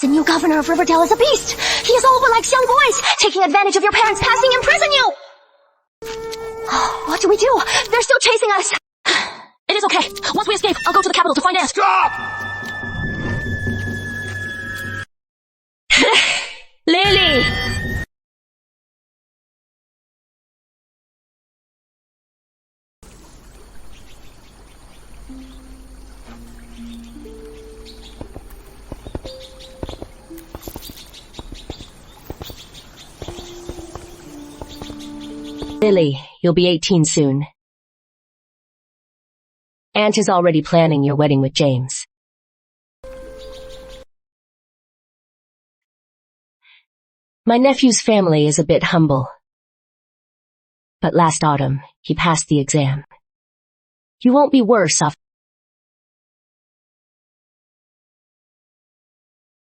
The new governor of Riverdale is a beast. He is all but likes young boys, taking advantage of your parents' passing in prison you. What do we do? They're still chasing us. It is okay. Once we escape, I'll go to the capital to find Aunt. Stop! Lily! Lily, you'll be 18 soon. Aunt is already planning your wedding with James. My nephew's family is a bit humble. But last autumn, he passed the exam. You won't be worse off.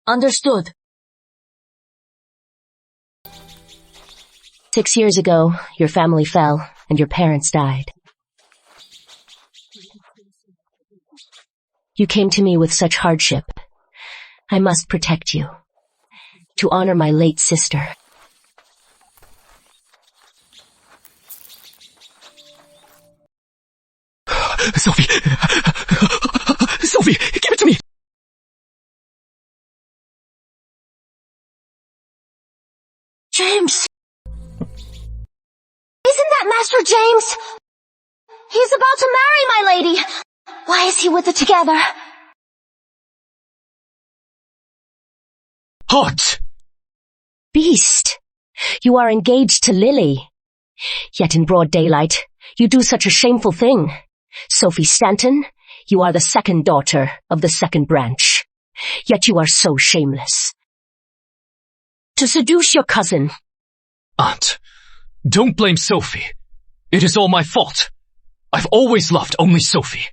Understood. 6 years ago, your family fell and your parents died. You came to me with such hardship. I must protect you. To honor my late sister. Sophie! Sophie, give it to me! James! Isn't that Master James? He's about to marry my lady. Why is he with it together? Hot! Beast! You are engaged to Lily. Yet in broad daylight, you do such a shameful thing. Sophie Stanton, you are the second daughter of the second branch. Yet you are so shameless. To seduce your cousin. Aunt, don't blame Sophie. It is all my fault. I've always loved only Sophie,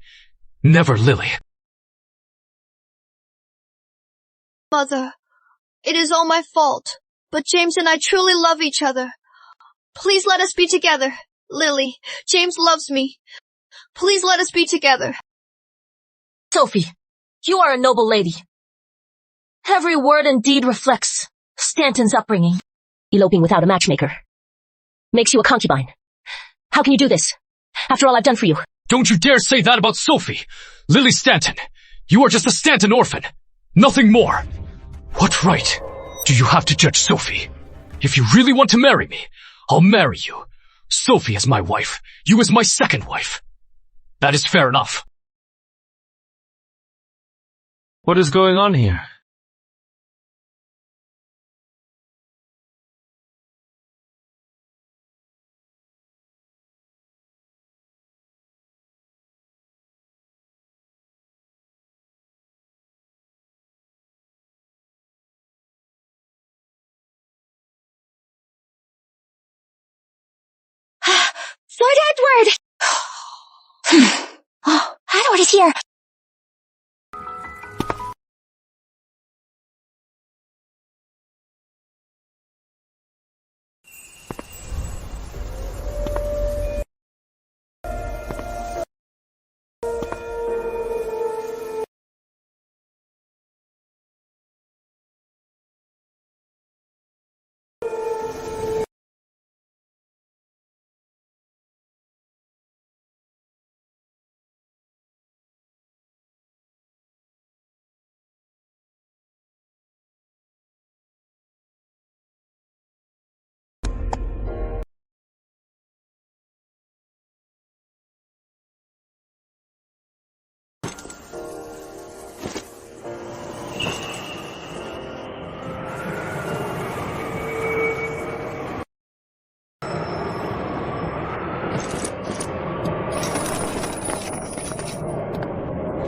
never Lily. Mother, it is all my fault, but James and I truly love each other. Please let us be together. Lily, James loves me. Please let us be together. Sophie, you are a noble lady. Every word and deed reflects Stanton's upbringing. Eloping without a matchmaker makes you a concubine. How can you do this? After all I've done for you. Don't you dare say that about Sophie! Lily Stanton, you are just a Stanton orphan. Nothing more. What right do you have to judge Sophie? If you really want to marry me, I'll marry you. Sophie is my wife. You is my second wife. That is fair enough. What is going on here? Lord Edward! Oh, Edward is here.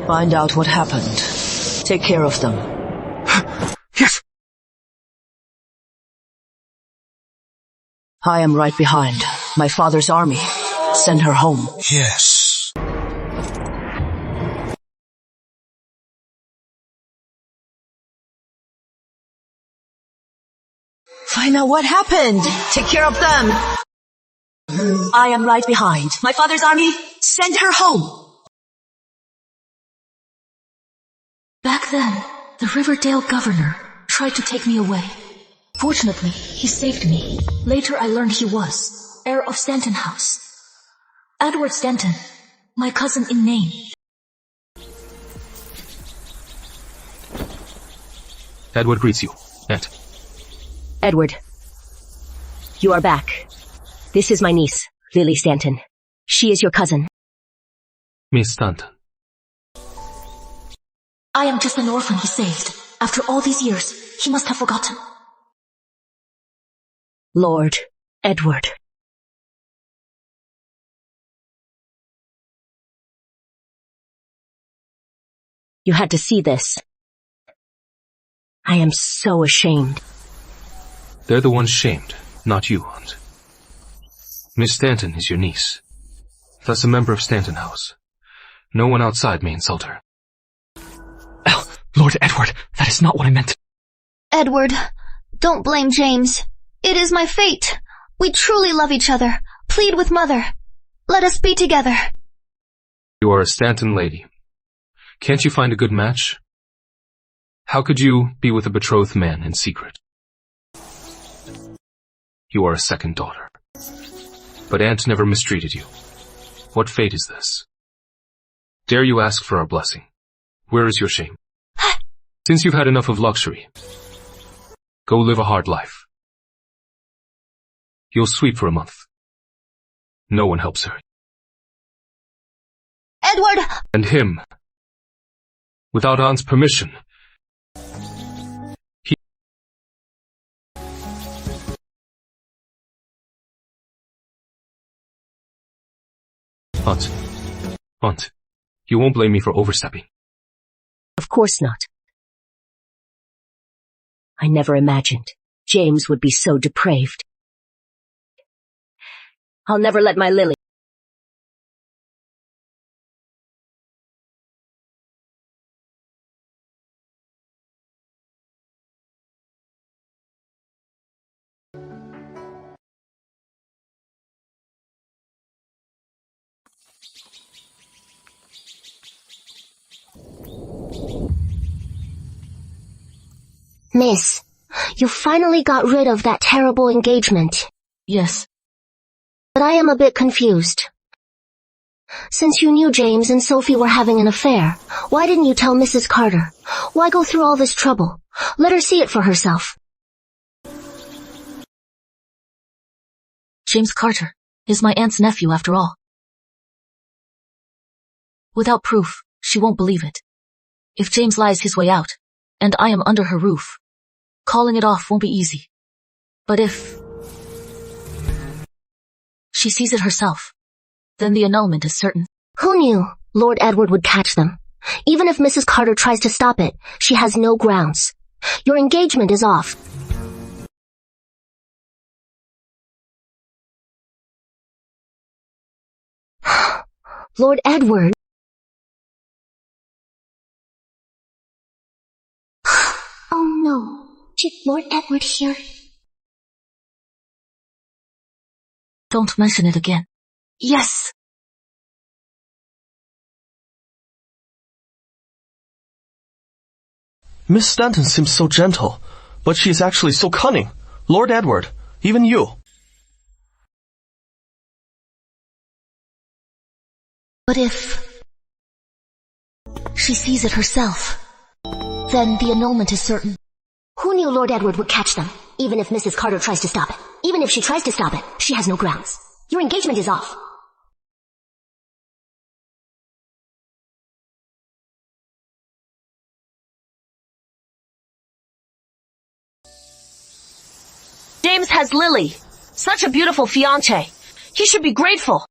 Find out what happened. Take care of them. Yes! I am right behind. My father's army. Send her home. Yes. Find out what happened. Take care of them. I am right behind. My father's army. Send her home. Back then, the Riverdale governor tried to take me away. Fortunately, he saved me. Later I learned he was heir of Stanton House. Edward Stanton, my cousin in name. Edward greets you, Aunt. Edward, you are back. This is my niece, Lily Stanton. She is your cousin. Miss Stanton. I am just an orphan he saved. After all these years, he must have forgotten. Lord Edward. You had to see this. I am so ashamed. They're the ones shamed, not you, Aunt. Miss Stanton is your niece, thus a member of Stanton House. No one outside may insult her. Oh, Lord Edward, that is not what I meant. Edward, don't blame James. It is my fate. We truly love each other. Plead with Mother. Let us be together. You are a Stanton lady. Can't you find a good match? How could you be with a betrothed man in secret? You are a second daughter. But Aunt never mistreated you. What fate is this? Dare you ask for our blessing? Where is your shame? Since you've had enough of luxury, go live a hard life. You'll sweep for a month. No one helps her. Edward! And him. Without Aunt's permission. Aunt, you won't blame me for overstepping. Of course not. I never imagined James would be so depraved. I'll never let my Lily. Miss, you finally got rid of that terrible engagement. Yes. But I am a bit confused. Since you knew James and Sophie were having an affair, why didn't you tell Mrs. Carter? Why go through all this trouble? Let her see it for herself. James Carter is my aunt's nephew after all. Without proof, she won't believe it. If James lies his way out, and I am under her roof, calling it off won't be easy. But if she sees it herself, then the annulment is certain. Who knew Lord Edward would catch them? Even if Mrs. Carter tries to stop it, she has no grounds. Your engagement is off. Lord Edward? Oh no. Did Lord Edward hear? Don't mention it again. Yes! Miss Stanton seems so gentle, but she is actually so cunning. Lord Edward, even you. But if she sees it herself, then the annulment is certain. Who knew Lord Edward would catch them, even if Mrs. Carter tries to stop it? Even if she tries to stop it, she has no grounds. Your engagement is off. James has Lily. Such a beautiful fiancé. He should be grateful.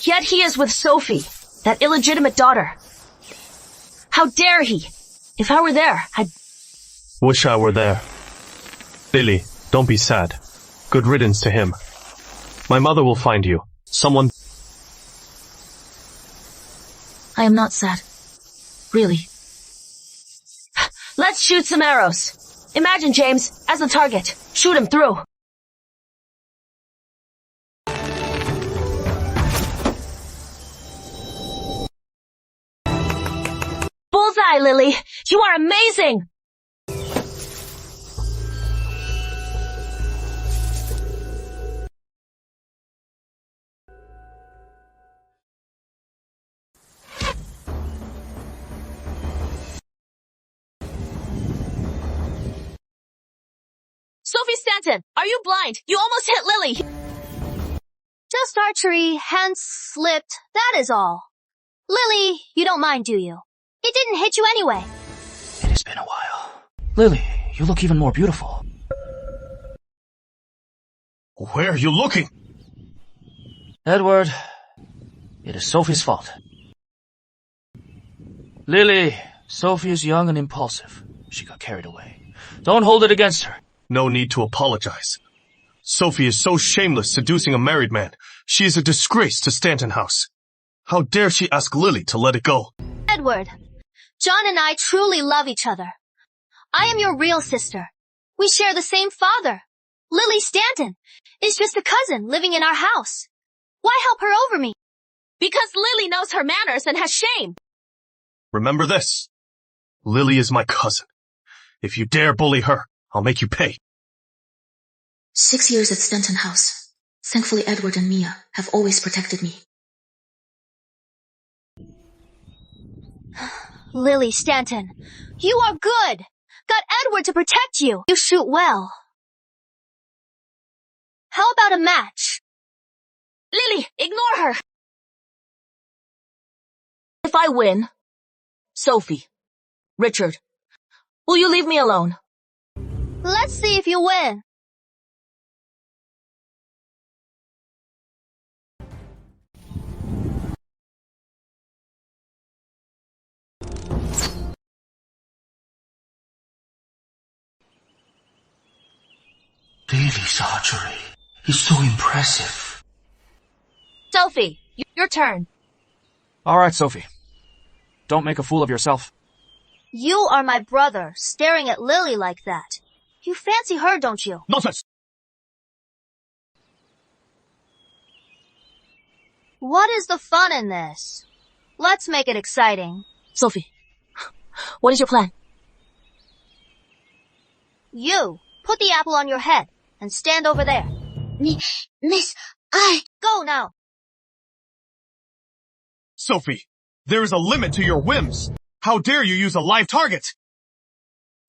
Yet he is with Sophie, that illegitimate daughter. How dare he? If I were there, I'd... Wish I were there. Lily, don't be sad. Good riddance to him. My mother will find you. Someone... I am not sad. Really. Let's shoot some arrows. Imagine James as the target. Shoot him through. Bullseye, Lily! You are amazing! Sophie Stanton, are you blind? You almost hit Lily. Just archery, hence slipped, that is all. Lily, you don't mind, do you? It didn't hit you anyway. It has been a while. Lily, you look even more beautiful. Where are you looking? Edward, it is Sophie's fault. Lily, Sophie is young and impulsive. She got carried away. Don't hold it against her. No need to apologize. Sophie is so shameless seducing a married man. She is a disgrace to Stanton House. How dare she ask Lily to let it go? Edward, John and I truly love each other. I am your real sister. We share the same father. Lily Stanton is just a cousin living in our house. Why help her over me? Because Lily knows her manners and has shame. Remember this. Lily is my cousin. If you dare bully her, I'll make you pay. 6 years at Stanton House. Thankfully, Edward and Mia have always protected me. Lily Stanton, you are good. Got Edward to protect you. You shoot well. How about a match? Lily, ignore her. If I win, Sophie, Richard, will you leave me alone? Let's see if you win. Lily's archery is so impressive. Sophie, your turn. All right, Sophie. Don't make a fool of yourself. You are my brother, staring at Lily like that. You fancy her, don't you? Nonsense! What is the fun in this? Let's make it exciting. Sophie, what is your plan? You, put the apple on your head and stand over there. Miss, Go now. Sophie, there is a limit to your whims. How dare you use a live target?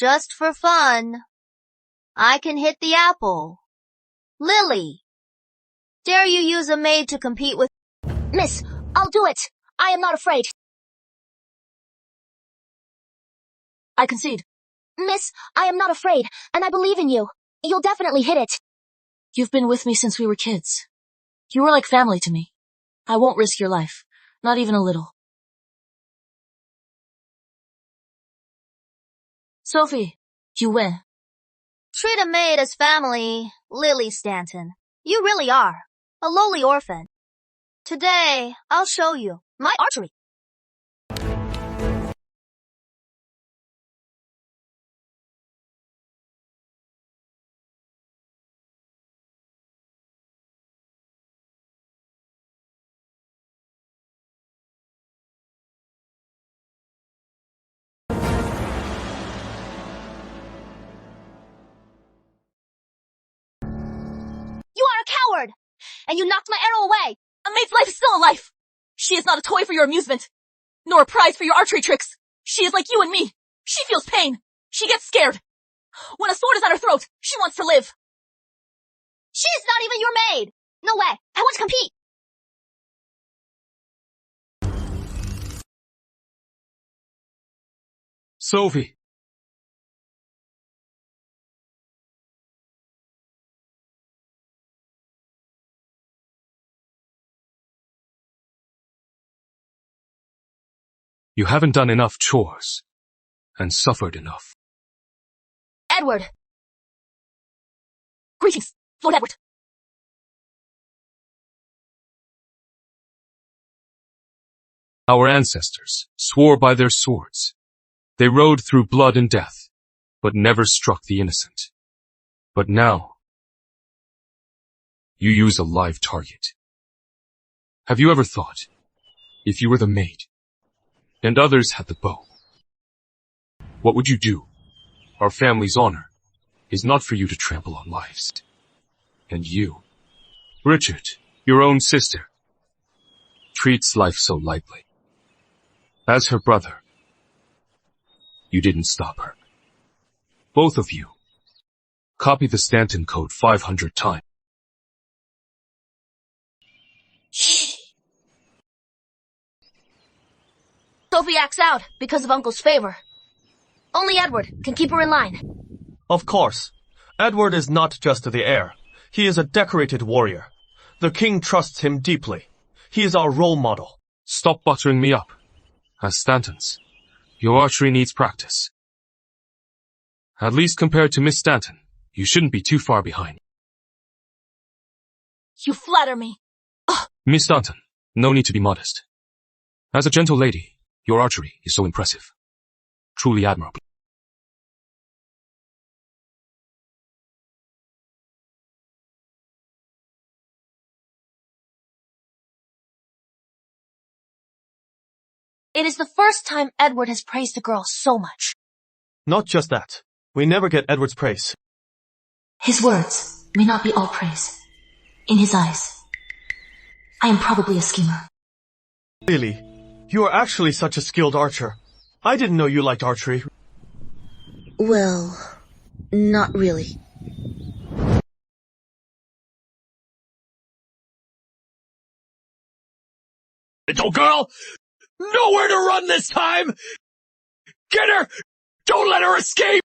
Just for fun. I can hit the apple. Lily, dare you use a maid to compete with... Miss, I'll do it. I am not afraid. I concede. Miss, I am not afraid, and I believe in you. You'll definitely hit it. You've been with me since we were kids. You were like family to me. I won't risk your life. Not even a little. Sophie, you win. Treat a maid as family, Lily Stanton. You really are. A lowly orphan. Today, I'll show you my archery. You are a coward, and you knocked my arrow away. A maid's life is still a life. She is not a toy for your amusement, nor a prize for your archery tricks. She is like you and me. She feels pain. She gets scared. When a sword is at her throat, she wants to live. She's not even your maid. No way. I want to compete. Sophie. You haven't done enough chores and suffered enough. Edward! Greetings, Lord Edward. Our ancestors swore by their swords. They rode through blood and death, but never struck the innocent. But now, you use a live target. Have you ever thought, if you were the maid, and others had the bow, what would you do? Our family's honor is not for you to trample on lives. And you, Richard, your own sister, treats life so lightly. As her brother, you didn't stop her. Both of you Copy the Stanton code 500 times. Sophie acts out because of Uncle's favor. Only Edward can keep her in line. Of course. Edward is not just the heir. He is a decorated warrior. The king trusts him deeply. He is our role model. Stop buttering me up. As Stantons, your archery needs practice. At least compared to Miss Stanton, you shouldn't be too far behind. You flatter me. Miss Stanton, no need to be modest. As a gentle lady, your archery is so impressive. Truly admirable. It is the first time Edward has praised a girl so much. Not just that. We never get Edward's praise. His words may not be all praise. In his eyes, I am probably a schemer. Really? You are actually such a skilled archer. I didn't know you liked archery. Well, not really. Little girl! Nowhere to run this time! Get her! Don't let her escape!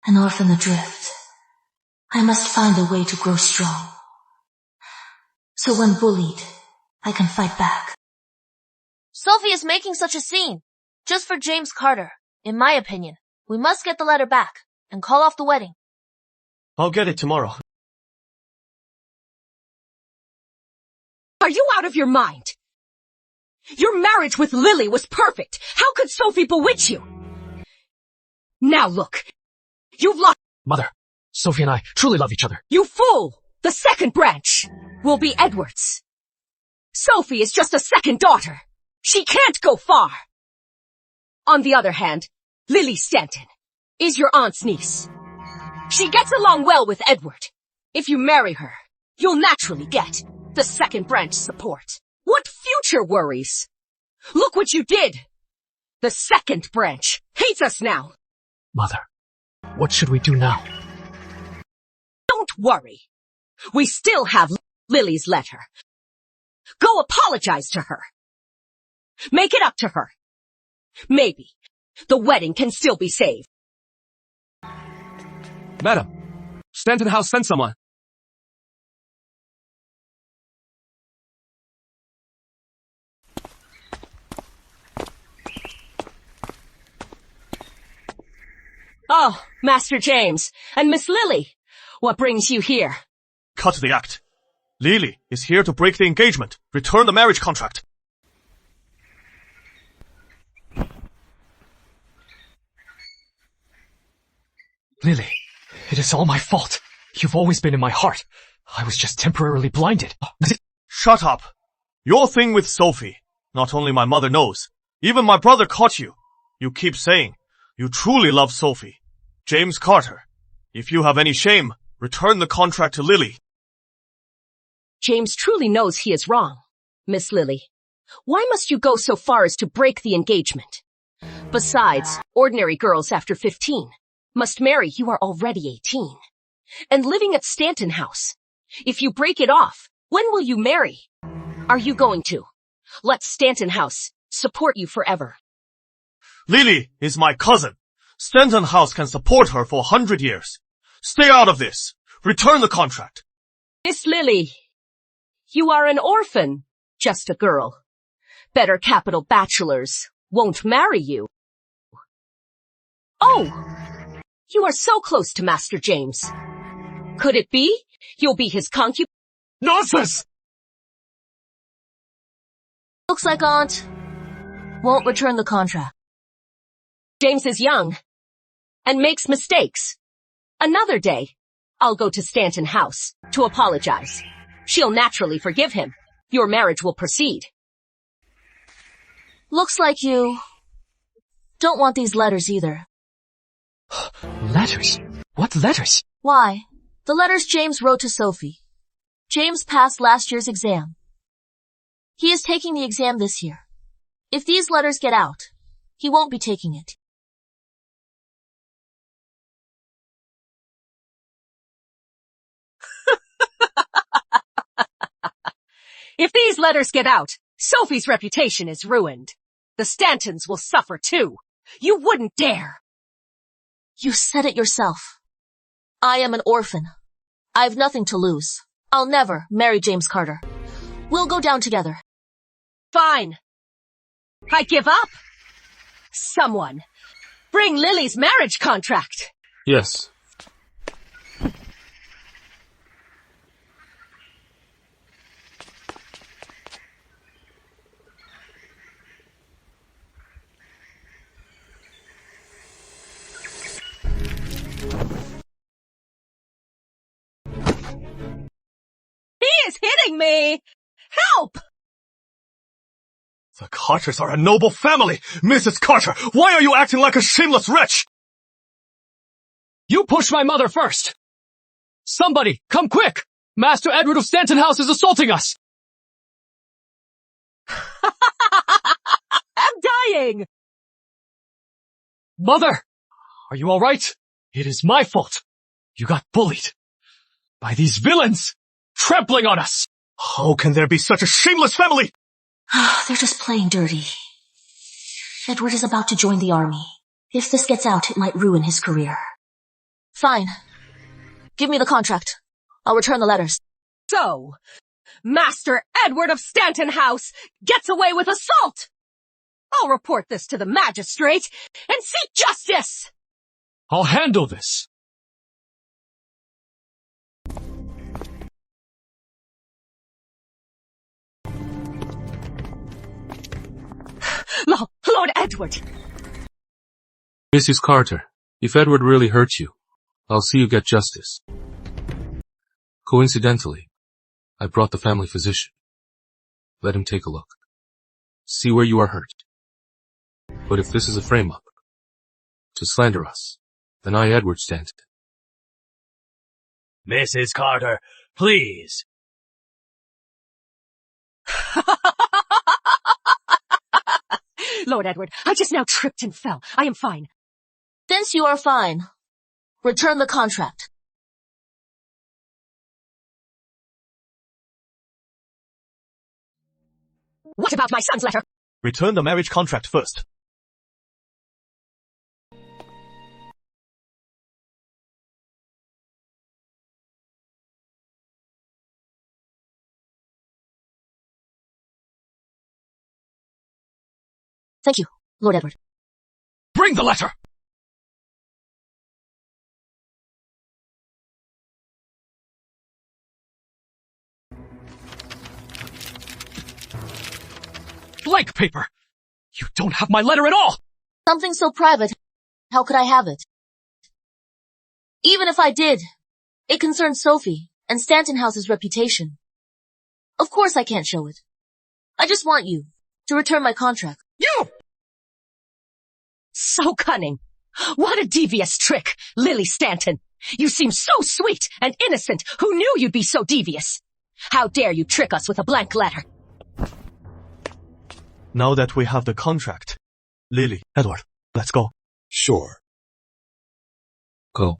An orphan adrift. I must find a way to grow strong. So when bullied, I can fight back. Sophie is making such a scene, just for James Carter. In my opinion, we must get the letter back and call off the wedding. I'll get it tomorrow. Are you out of your mind? Your marriage with Lily was perfect. How could Sophie bewitch you? Now look, you've lost— Mother, Sophie and I truly love each other. You fool! The second branch will be Edward's. Sophie is just a second daughter. She can't go far. On the other hand, Lily Stanton is your aunt's niece. She gets along well with Edward. If you marry her, you'll naturally get the second branch support. What future worries? Look what you did. The second branch hates us now. Mother, what should we do now? Don't worry. We still have Lily's letter. Go apologize to her. Make it up to her. Maybe the wedding can still be saved. Madam, Stanton House sent someone. Oh, Master James and Miss Lily, what brings you here? Cut the act. Lily is here to break the engagement, return the marriage contract. Lily, it is all my fault. You've always been in my heart. I was just temporarily blinded. Shut up. Your thing with Sophie. Not only my mother knows, even my brother caught you. You keep saying you truly love Sophie. James Carter, if you have any shame, return the contract to Lily. James truly knows he is wrong. Miss Lily, why must you go so far as to break the engagement? Besides, ordinary girls after 15 must marry you are already 18. And living at Stanton House. If you break it off, when will you marry? Are you going to let Stanton House support you forever? Lily is my cousin. Stanton House can support her for 100 years. Stay out of this. Return the contract. Miss Lily, you are an orphan, just a girl. Better capital bachelors won't marry you. Oh, you are so close to Master James. Could it be you'll be his concubine? Nonsense! Looks like Aunt won't return the contract. James is young and makes mistakes. Another day, I'll go to Stanton House to apologize. She'll naturally forgive him. Your marriage will proceed. Looks like you don't want these letters either. Letters? What letters? Why? The letters James wrote to Sophie. James passed last year's exam. He is taking the exam this year. If these letters get out, he won't be taking it. If these letters get out, Sophie's reputation is ruined. The Stantons will suffer too. You wouldn't dare. You said it yourself. I am an orphan. I've nothing to lose. I'll never marry James Carter. We'll go down together. Fine. I give up. Someone, bring Lily's marriage contract. Yes. He is hitting me! Help! The Carters are a noble family! Mrs. Carter, why are you acting like a shameless wretch? You pushed my mother first! Somebody, come quick! Master Edward of Stanton House is assaulting us! I'm dying! Mother! Are you alright? It is my fault. You got bullied. By these villains! Trampling on us! How can there be such a shameless family? They're just playing dirty. Edward is about to join the army. If this gets out, it might ruin his career. Fine. Give me the contract. I'll return the letters. So, Master Edward of Stanton House gets away with assault! I'll report this to the magistrate and seek justice! I'll handle this. Lord Edward! Mrs. Carter, if Edward really hurt you, I'll see you get justice. Coincidentally, I brought the family physician. Let him take a look. See where you are hurt. But if this is a frame-up to slander us, then I, Edward Stanton. Mrs. Carter, please. Lord Edward, I just now tripped and fell. I am fine. Since you are fine, return the contract. What about my son's letter? Return the marriage contract first. Thank you, Lord Edward. Bring the letter! Blank paper! You don't have my letter at all! Something so private, how could I have it? Even if I did, it concerns Sophie and Stanton House's reputation. Of course I can't show it. I just want you to return my contract. You! So cunning. What a devious trick, Lily Stanton. You seem so sweet and innocent. Who knew you'd be so devious? How dare you trick us with a blank letter? Now that we have the contract, Lily, Edward, let's go. Sure. Go.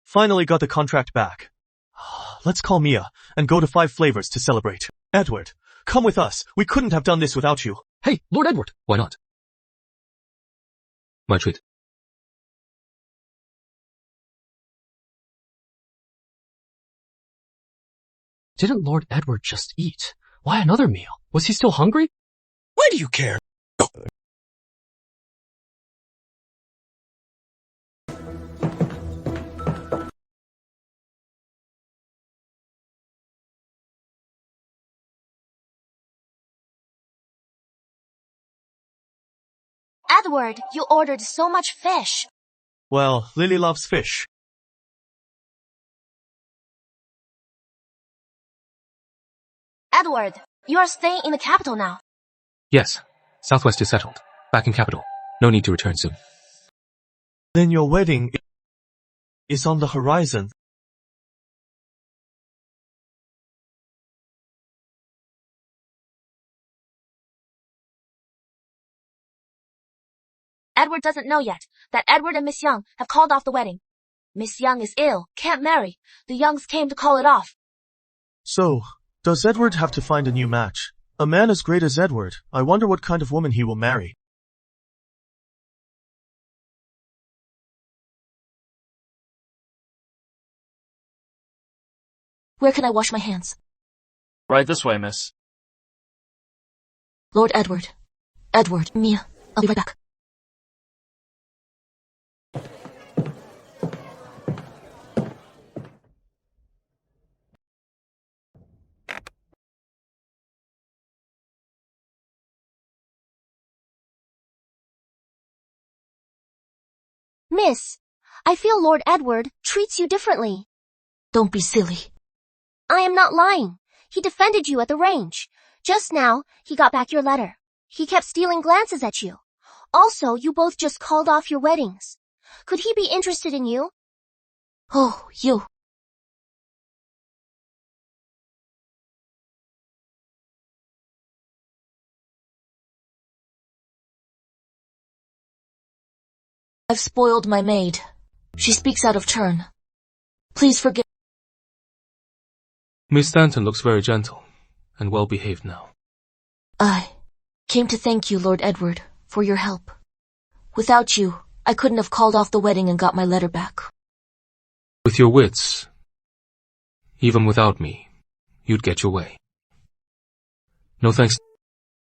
Finally got the contract back. Let's call Mia and go to 5 Flavors to celebrate. Edward, come with us. We couldn't have done this without you. Hey, Lord Edward! Why not? My treat. Didn't Lord Edward just eat? Why another meal? Was he still hungry? Why do you care? Edward, you ordered so much fish. Well, Lily loves fish. Edward, you are staying in the capital now. Yes. Southwest is settled. Back in capital. No need to return soon. Then your wedding is on the horizon. Edward doesn't know yet that Edward and Miss Young have called off the wedding. Miss Young is ill, can't marry. The Youngs came to call it off. So, does Edward have to find a new match? A man as great as Edward, I wonder what kind of woman he will marry. Where can I wash my hands? Right this way, miss. Lord Edward. Edward, Mia, I'll be right back. Miss, I feel Lord Edward treats you differently. Don't be silly. I am not lying. He defended you at the range. Just now, he got back your letter. He kept stealing glances at you. Also, you both just called off your weddings. Could he be interested in you? Oh, you. I've spoiled my maid. She speaks out of turn. Please forgive. Miss Stanton looks very gentle and well behaved now. I came to thank you, Lord Edward, for your help. Without you, I couldn't have called off the wedding and got my letter back. With your wits, even without me, you'd get your way. No thanks.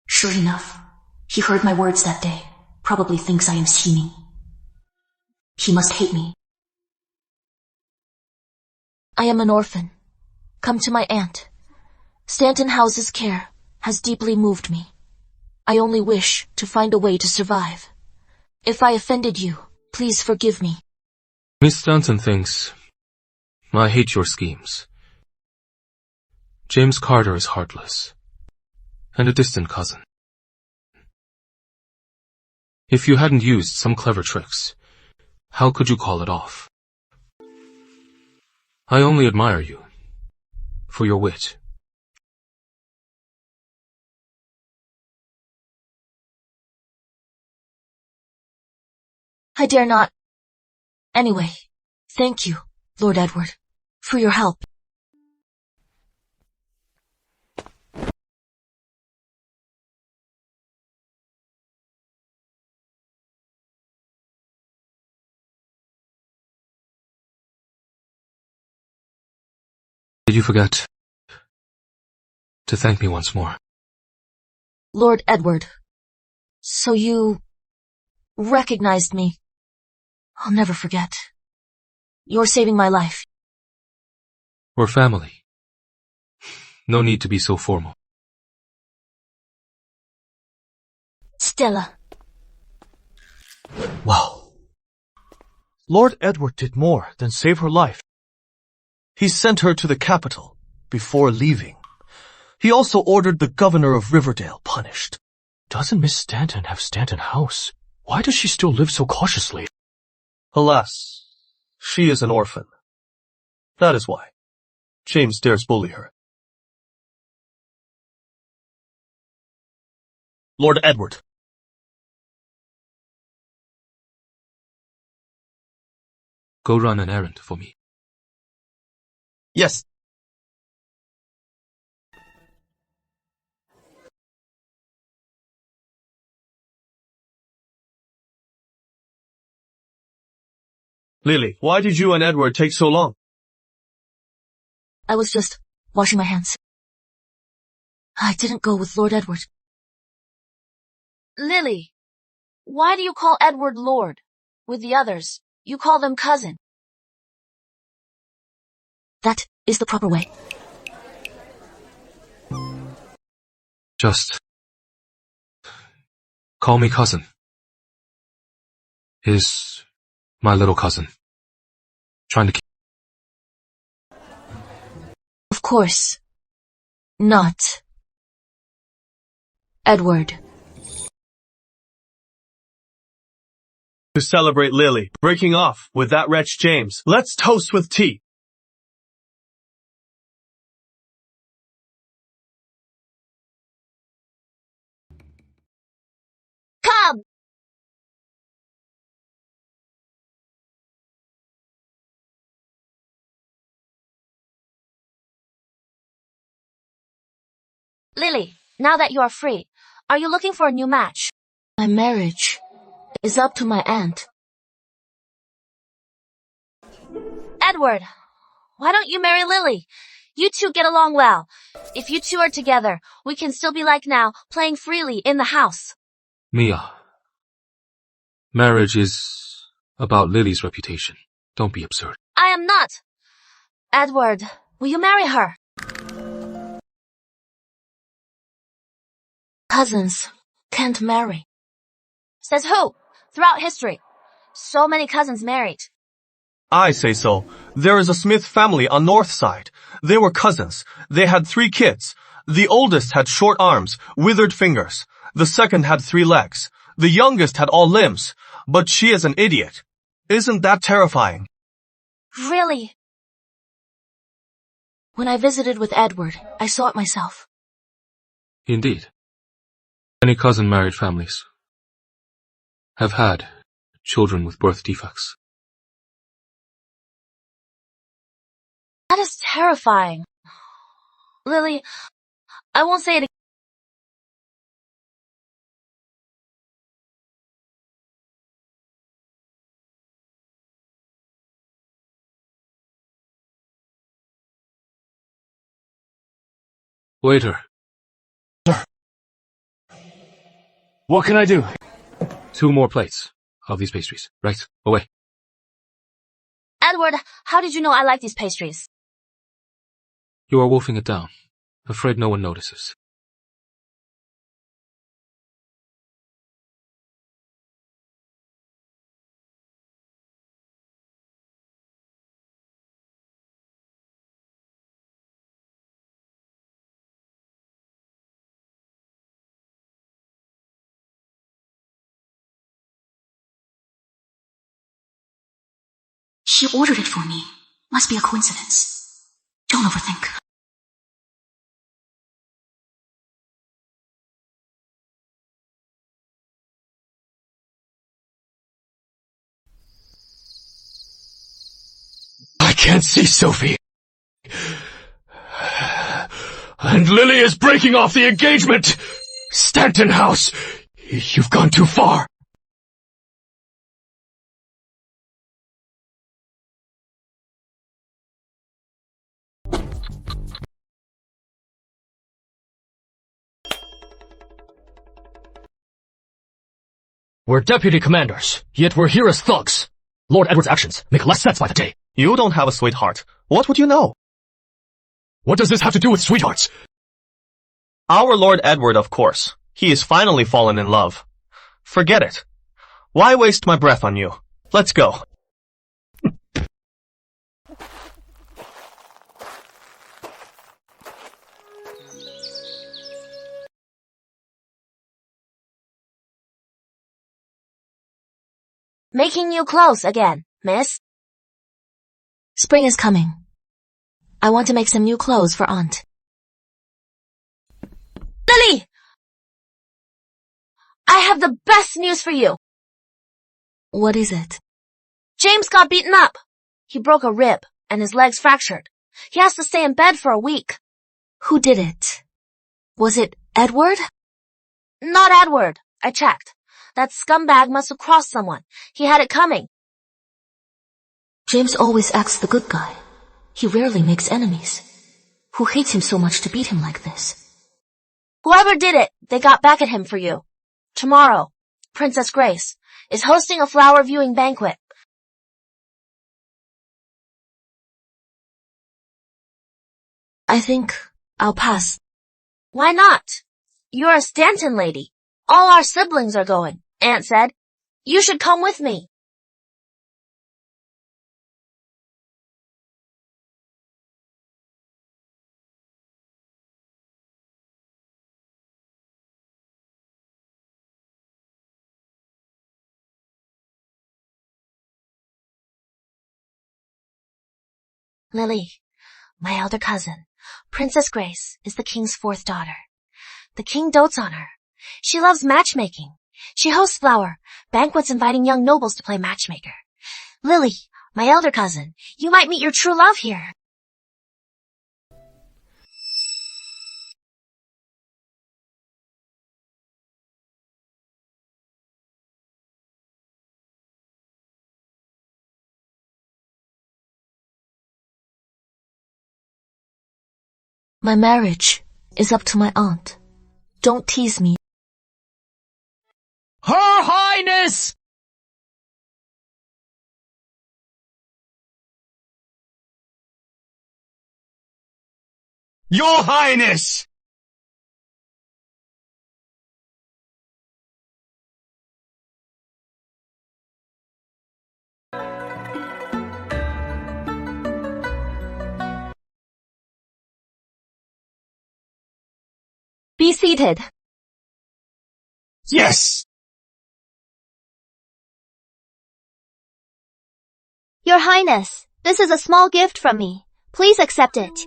Sure enough, he heard my words that day. Probably thinks I am scheming. He must hate me. I am an orphan. Come to my aunt. Stanton House's care has deeply moved me. I only wish to find a way to survive. If I offended you, please forgive me. Miss Stanton thinks I hate your schemes. James Carter is heartless and a distant cousin. If you hadn't used some clever tricks, how could you call it off? I only admire you for your wit. I dare not. Anyway, thank you, Lord Edward, for your help. Did you forget to thank me once more? Lord Edward, so you recognized me. I'll never forget. You're saving my life. We're family. No need to be so formal. Stella. Wow. Lord Edward did more than save her life. He sent her to the capital before leaving. He also ordered the governor of Riverdale punished. Doesn't Miss Stanton have Stanton House? Why does she still live so cautiously? Alas, she is an orphan. That is why James dares bully her. Lord Edward. Go run an errand for me. Yes. Lily, why did you and Edward take so long? I was just washing my hands. I didn't go with Lord Edward. Lily, why do you call Edward Lord? With the others, you call them cousin. That is the proper way. Just call me cousin. Is my little cousin trying to keep... Of course. Not. Edward. To celebrate Lily breaking off with that wretch James, let's toast with tea. Come! Lily, now that you are free, are you looking for a new match? My marriage is up to my aunt. Edward, why don't you marry Lily? You two get along well. If you two are together, we can still be like now, playing freely in the house. Mia, marriage is about Lily's reputation. Don't be absurd. I am not. Edward, will you marry her? Cousins can't marry. Says who? Throughout history, so many cousins married. I say so. There is a Smith family on North Side. They were cousins. They had 3 kids. The oldest had short arms, withered fingers. The second had 3 legs. The youngest had all limbs. But she is an idiot. Isn't that terrifying? Really? When I visited with Edward, I saw it myself. Indeed. Many cousin-married families have had children with birth defects. That is terrifying. Lily, I won't say it again. Waiter. Sir. What can I do? 2 more plates of these pastries. Right, away. Edward, how did you know I like these pastries? You are wolfing it down. Afraid no one notices. She ordered it for me. Must be a coincidence. Don't overthink. I can't see Sophie. And Lily is breaking off the engagement! Stanton House, you've gone too far. We're deputy commanders, yet we're here as thugs. Lord Edward's actions make less sense by the day. You don't have a sweetheart. What would you know? What does this have to do with sweethearts? Our Lord Edward, of course. He has finally fallen in love. Forget it. Why waste my breath on you? Let's go. Making you close again, miss. Spring is coming. I want to make some new clothes for Aunt. Lily! I have the best news for you. What is it? James got beaten up. He broke a rib and his leg's fractured. He has to stay in bed for a week. Who did it? Was it Edward? Not Edward. I checked. That scumbag must have crossed someone. He had it coming. James always acts the good guy. He rarely makes enemies. Who hates him so much to beat him like this? Whoever did it, they got back at him for you. Tomorrow, Princess Grace is hosting a flower viewing banquet. I think I'll pass. Why not? You're a Stanton lady. All our siblings are going, Aunt said. You should come with me. Lily, my elder cousin, Princess Grace, is the king's 4th daughter. The king dotes on her. She loves matchmaking. She hosts banquets inviting young nobles to play matchmaker. Lily, my elder cousin, you might meet your true love here. My marriage is up to my aunt. Don't tease me. Her Highness! Your Highness! Be seated. Yes! Your Highness, this is a small gift from me. Please accept it.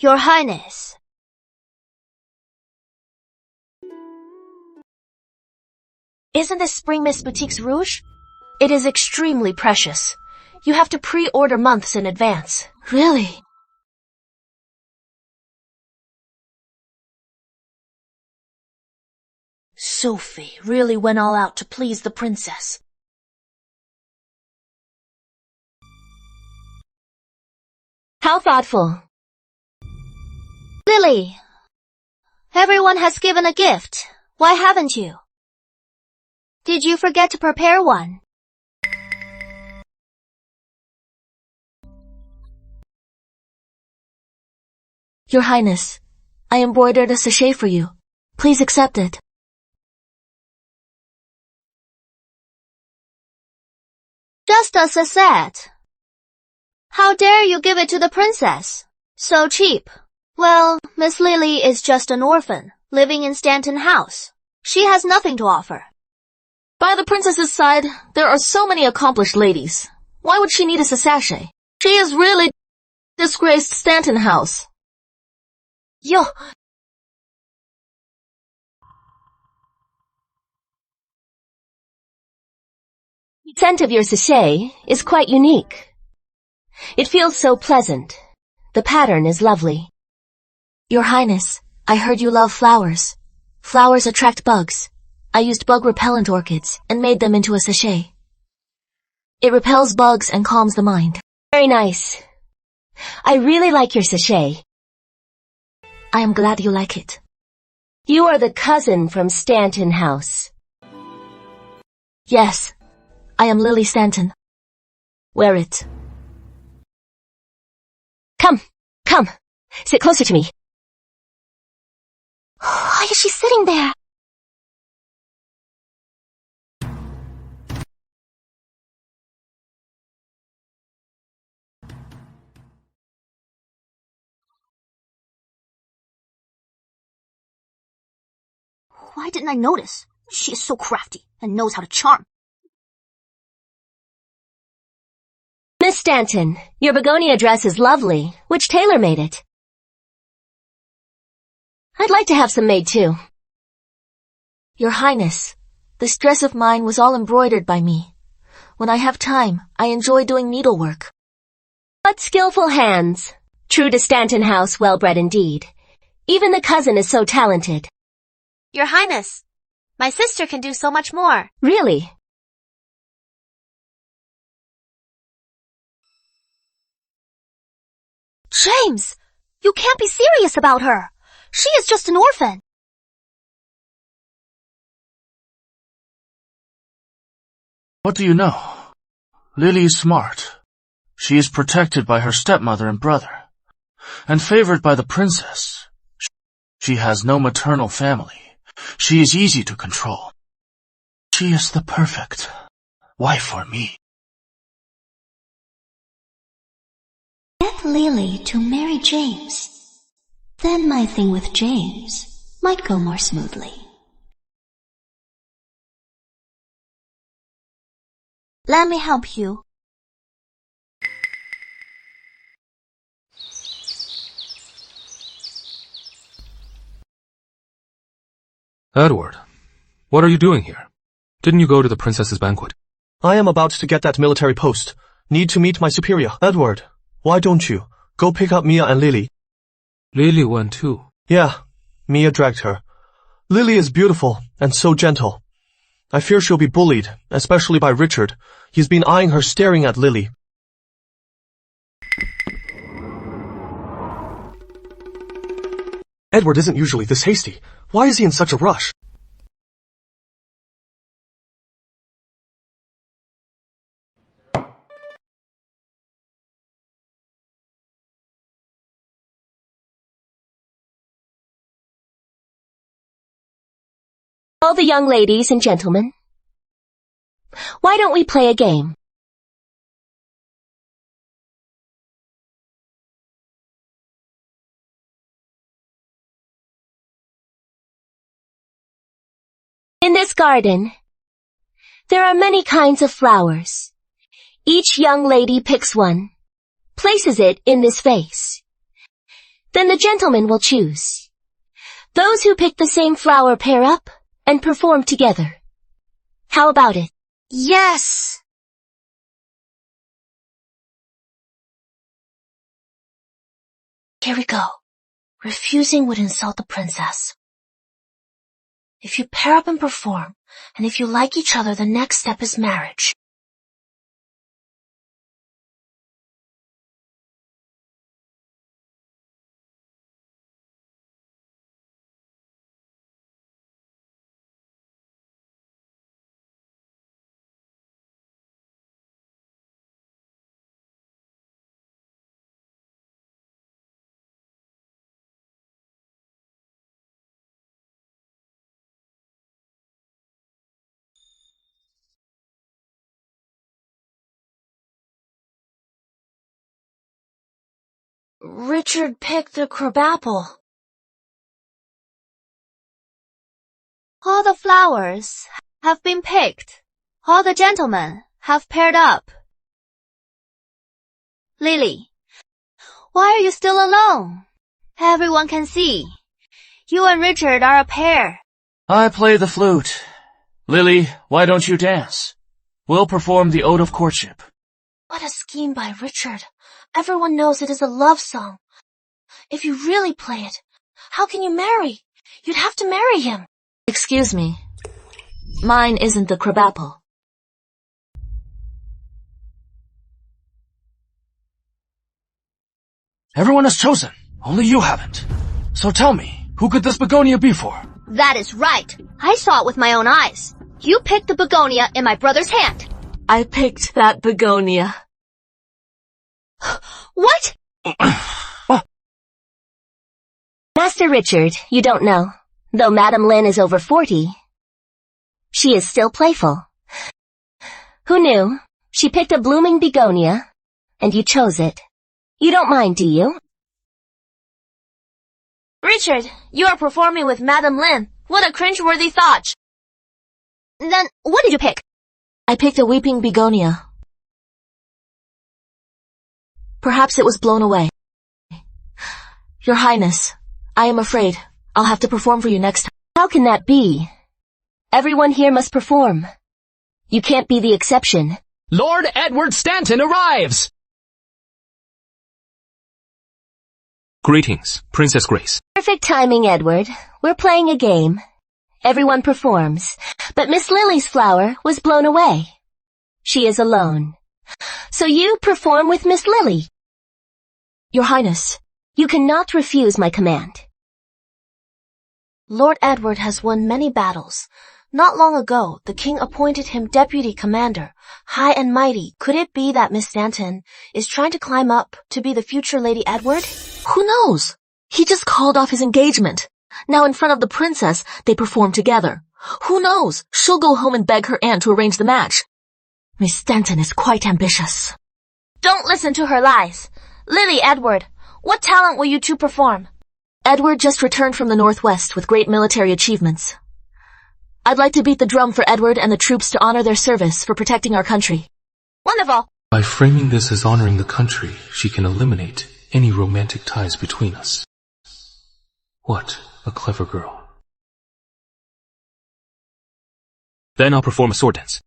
Your Highness. Isn't this Spring Mist Boutique's rouge? It is extremely precious. You have to pre-order months in advance. Really? Sophie really went all out to please the princess. How thoughtful. Lily, everyone has given a gift. Why haven't you? Did you forget to prepare one? Your Highness, I embroidered a sachet for you. Please accept it. Just a sachet. How dare you give it to the princess? So cheap. Well, Miss Lily is just an orphan, living in Stanton House. She has nothing to offer. By the princess's side, there are so many accomplished ladies. Why would she need a sachet? She has really disgraced Stanton House. Yo! The scent of your sachet is quite unique. It feels so pleasant. The pattern is lovely. Your Highness, I heard you love flowers. Flowers attract bugs. I used bug-repellent orchids and made them into a sachet. It repels bugs and calms the mind. Very nice. I really like your sachet. I am glad you like it. You are the cousin from Stanton House. Yes, I am Lily Stanton. Wear it. Come, come. Sit closer to me. Why is she sitting there? Why didn't I notice? She is so crafty and knows how to charm. Miss Stanton, your begonia dress is lovely. Which tailor made it? I'd like to have some made too. Your Highness, this dress of mine was all embroidered by me. When I have time, I enjoy doing needlework. What skillful hands. True to Stanton House, well-bred indeed. Even the cousin is so talented. Your Highness, my sister can do so much more. Really? James, you can't be serious about her. She is just an orphan. What do you know? Lily is smart. She is protected by her stepmother and brother, and favored by the princess. She has no maternal family. She is easy to control. She is the perfect wife for me. Get Lily to marry James. Then my thing with James might go more smoothly. Let me help you. Edward, what are you doing here? Didn't you go to the princess's banquet? I am about to get that military post. Need to meet my superior. Edward, why don't you go pick up Mia and Lily? Lily went too. Yeah, Mia dragged her. Lily is beautiful and so gentle. I fear she'll be bullied, especially by Richard. He's been eyeing her, staring at Lily. Edward isn't usually this hasty. Why is he in such a rush? All the young ladies and gentlemen, why don't we play a game? In this garden, there are many kinds of flowers. Each young lady picks one, places it in this vase. Then the gentleman will choose. Those who pick the same flower pair up and perform together. How about it? Yes! Here we go. Refusing would insult the princess. If you pair up and perform, and if you like each other, the next step is marriage. Richard picked the crabapple. All the flowers have been picked. All the gentlemen have paired up. Lily, why are you still alone? Everyone can see. You and Richard are a pair. I play the flute. Lily, why don't you dance? We'll perform the Ode of Courtship. What a scheme by Richard. Everyone knows it is a love song. If you really play it, how can you marry? You'd have to marry him. Excuse me. Mine isn't the crabapple. Everyone has chosen. Only you haven't. So tell me, who could this begonia be for? That is right. I saw it with my own eyes. You picked the begonia in my brother's hand. I picked that begonia. What? Master Richard, you don't know. Though Madame Lynn is over 40, she is still playful. Who knew? She picked a blooming begonia, and you chose it. You don't mind, do you? Richard, you are performing with Madame Lynn. What a cringeworthy thought. Then, what did you pick? I picked a weeping begonia. Perhaps it was blown away. Your Highness, I am afraid I'll have to perform for you next time. How can that be? Everyone here must perform. You can't be the exception. Lord Edward Stanton arrives! Greetings, Princess Grace. Perfect timing, Edward. We're playing a game. Everyone performs, but Miss Lily's flower was blown away. She is alone. So you perform with Miss Lily. Your Highness, you cannot refuse my command. Lord Edward has won many battles. Not long ago, the king appointed him deputy commander, high and mighty. Could it be that Miss Stanton is trying to climb up to be the future Lady Edward? Who knows? He just called off his engagement. Now in front of the princess, they perform together. Who knows? She'll go home and beg her aunt to arrange the match. Miss Stanton is quite ambitious. Don't listen to her lies. Lily, Edward, what talent will you two perform? Edward just returned from the Northwest with great military achievements. I'd like to beat the drum for Edward and the troops to honor their service for protecting our country. Wonderful. By framing this as honoring the country, she can eliminate any romantic ties between us. What a clever girl. Then I'll perform a sword dance.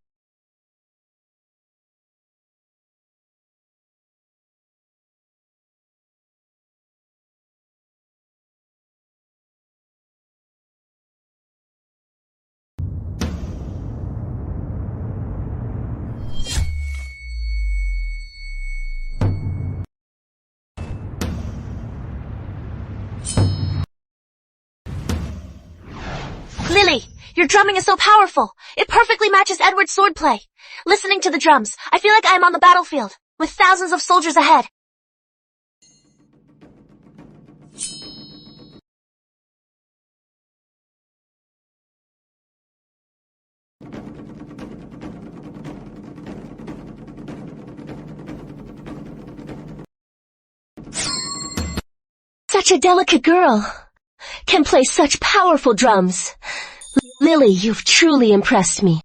Lily, your drumming is so powerful. It perfectly matches Edward's swordplay. Listening to the drums, I feel like I am on the battlefield, with thousands of soldiers ahead. Such a delicate girl. Can play such powerful drums. Lily, you've truly impressed me.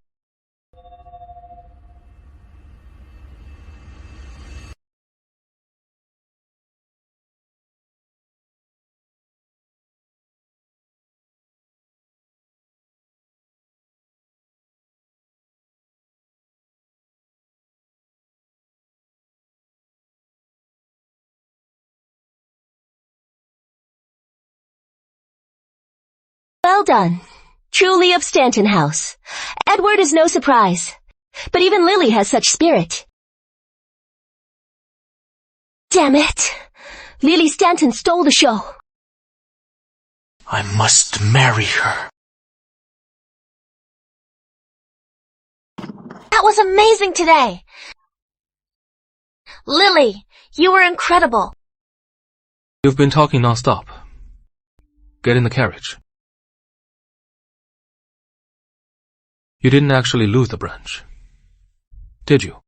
Well done. Truly of Stanton House. Edward is no surprise. But even Lily has such spirit. Damn it. Lily Stanton stole the show. I must marry her. That was amazing today. Lily, you were incredible. You've been talking non-stop. Get in the carriage. You didn't actually lose the branch, did you?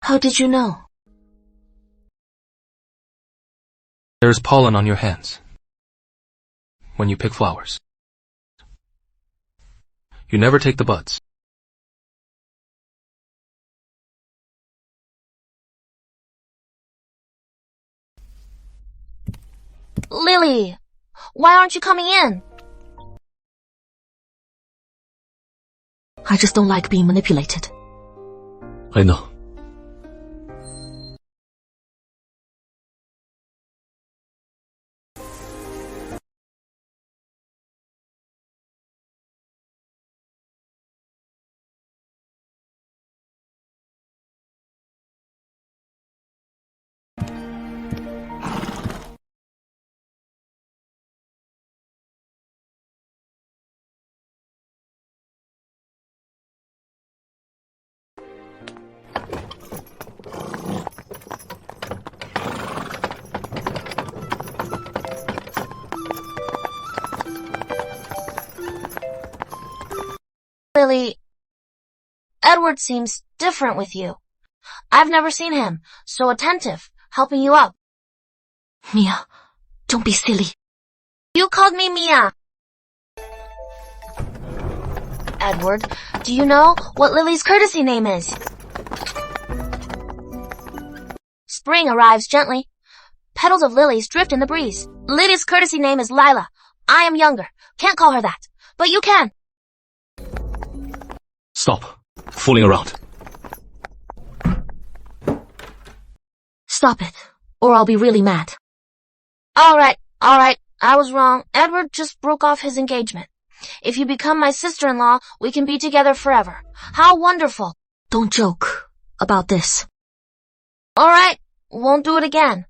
How did you know? There's pollen on your hands when you pick flowers. You never take the buds. Lily, why aren't you coming in? I just don't like being manipulated. I know. Lily, Edward seems different with you. I've never seen him so attentive, helping you up. Mia, don't be silly. You called me Mia. Edward, do you know what Lily's courtesy name is? Spring arrives gently. Petals of lilies drift in the breeze. Lily's courtesy name is Lila. I am younger. Can't call her that. But you can. Stop fooling around. Stop it, or I'll be really mad. Alright. I was wrong. Edward just broke off his engagement. If you become my sister-in-law, we can be together forever. How wonderful. Don't joke about this. Alright, won't do it again.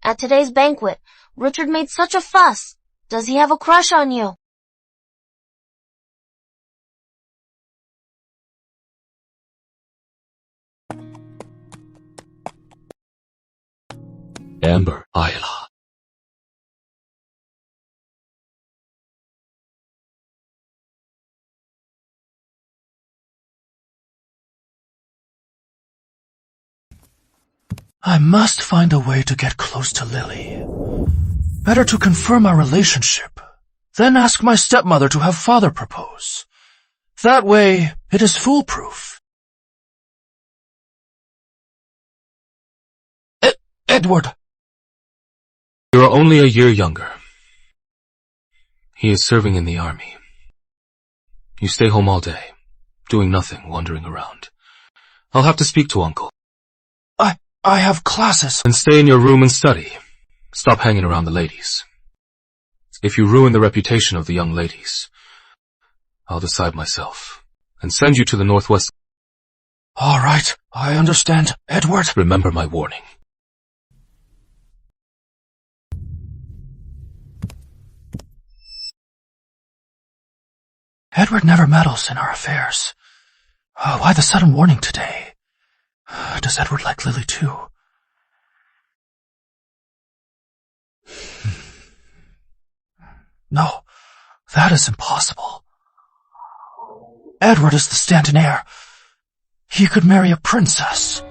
At today's banquet, Richard made such a fuss. Does he have a crush on you? Amber, Ayla. I must find a way to get close to Lily. Better to confirm our relationship, then ask my stepmother to have father propose. That way, it is foolproof. Edward! You are only a year younger. He is serving in the army. You stay home all day, doing nothing, wandering around. I'll have to speak to Uncle. I have classes. And stay in your room and study. Stop hanging around the ladies. If you ruin the reputation of the young ladies, I'll decide myself and send you to the Northwest. All right, I understand, Edward. Remember my warning. Edward never meddles in our affairs. Why the sudden warning today? Does Edward like Lily too? No, that is impossible. Edward is the Stanton heir. He could marry a princess.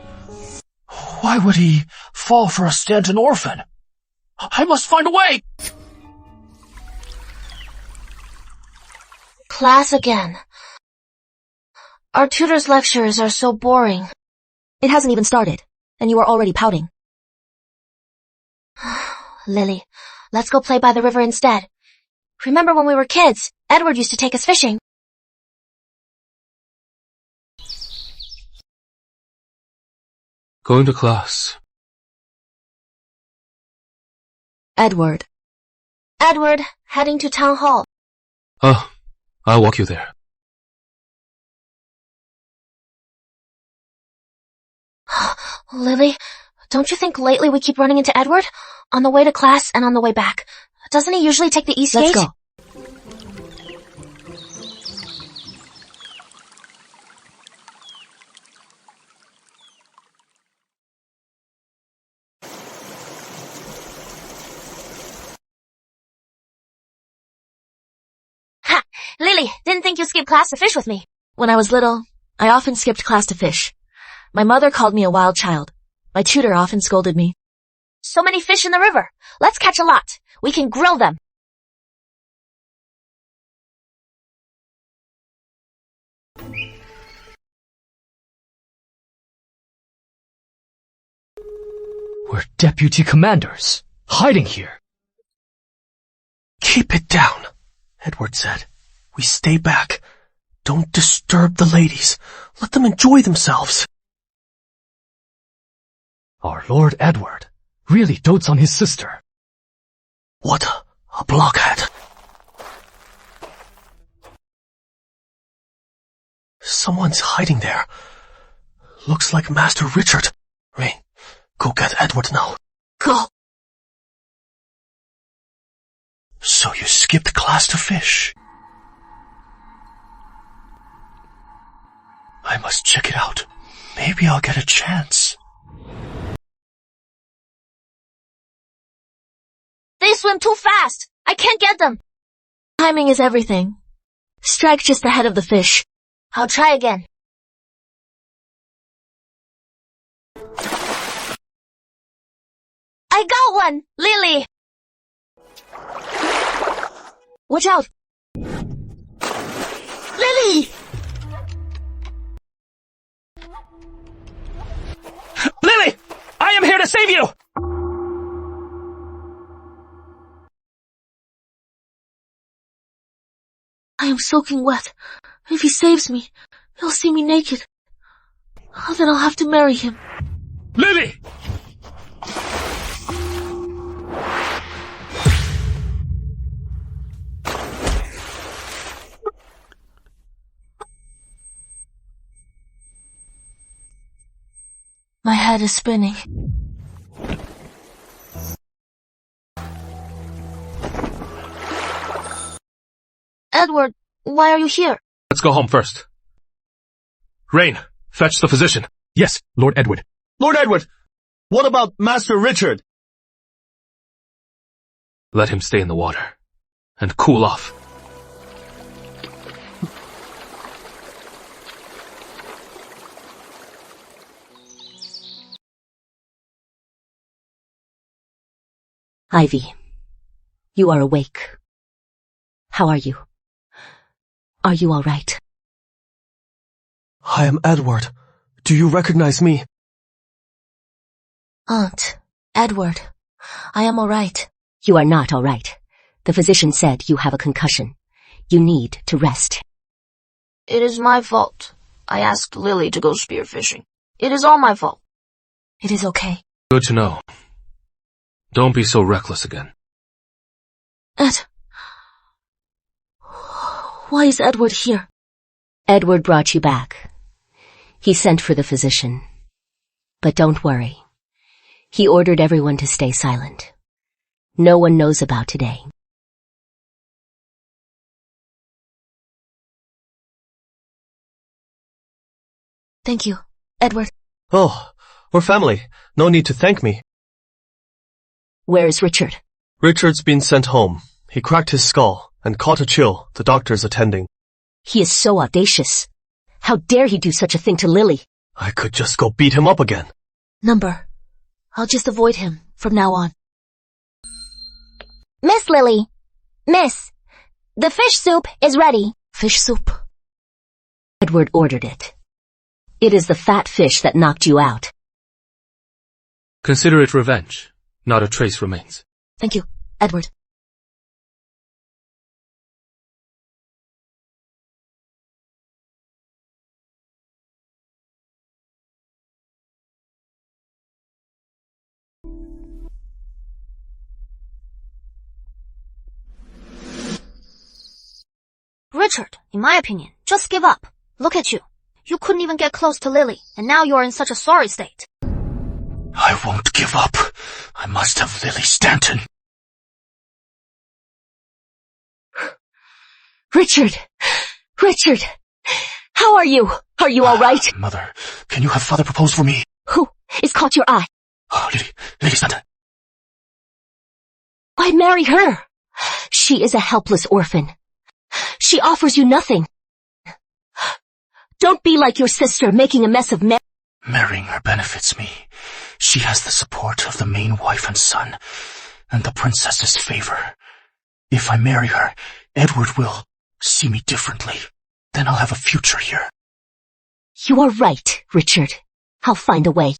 Why would he fall for a Stanton orphan? I must find a way! Class again. Our tutor's lectures are so boring. It hasn't even started, and you are already pouting. Lily, let's go play by the river instead. Remember when we were kids, Edward used to take us fishing. Going to class. Edward. Edward, heading to town hall. Oh, I'll walk you there. Lily, don't you think lately we keep running into Edward? On the way to class and on the way back. Doesn't he usually take the east gate? Let's go. Ha! Lily, didn't think you skipped class to fish with me. When I was little, I often skipped class to fish. My mother called me a wild child. My tutor often scolded me. So many fish in the river. Let's catch a lot. We can grill them. We're deputy commanders, hiding here. Keep it down, Edward said. We stay back. Don't disturb the ladies. Let them enjoy themselves. Our Lord Edward really dotes on his sister. What a blockhead. Someone's hiding there. Looks like Master Richard. Rain, go get Edward now. Go. So you skipped class to fish. I must check it out. Maybe I'll get a chance. They swim too fast. I can't get them. Timing is everything. Strike just ahead of the fish. I'll try again. I got one, Lily. Watch out. Lily! Lily! I am here to save you! I am soaking wet. If he saves me, he'll see me naked. Then I'll have to marry him. Lily! My head is spinning. Edward, why are you here? Let's go home first. Rain, fetch the physician. Yes, Lord Edward. Lord Edward, what about Master Richard? Let him stay in the water and cool off. Ivy, you are awake. How are you? Are you all right? I am Edward. Do you recognize me? Aunt, Edward, I am all right. You are not all right. The physician said you have a concussion. You need to rest. It is my fault. I asked Lily to go spearfishing. It is all my fault. It is okay. Good to know. Don't be so reckless again. Ed, why is Edward here? Edward brought you back. He sent for the physician. But don't worry. He ordered everyone to stay silent. No one knows about today. Thank you, Edward. Oh, we're family. No need to thank me. Where is Richard? Richard's been sent home. He cracked his skull and caught a chill. The doctor's attending. He is so audacious. How dare he do such a thing to Lily? I could just go beat him up again. Number. I'll just avoid him from now on. Miss Lily. Miss, the fish soup is ready. Fish soup? Edward ordered it. It is the fat fish that knocked you out. Consider it revenge. Not a trace remains. Thank you, Edward. Richard, in my opinion, just give up. Look at you. You couldn't even get close to Lily, and now you're in such a sorry state. I won't give up. I must have Lily Stanton. Richard! Richard! How are you? Are you all right? Mother, can you have father propose for me? Who is caught your eye? Oh, Lily Stanton. Why marry her? She is a helpless orphan. She offers you nothing. Don't be like your sister, making a mess of Marrying her benefits me. She has the support of the main wife and son, and the princess's favor. If I marry her, Edward will see me differently. Then I'll have a future here. You are right, Richard. I'll find a way.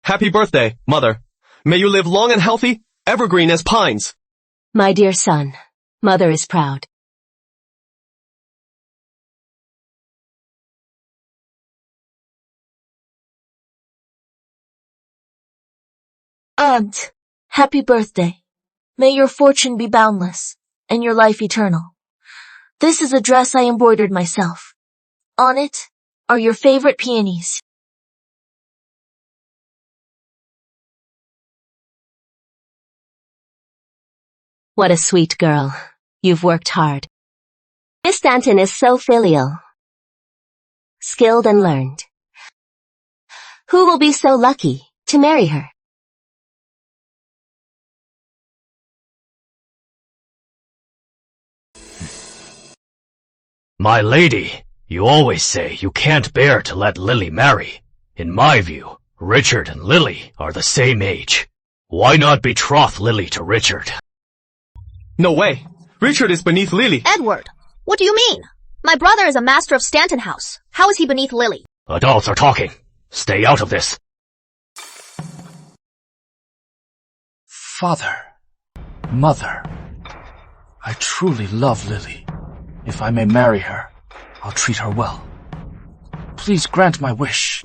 Happy birthday, Mother. May you live long and healthy, evergreen as pines. My dear son, Mother is proud. Aunt, happy birthday. May your fortune be boundless, and your life eternal. This is a dress I embroidered myself. On it are your favorite peonies. What a sweet girl. You've worked hard. Miss Stanton is so filial, skilled and learned. Who will be so lucky to marry her? My lady, you always say you can't bear to let Lily marry. In my view, Richard and Lily are the same age. Why not betroth Lily to Richard? No way. Richard is beneath Lily. Edward, what do you mean? My brother is a master of Stanton House. How is he beneath Lily? Adults are talking. Stay out of this. Father, Mother, I truly love Lily. If I may marry her, I'll treat her well. Please grant my wish.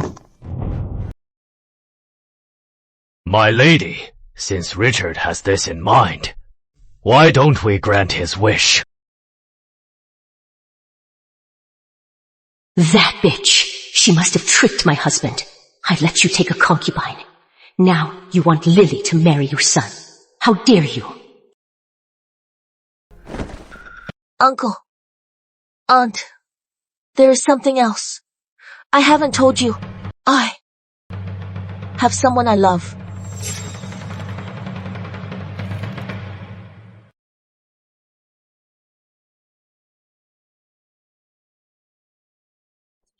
My lady, since Richard has this in mind, why don't we grant his wish? That bitch. She must have tricked my husband. I let you take a concubine. Now you want Lily to marry your son. How dare you? Uncle. Aunt. There is something else. I haven't told you. I have someone I love.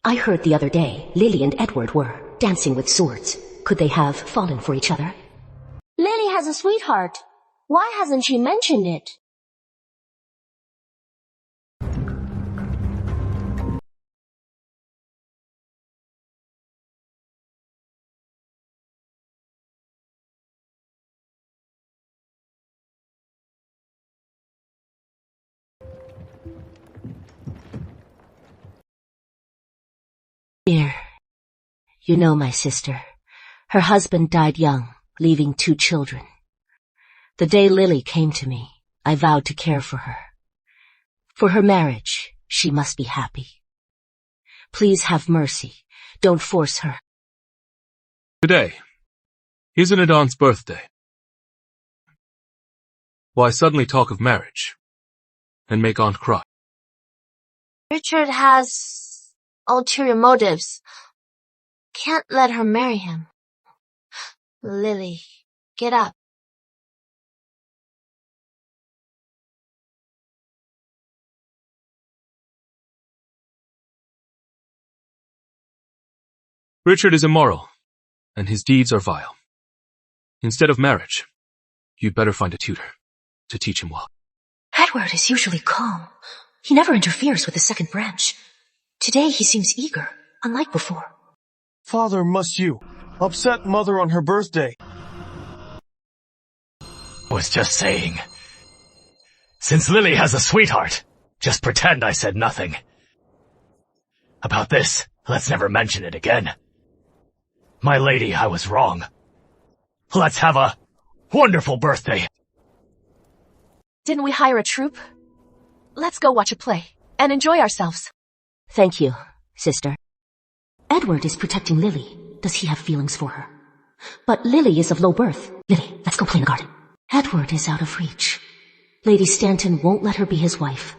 I heard the other day Lily and Edward were dancing with swords. Could they have fallen for each other? Lily has a sweetheart. Why hasn't she mentioned it? Dear, you know my sister. Her husband died young, leaving 2 children. The day Lily came to me, I vowed to care for her. For her marriage, She must be happy. Please have mercy. Don't force her. Today, isn't it Aunt's birthday? Why suddenly talk of marriage and make Aunt cry? Richard has ulterior motives. Can't let her marry him. Lily, get up. Richard is immoral, and his deeds are vile. Instead of marriage, you'd better find a tutor to teach him well. Edward is usually calm. He never interferes with the second branch. Today he seems eager, unlike before. Father, must you upset Mother on her birthday? Was just saying. Since Lily has a sweetheart, just pretend I said nothing. About this, let's never mention it again. My lady, I was wrong. Let's have a wonderful birthday. Didn't we hire a troupe? Let's go watch a play and enjoy ourselves. Thank you, sister. Edward is protecting Lily. Does he have feelings for her? But Lily is of low birth. Lily, let's go play in the garden. Edward is out of reach. Lady Stanton won't let her be his wife.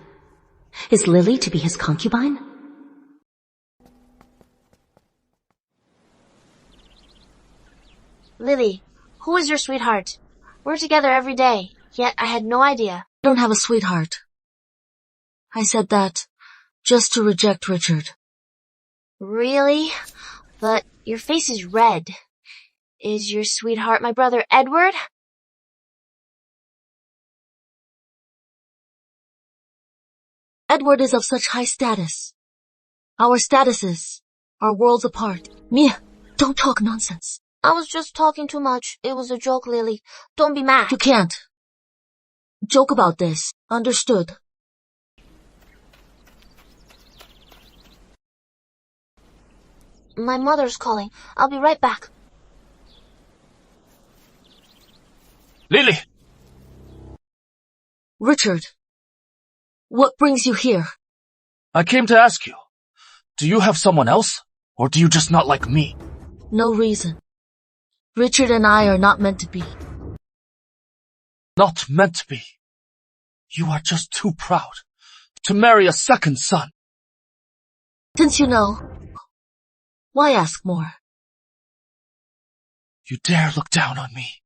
Is Lily to be his concubine? Lily, who is your sweetheart? We're together every day, yet I had no idea. I don't have a sweetheart. I said that just to reject Richard. Really? But your face is red. Is your sweetheart my brother Edward? Edward is of such high status. Our statuses are worlds apart. Mia, don't talk nonsense. I was just talking too much. It was a joke, Lily. Don't be mad. You can't joke about this. Understood? My mother's calling. I'll be right back. Lily! Richard, what brings you here? I came to ask you, do you have someone else? Or do you just not like me? No reason. Richard and I are not meant to be. Not meant to be. You are just too proud to marry a second son. Since you know, why ask more? You dare look down on me.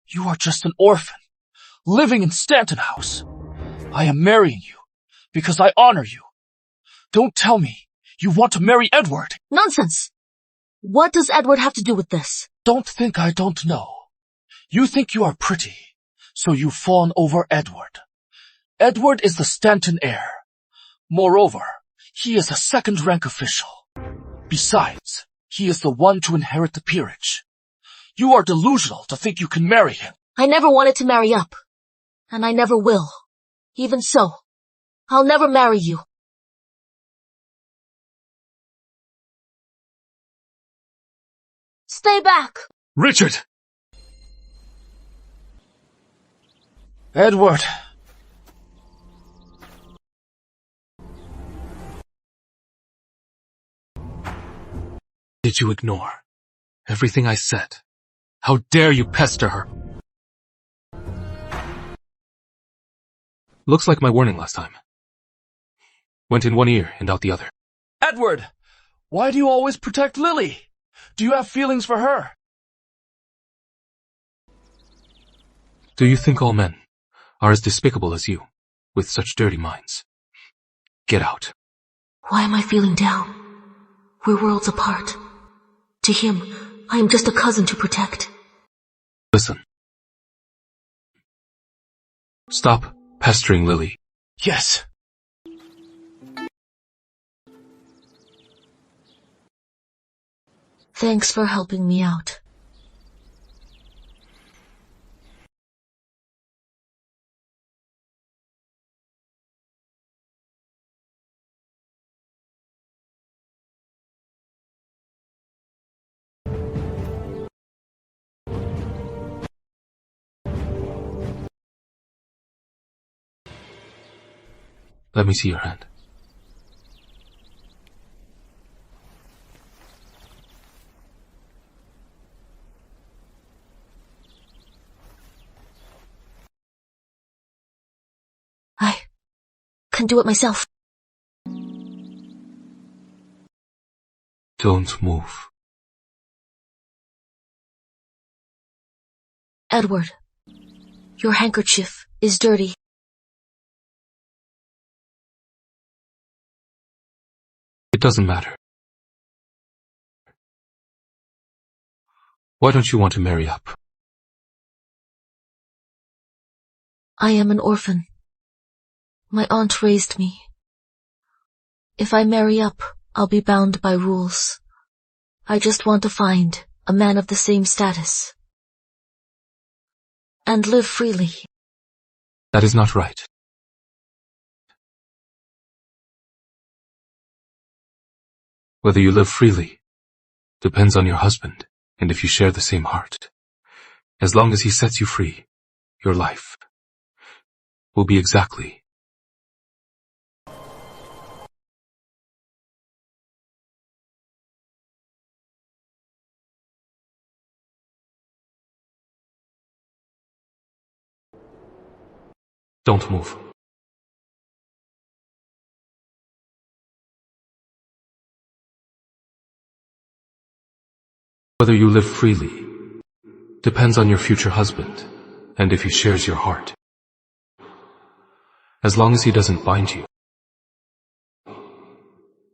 You are just an orphan, living in Stanton House. I am marrying you because I honor you. Don't tell me you want to marry Edward. Nonsense! What does Edward have to do with this? Don't think I don't know. You think you are pretty, so you've fallen over Edward. Edward is the Stanton heir. Moreover, he is a second-rank official. Besides, he is the one to inherit the peerage. You are delusional to think you can marry him. I never wanted to marry up, and I never will. Even so, I'll never marry you. Stay back! Richard! Edward! Did you ignore everything I said? How dare you pester her? Looks like my warning last time. Went in one ear and out the other. Edward! Why do you always protect Lily? Do you have feelings for her? Do you think all men are as despicable as you, with such dirty minds? Get out. Why am I feeling down? We're worlds apart. To him, I am just a cousin to protect. Listen. Stop pestering Lily. Yes. Thanks for helping me out. Let me see your hand. can do it myself. Don't move. Edward, your handkerchief is dirty. It doesn't matter. Why don't you want to marry up? I am an orphan. My aunt raised me. If I marry up, I'll be bound by rules. I just want to find a man of the same status. And live freely. That is not right. Whether you live freely depends on your husband and if you share the same heart. As long as he sets you free, your life will be exactly Don't move. Whether you live freely depends on your future husband and if he shares your heart. As long as he doesn't bind you,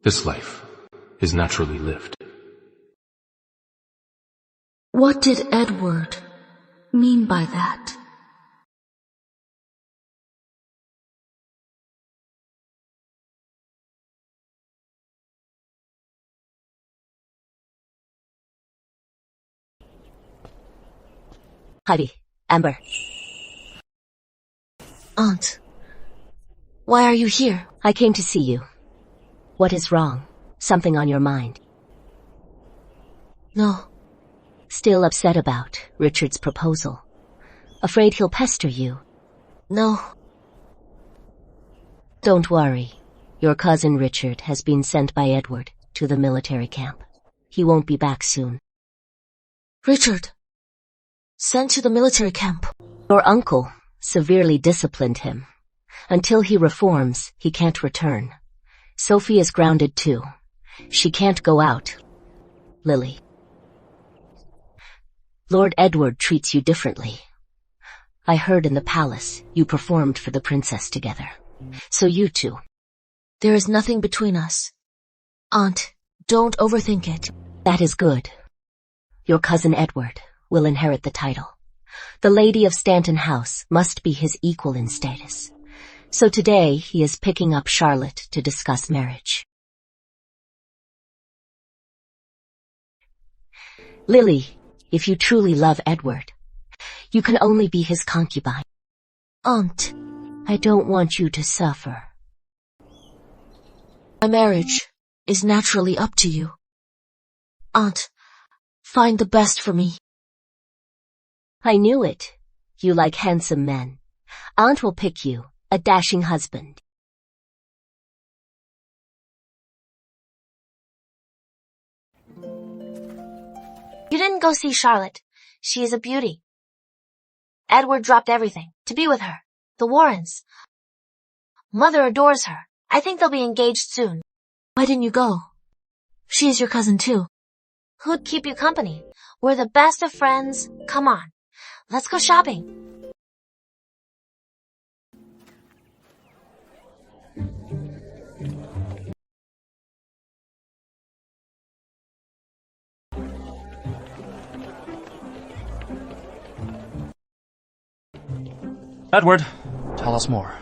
this life is naturally lived. What did Edward mean by that? Heidi, Amber. Aunt, why are you here? I came to see you. What is wrong? Something on your mind? No. Still upset about Richard's proposal? Afraid he'll pester you? No. Don't worry. Your cousin Richard has been sent by Edward to the military camp. He won't be back soon. Richard? Sent to the military camp? Your uncle severely disciplined him. Until he reforms, he can't return. Sophie is grounded too. She can't go out. Lily. Lord Edward treats you differently. I heard in the palace you performed for the princess together. So you two. There is nothing between us. Aunt, don't overthink it. That is good. Your cousin Edward will inherit the title. The Lady of Stanton House must be his equal in status. So today he is picking up Charlotte to discuss marriage. Lily, if you truly love Edward, you can only be his concubine. Aunt, I don't want you to suffer. My marriage is naturally up to you. Aunt, find the best for me. I knew it. You like handsome men. Aunt will pick you a dashing husband. You didn't go see Charlotte. She is a beauty. Edward dropped everything to be with her. The Warrens. Mother adores her. I think they'll be engaged soon. Why didn't you go? She is your cousin too. Who'd keep you company? We're the best of friends. Come on. Let's go shopping. Edward, tell us more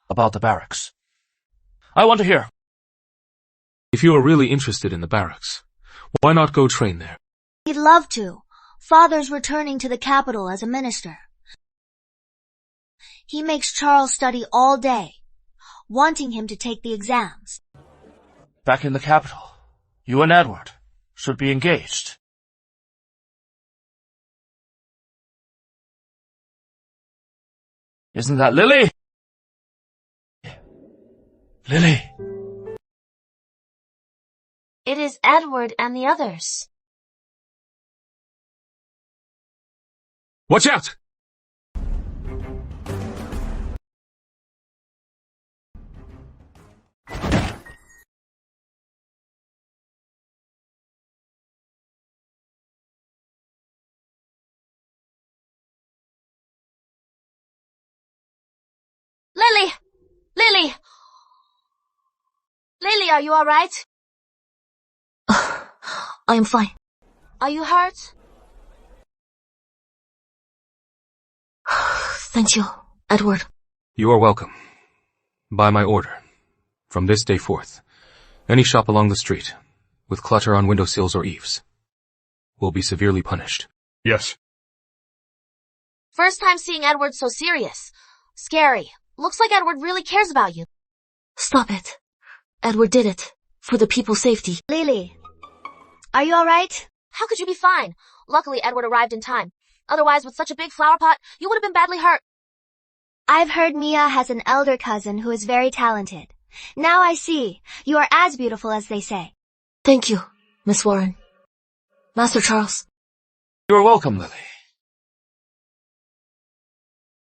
about the barracks. I want to hear. If you are really interested in the barracks, why not go train there? He'd love to. Father's returning to the capital as a minister. He makes Charles study all day, wanting him to take the exams. Back in the capital, you and Edward should be engaged. Isn't that Lily? Lily. It is Edward and the others. Watch out! are you alright? I am fine. Are you hurt? Thank you, Edward. You are welcome. By my order, from this day forth, any shop along the street, with clutter on windowsills or eaves, will be severely punished. Yes. First time seeing Edward so serious. Scary. Looks like Edward really cares about you. Stop it. Edward did it. For the people's safety. Lily, are you alright? How could you be fine? Luckily, Edward arrived in time. Otherwise, with such a big flower pot, you would have been badly hurt. I've heard Mia has an elder cousin who is very talented. Now I see. You are as beautiful as they say. Thank you, Miss Warren. Master Charles. You are welcome, Lily.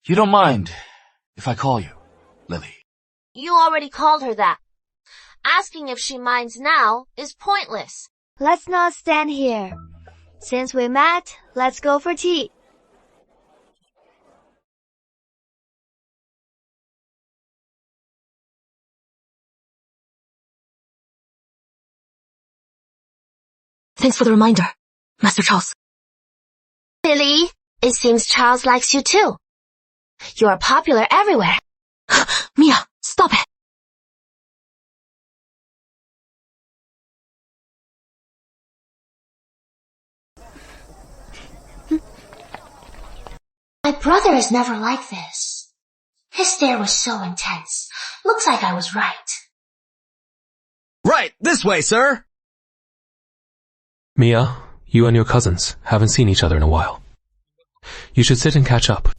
You don't mind if I call you Lily? You already called her that. Asking if she minds now is pointless. Let's not stand here. Since we met, let's go for tea. Thanks for the reminder, Master Charles. Lily, it seems Charles likes you too. You are popular everywhere. Mia, stop it. My brother is never like this. His stare was so intense. Looks like I was right. Right, this way, sir! Mia, you and your cousins haven't seen each other in a while. You should sit and catch up.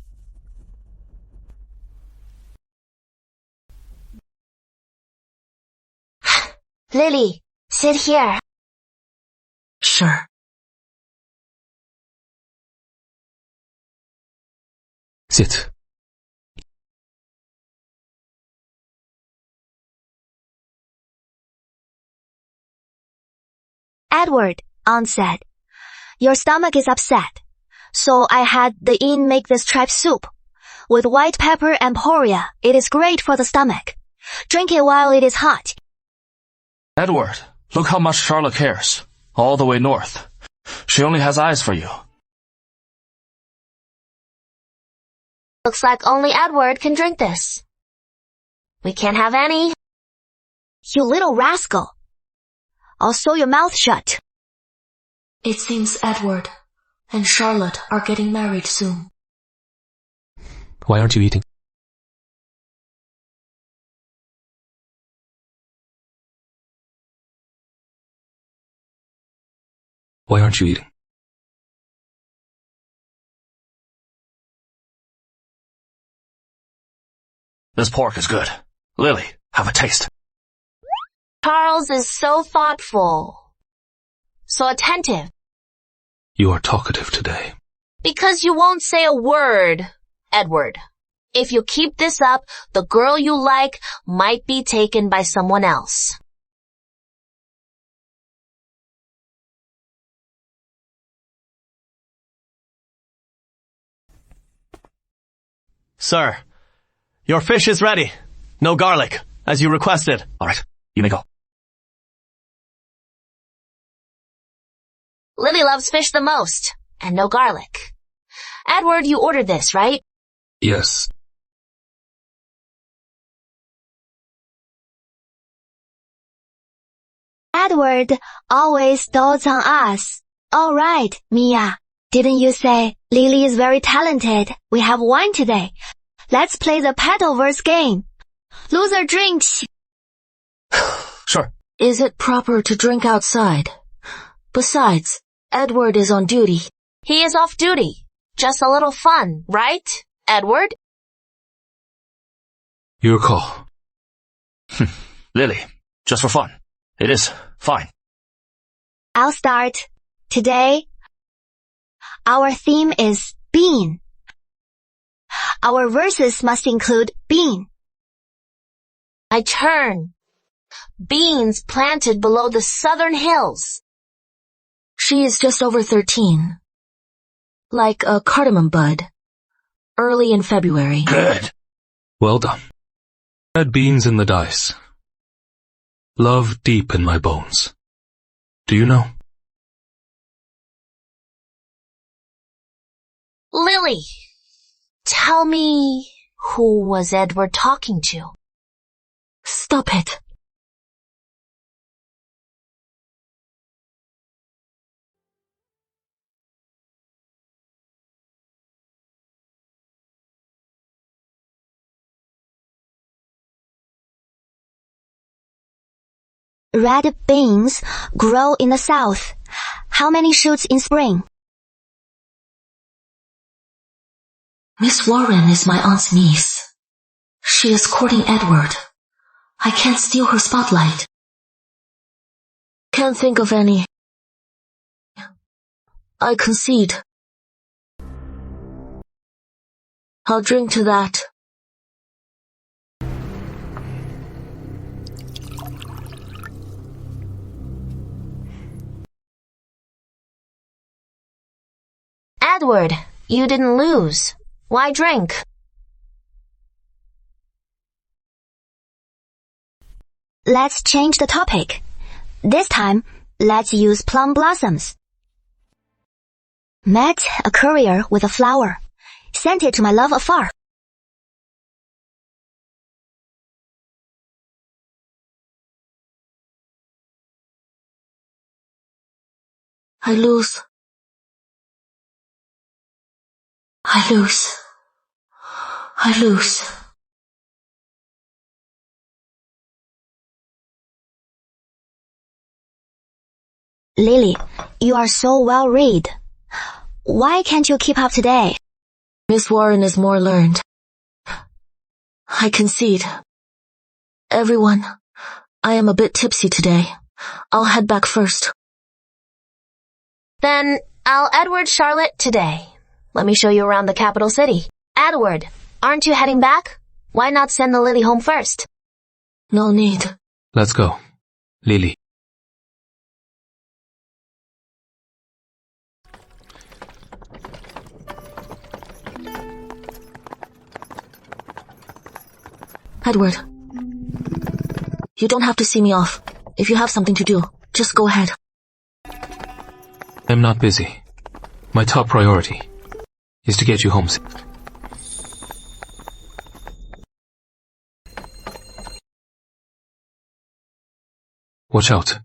Lily, sit here. Sure. Sit. Edward, Aunt said, your stomach is upset. So I had the inn make this tripe soup. With white pepper and poria, it is great for the stomach. Drink it while it is hot. Edward, look how much Charlotte cares. All the way north. She only has eyes for you. Looks like only Edward can drink this. We can't have any. You little rascal. I'll sew your mouth shut. It seems Edward and Charlotte are getting married soon. Why aren't you eating? Why aren't you eating? This pork is good. Lily, have a taste. Charles is so thoughtful. So attentive. You are talkative today. Because you won't say a word, Edward. If you keep this up, the girl you like might be taken by someone else. Sir, your fish is ready. No garlic, as you requested. All right, you may go. Lily loves fish the most, and no garlic. Edward, you ordered this, right? Yes. Edward always dotes on us. All right, Mia. Didn't you say Lily is very talented? We have wine today. Let's play the petal-verse game. Loser drinks. Sure. Is it proper to drink outside? Besides, Edward is on duty. He is off duty. Just a little fun, right, Edward? Your call. Lily, just for fun. It is fine. I'll start. Today, our theme is bean. Our verses must include bean. My turn. Beans planted below the southern hills. She is just over 13. Like a cardamom bud. Early in February. Good. Well done. Red beans in the dice. Love deep in my bones. Do you know? Lily, tell me, who was Edward talking to? Stop it. Red beans grow in the south. How many shoots in spring? Miss Warren is my aunt's niece. She is courting Edward. I can't steal her spotlight. Can't think of any. I concede. I'll drink to that. Edward, you didn't lose. Why drink? Let's change the topic. This time, let's use plum blossoms. Met a courier with a flower. Sent it to my love afar. I lose. I lose. I lose. Lily, you are so well read. Why can't you keep up today? Miss Warren is more learned. I concede. Everyone, I am a bit tipsy today. I'll head back first. Then I'll Edward Charlotte today. Let me show you around the capital city. Edward, aren't you heading back? Why not send the Lily home first? No need. Let's go. Lily. Edward, you don't have to see me off. If you have something to do, just go ahead. I'm not busy. My top priority is to get you home safe. Watch out.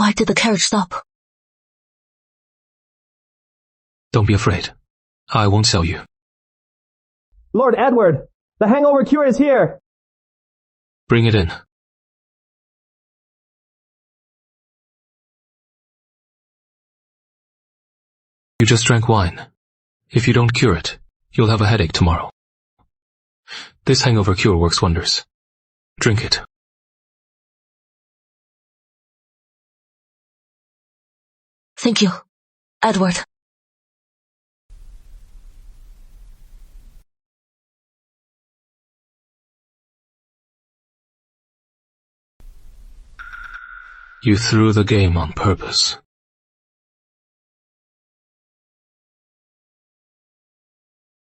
Why did the carriage stop? Don't be afraid. I won't sell you. Lord Edward, the hangover cure is here. Bring it in. You just drank wine. If you don't cure it, you'll have a headache tomorrow. This hangover cure works wonders. Drink it. Thank you, Edward. You threw the game on purpose.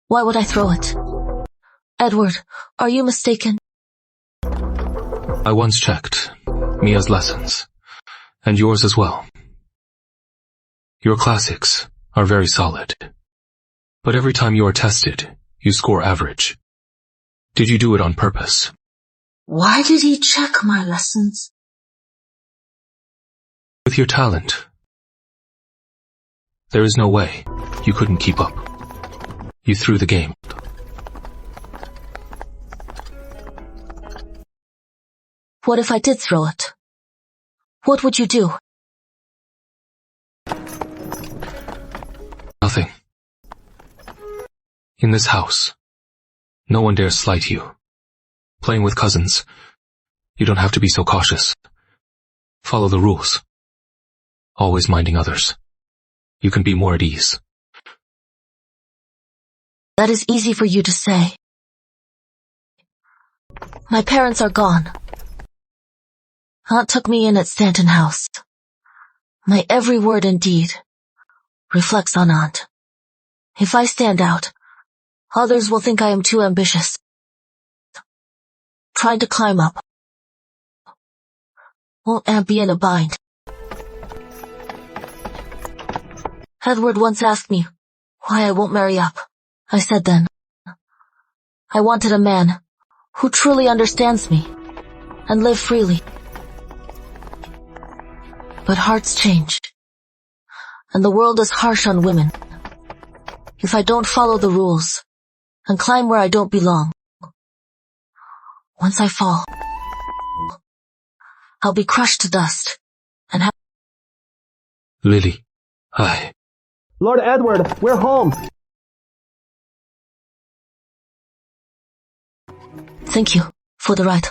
Why would I throw it? Edward, are you mistaken? I once checked Mia's lessons, and yours as well. Your classics are very solid, but every time you are tested, you score average. Did you do it on purpose? Why did he check my lessons? With your talent, there is no way you couldn't keep up. You threw the game. What if I did throw it? What would you do? Nothing. In this house, no one dares slight you. Playing with cousins, you don't have to be so cautious. Follow the rules. always minding others. You can be more at ease. That is easy for you to say. My parents are gone. Aunt took me in at Stanton House. My every word and deed reflects on Aunt. If I stand out, others will think I am too ambitious. Trying to climb up. Won't Aunt be in a bind? Edward once asked me why I won't marry up. I said then, I wanted a man who truly understands me and live freely. But hearts change, and the world is harsh on women. If I don't follow the rules and climb where I don't belong, once I fall, I'll be crushed to dust and have... Lily, hi. Lord Edward, we're home. Thank you for the ride.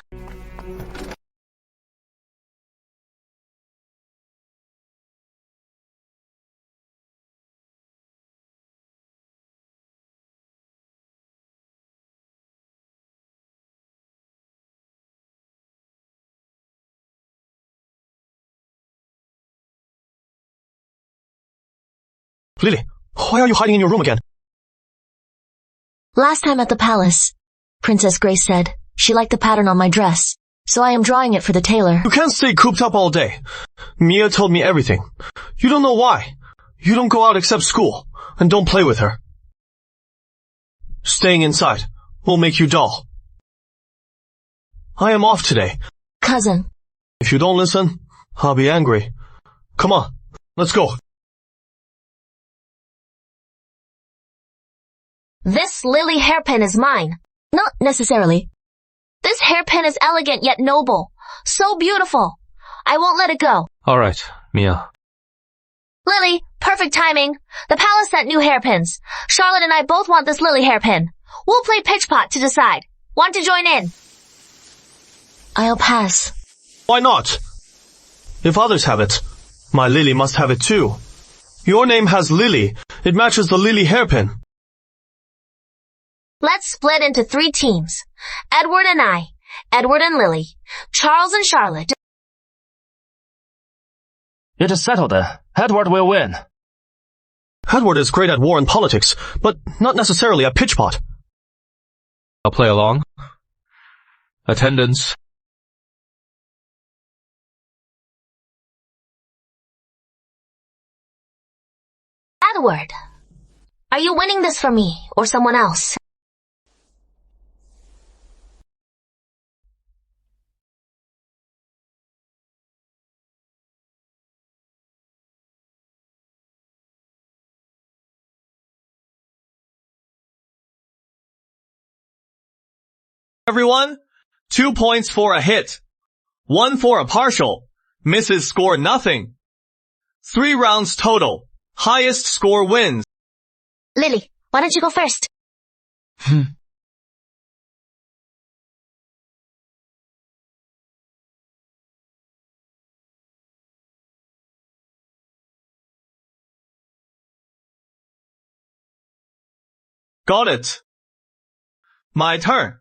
Lily, why are you hiding in your room again? Last time at the palace, Princess Grace said she liked the pattern on my dress, so I am drawing it for the tailor. You can't stay cooped up all day. Mia told me everything. You don't know why. You don't go out except school, and don't play with her. Staying inside will make you dull. I am off today. Cousin. If you don't listen, I'll be angry. Come on, let's go. This lily hairpin is mine. Not necessarily. This hairpin is elegant yet noble. So beautiful. I won't let it go. All right, Mia. Lily, perfect timing. The palace sent new hairpins. Charlotte and I both want this lily hairpin. We'll play pitchpot to decide. Want to join in? I'll pass. Why not? If others have it, my Lily must have it too. Your name has Lily. It matches the lily hairpin. Let's split into 3 teams. Edward and I, Edward and Lily, Charles and Charlotte. It is settled. Edward will win. Edward is great at war and politics, but not necessarily at pitchpot. I'll play along. Attendance. Edward, are you winning this for me or someone else? Everyone, 2 points for a hit. 1 for a partial. Misses score nothing. 3 rounds total. Highest score wins. Lily, why don't you go first? Got it. My turn.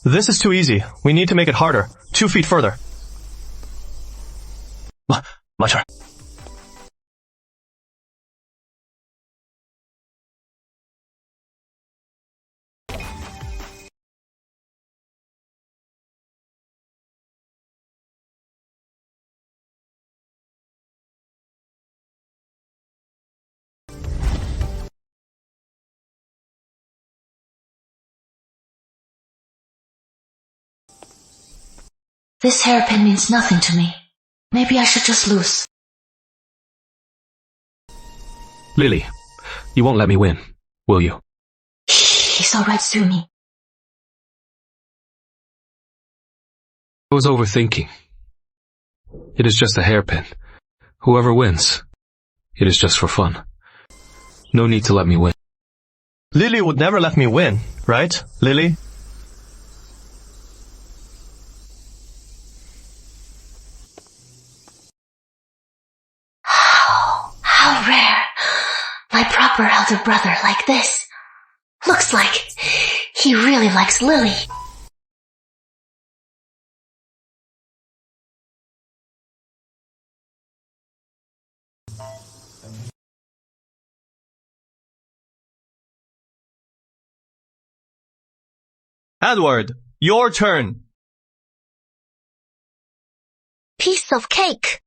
This is too easy. We need to make it harder. 2 feet further. My turn. This hairpin means nothing to me. Maybe I should just lose. Lily, you won't let me win, will you? He saw right through me. I was overthinking. It is just a hairpin. Whoever wins, it is just for fun. No need to let me win. Lily would never let me win, right, Lily? How rare. My proper elder brother like this. Looks like he really likes Lily. Edward, your turn. Piece of cake.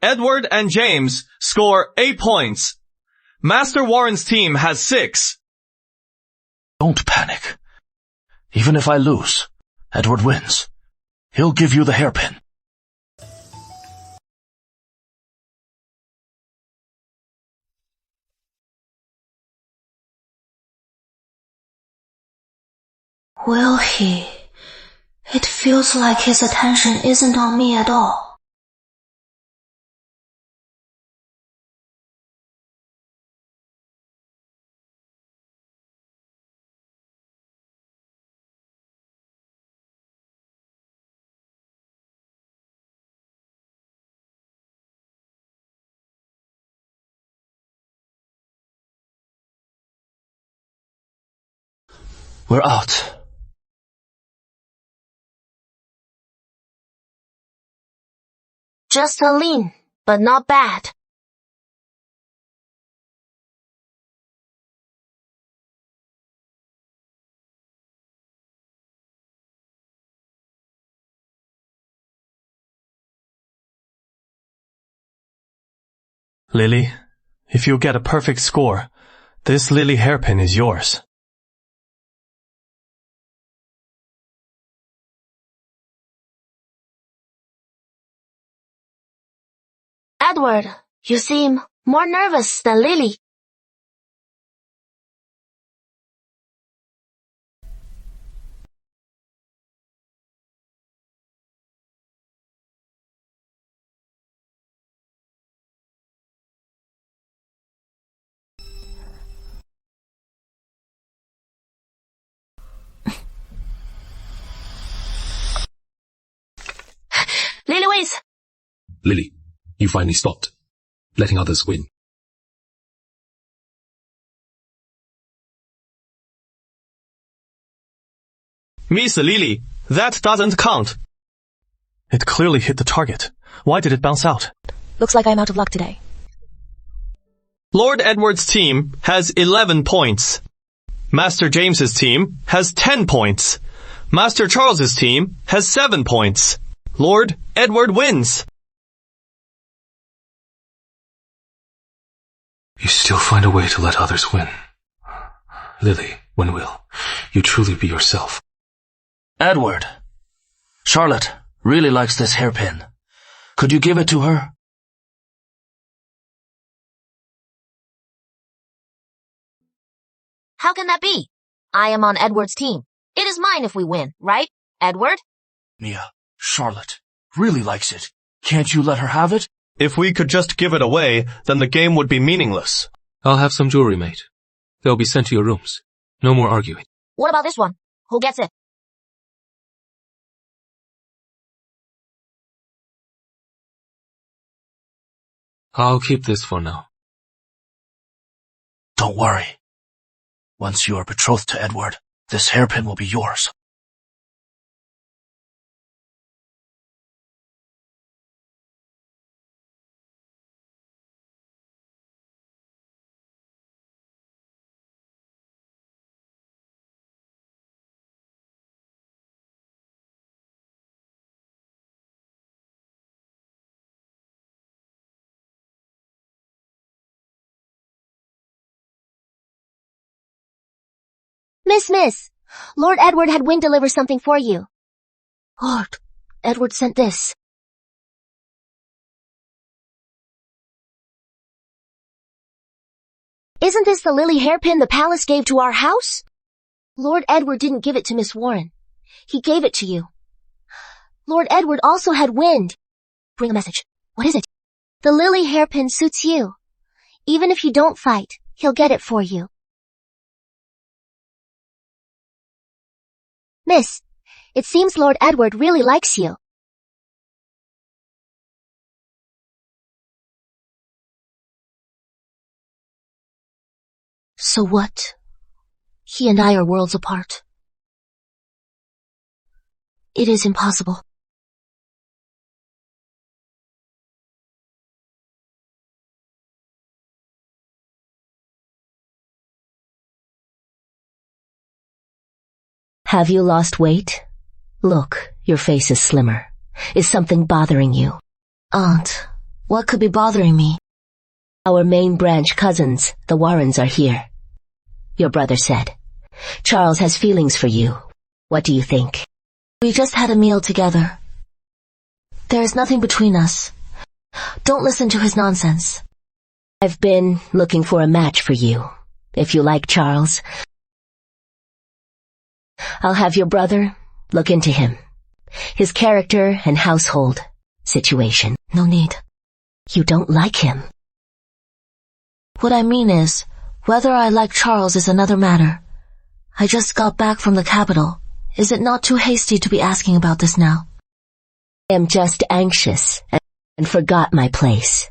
Edward and James score 8 points. Master Warren's team has 6. Don't panic. Even if I lose, Edward wins. He'll give you the hairpin. Will he? It feels like his attention isn't on me at all. We're out. Just a lean, but not bad. Lily, if you get a perfect score, this Lily hairpin is yours. Edward, you seem more nervous than Lily. Lily wins. Lily, you finally stopped letting others win. Miss Lily, that doesn't count. It clearly hit the target. Why did it bounce out? Looks like I'm out of luck today. Lord Edward's team has 11 points. Master James's team has 10 points. Master Charles's team has 7 points. Lord Edward wins. You still find a way to let others win. Lily, when will you truly be yourself? Edward. Charlotte really likes this hairpin. Could you give it to her? How can that be? I am on Edward's team. It is mine if we win, right, Edward? Mia, Charlotte really likes it. Can't you let her have it? If we could just give it away, then the game would be meaningless. I'll have some jewelry made. They'll be sent to your rooms. No more arguing. What about this one? Who gets it? I'll keep this for now. Don't worry. Once you are betrothed to Edward, this hairpin will be yours. Miss! Lord Edward had Wynne deliver something for you. Lord, Edward sent this. Isn't this the lily hairpin the palace gave to our house? Lord Edward didn't give it to Miss Warren. He gave it to you. Lord Edward also had Wynne. Bring a message. What is it? The lily hairpin suits you. Even if you don't fight, he'll get it for you. Miss, it seems Lord Edward really likes you. So what? He and I are worlds apart. It is impossible. Have you lost weight? Look, your face is slimmer. Is something bothering you? Aunt, what could be bothering me? Our main branch cousins, the Warrens, are here. Your brother said. Charles has feelings for you. What do you think? We just had a meal together. There is nothing between us. Don't listen to his nonsense. I've been looking for a match for you. If you like Charles, I'll have your brother look into him. His character and household situation. No need. You don't like him. What I mean is, whether I like Charles is another matter. I just got back from the capital. Is it not too hasty to be asking about this now? I am just anxious and forgot my place.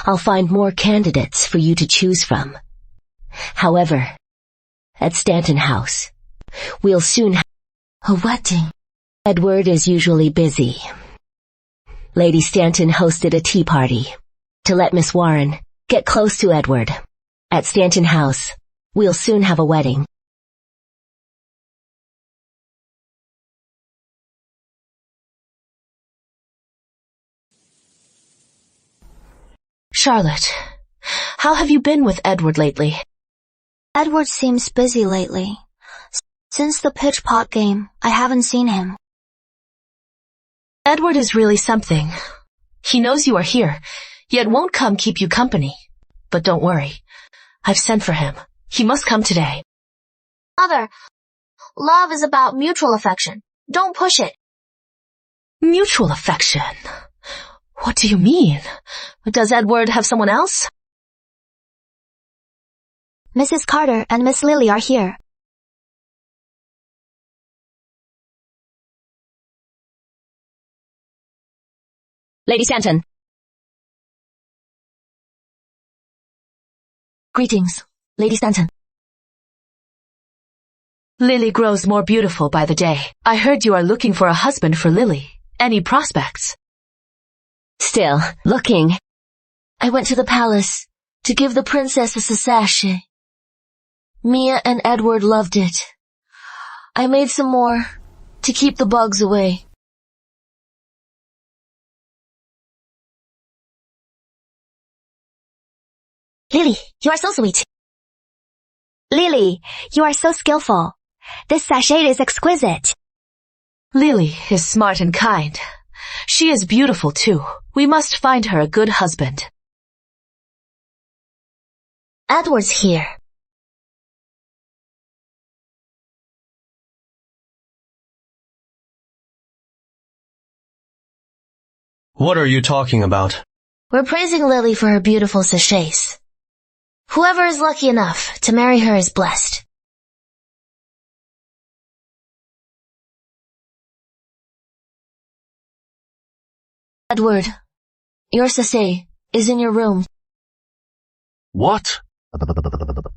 I'll find more candidates for you to choose from. However, at Stanton House, we'll soon have a wedding. Edward is usually busy. Lady Stanton hosted a tea party to let Miss Warren get close to Edward. At Stanton House, we'll soon have a wedding. Charlotte, how have you been with Edward lately? Edward seems busy lately. Since the pitch pot game, I haven't seen him. Edward is really something. He knows you are here, yet won't come keep you company. But don't worry. I've sent for him. He must come today. Mother, love is about mutual affection. Don't push it. Mutual affection? What do you mean? Does Edward have someone else? Mrs. Carter and Miss Lily are here. Lady Stanton. Greetings, Lady Stanton. Lily grows more beautiful by the day. I heard you are looking for a husband for Lily. Any prospects? Still looking. I went to the palace to give the princess a sachet. Mia and Edward loved it. I made some more to keep the bugs away. Lily, you are so sweet. Lily, you are so skillful. This sachet is exquisite. Lily is smart and kind. She is beautiful too. We must find her a good husband. Edward's here. What are you talking about? We're praising Lily for her beautiful sachets. Whoever is lucky enough to marry her is blessed. Edward, your sachet is in your room. What?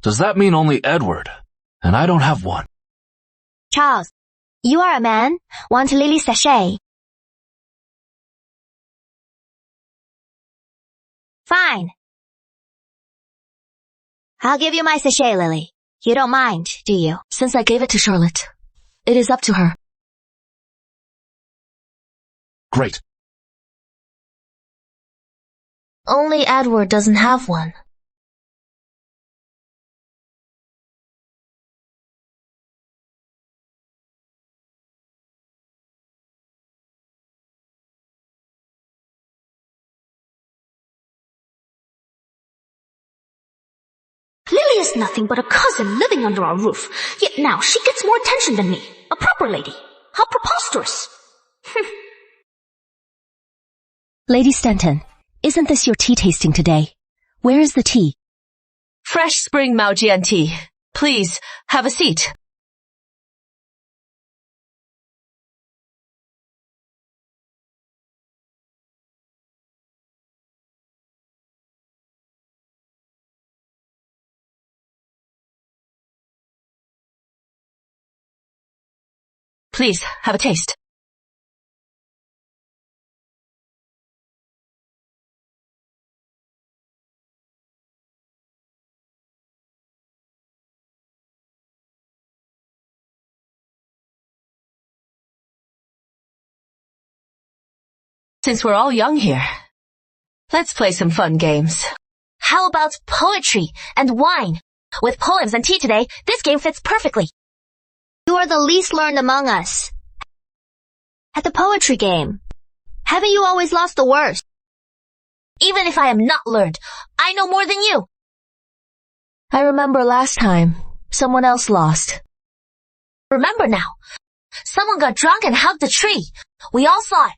Does that mean only Edward? And I don't have one. Charles, you are a man. Want Lily's sachet? Fine. I'll give you my sachet, Lily. You don't mind, do you? Since I gave it to Charlotte, it is up to her. Great. Only Edward doesn't have one. Lily is nothing but a cousin living under our roof, yet now she gets more attention than me. A proper lady. How preposterous. Lady Stanton, isn't this your tea tasting today? Where is the tea? Fresh spring Maojian tea. Please, have a seat. Please, have a taste. Since we're all young here, let's play some fun games. How about poetry and wine? With poems and tea today, this game fits perfectly. You are the least learned among us. At the poetry game, haven't you always lost the worst? Even if I am not learned, I know more than you. I remember last time, someone else lost. Remember now, someone got drunk and hugged a tree. We all saw it.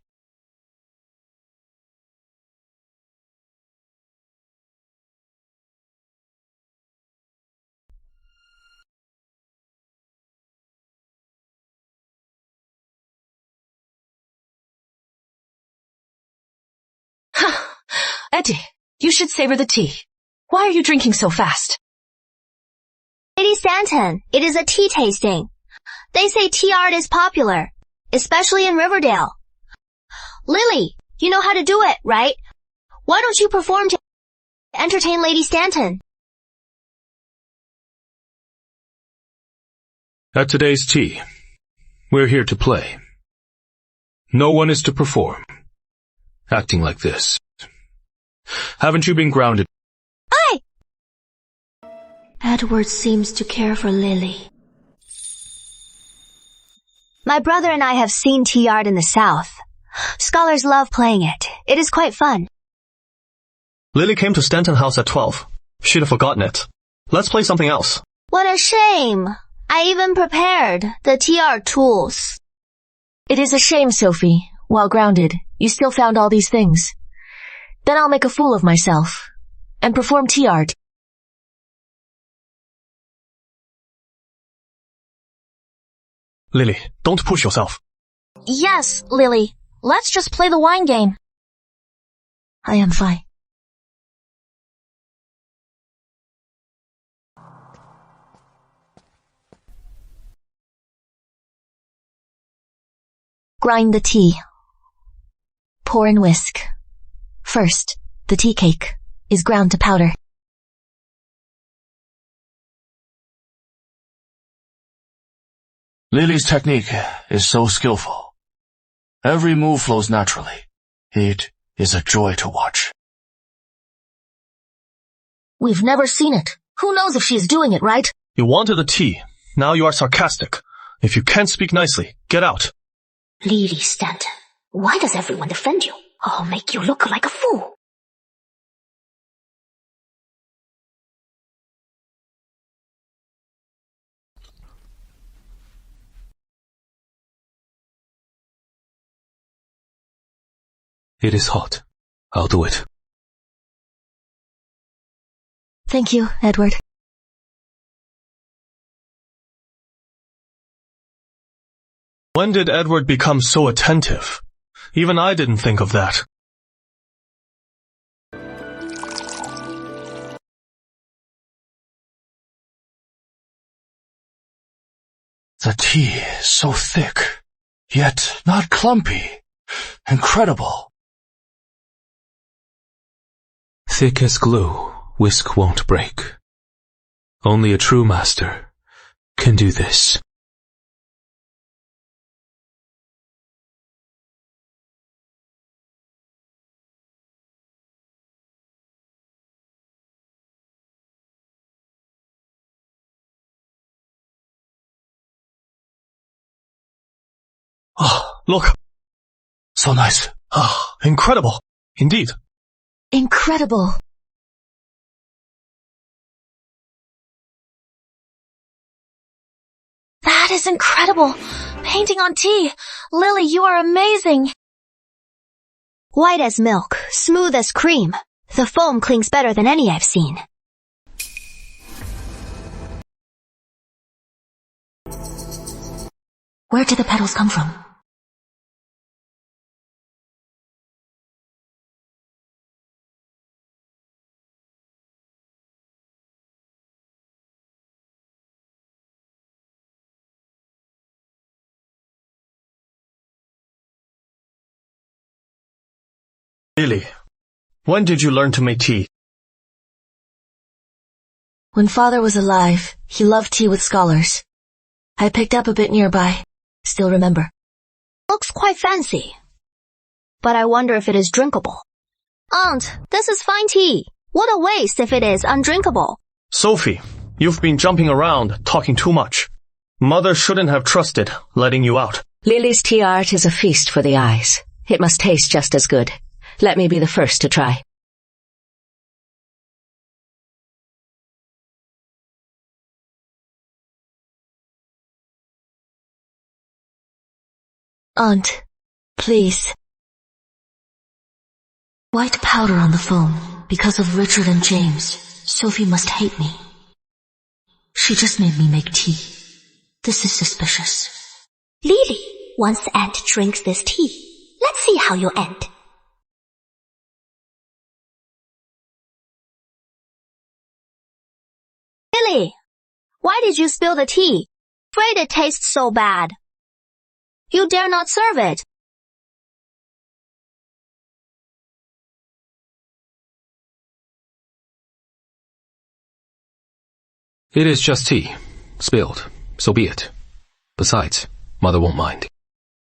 Eddie, you should savor the tea. Why are you drinking so fast? Lady Stanton, it is a tea tasting. They say tea art is popular, especially in Riverdale. Lily, you know how to do it, right? Why don't you perform to entertain Lady Stanton? At today's tea, we're here to play. No one is to perform. Acting like this. Haven't you been grounded? Aye! Edward seems to care for Lily. My brother and I have seen tea art in the South. Scholars love playing it. It is quite fun. Lily came to Stanton House at 12. She'd have forgotten it. Let's play something else. What a shame. I even prepared the tea art tools. It is a shame, Sophie. While grounded, you still found all these things. Then I'll make a fool of myself and perform tea art. Lily, don't push yourself. Yes, Lily. Let's just play the wine game. I am fine. Grind the tea. Pour and whisk. First, the tea cake is ground to powder. Lily's technique is so skillful. Every move flows naturally. It is a joy to watch. We've never seen it. Who knows if she's doing it right? You wanted the tea. Now you are sarcastic. If you can't speak nicely, get out. Lily Stanton, why does everyone defend you? I'll make you look like a fool. It is hot. I'll do it. Thank you, Edward. When did Edward become so attentive? Even I didn't think of that. The tea is so thick, yet not clumpy. Incredible. Thick as glue, whisk won't break. Only a true master can do this. Oh, look. So nice. Oh, incredible. Indeed. Incredible. is incredible. Painting on tea. Lily, you are amazing. White as milk, smooth as cream. The foam clings better than any I've seen. Where did the petals come from? Lily, when did you learn to make tea? When father was alive, he loved tea with scholars. I picked up a bit nearby. Still remember. Looks quite fancy. But I wonder if it is drinkable. Aunt, this is fine tea. What a waste if it is undrinkable. Sophie, you've been jumping around, talking too much. Mother shouldn't have trusted letting you out. Lily's tea art is a feast for the eyes. It must taste just as good. Let me be the first to try. Aunt, please. White powder on the foam. Because of Richard and James, Sophie must hate me. She just made me make tea. This is suspicious. Lily, once Aunt drinks this tea, let's see how you end. Lily, why did you spill the tea? Afraid it tastes so bad. You dare not serve it. It is just tea. Spilled. So be it. Besides, Mother won't mind.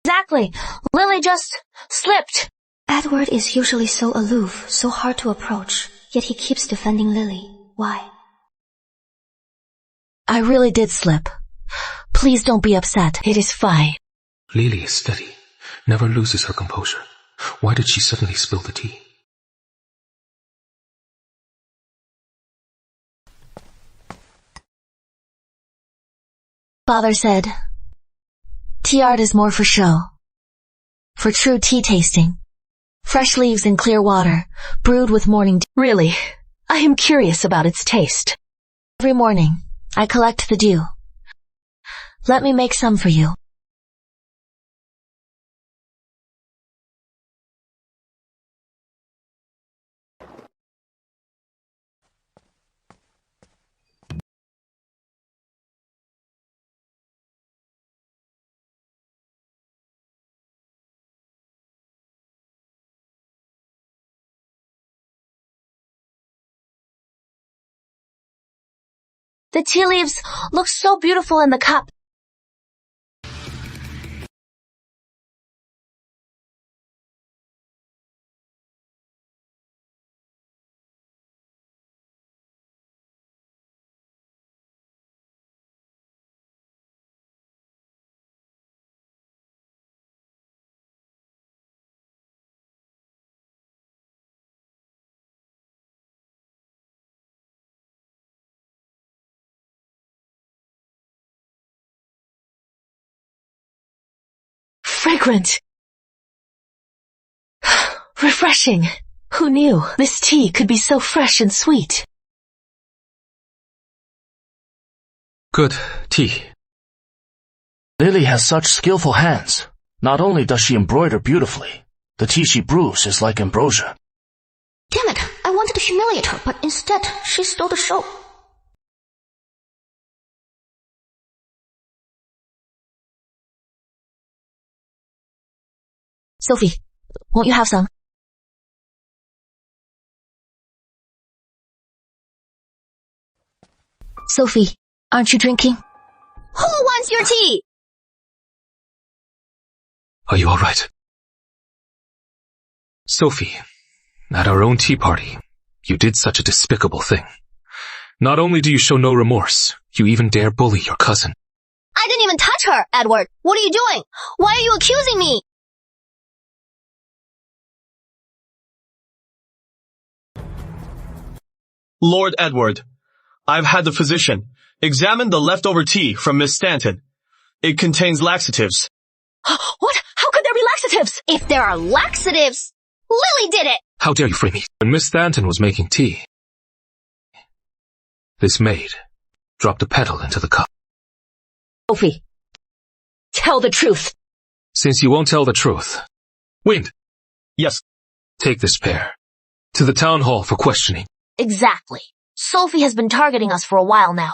Exactly. Lily just slipped. Edward is usually so aloof, so hard to approach, yet he keeps defending Lily. Why? I really did slip. Please don't be upset. It is fine. Lily is steady. Never loses her composure. Why did she suddenly spill the tea? Father said, tea art is more for show. For true tea tasting. Fresh leaves in clear water, brewed with morning dew. Really, I am curious about its taste. Every morning, I collect the dew. Let me make some for you. The tea leaves look so beautiful in the cup. Fragrant. Refreshing. Who knew this tea could be so fresh and sweet? Good tea. Lily has such skillful hands. Not only does she embroider beautifully, the tea she brews is like ambrosia. Damn it, I wanted to humiliate her, but instead, she stole the show. Sophie, won't you have some? Sophie, aren't you drinking? Who wants your tea? Are you all right? Sophie, at our own tea party, you did such a despicable thing. Not only do you show no remorse, you even dare bully your cousin. I didn't even touch her, Edward. What are you doing? Why are you accusing me? Lord Edward, I've had the physician examine the leftover tea from Miss Stanton. It contains laxatives. What? How could there be laxatives? If there are laxatives, Lily did it! How dare you frame me? When Miss Stanton was making tea, this maid dropped a petal into the cup. Sophie, tell the truth. Since you won't tell the truth, Wind, Yes. take this pair to the town hall for questioning. Exactly. Sophie has been targeting us for a while now.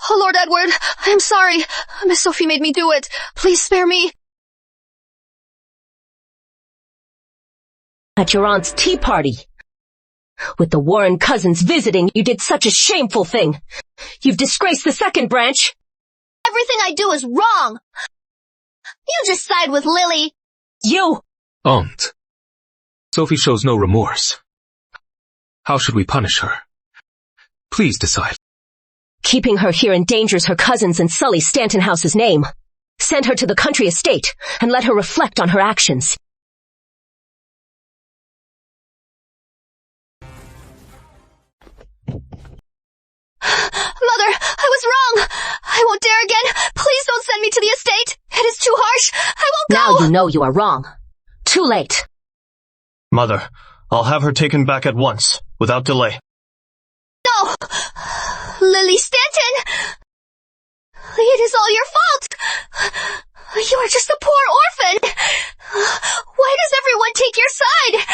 Oh, Lord Edward, I am sorry. Miss Sophie made me do it. Please spare me. At your aunt's tea party, with the Warren cousins visiting, you did such a shameful thing. You've disgraced the second branch. Everything I do is wrong. You just side with Lily. You! Aunt, Sophie shows no remorse. How should we punish her? Please decide. Keeping her here endangers her cousins and sullies Stanton House's name. Send her to the country estate and let her reflect on her actions. Mother, I was wrong. I won't dare again. Please don't send me to the estate. It is too harsh. I won't go. Now you know you are wrong. Too late. Mother, I'll have her taken back at once, without delay. No! Lily Stanton! It is all your fault. You are just a poor orphan. Why does everyone take your side?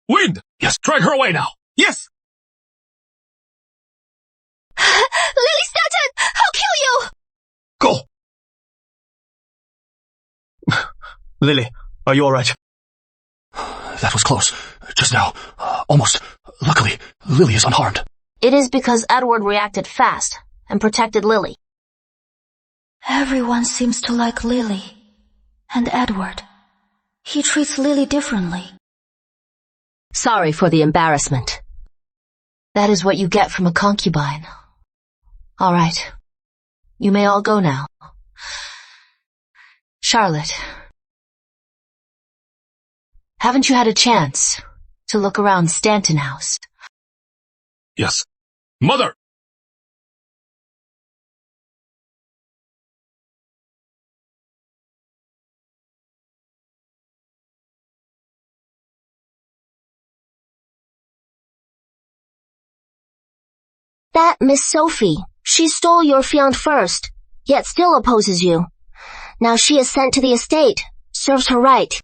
Wind! Yes, drag her away now! Yes! Lily Stanton! I'll kill you! Go! Lily, are you alright? That was close. Just now. Almost. Luckily, Lily is unharmed. It is because Edward reacted fast and protected Lily. Everyone seems to like Lily. And Edward. He treats Lily differently. Sorry for the embarrassment. That is what you get from a concubine. All right. You may all go now. Charlotte, haven't you had a chance to look around Stanton House? Yes. Mother! That Miss Sophie. She stole your fiancé first, yet still opposes you. Now she is sent to the estate. Serves her right.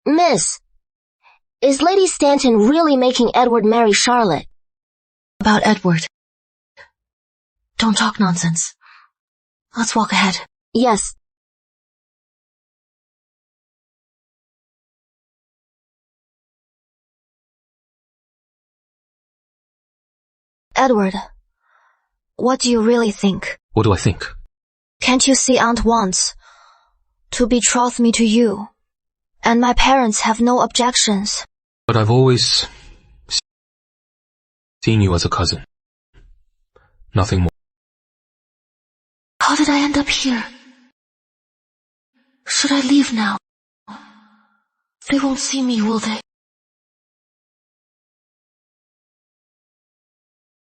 Miss, is Lady Stanton really making Edward marry Charlotte? About Edward. Don't talk nonsense. Let's walk ahead. Yes. Edward, what do you really think? What do I think? Can't you see Aunt wants to betroth me to you? And my parents have no objections. But I've always seen you as a cousin. Nothing more. How did I end up here? Should I leave now? They won't see me, will they?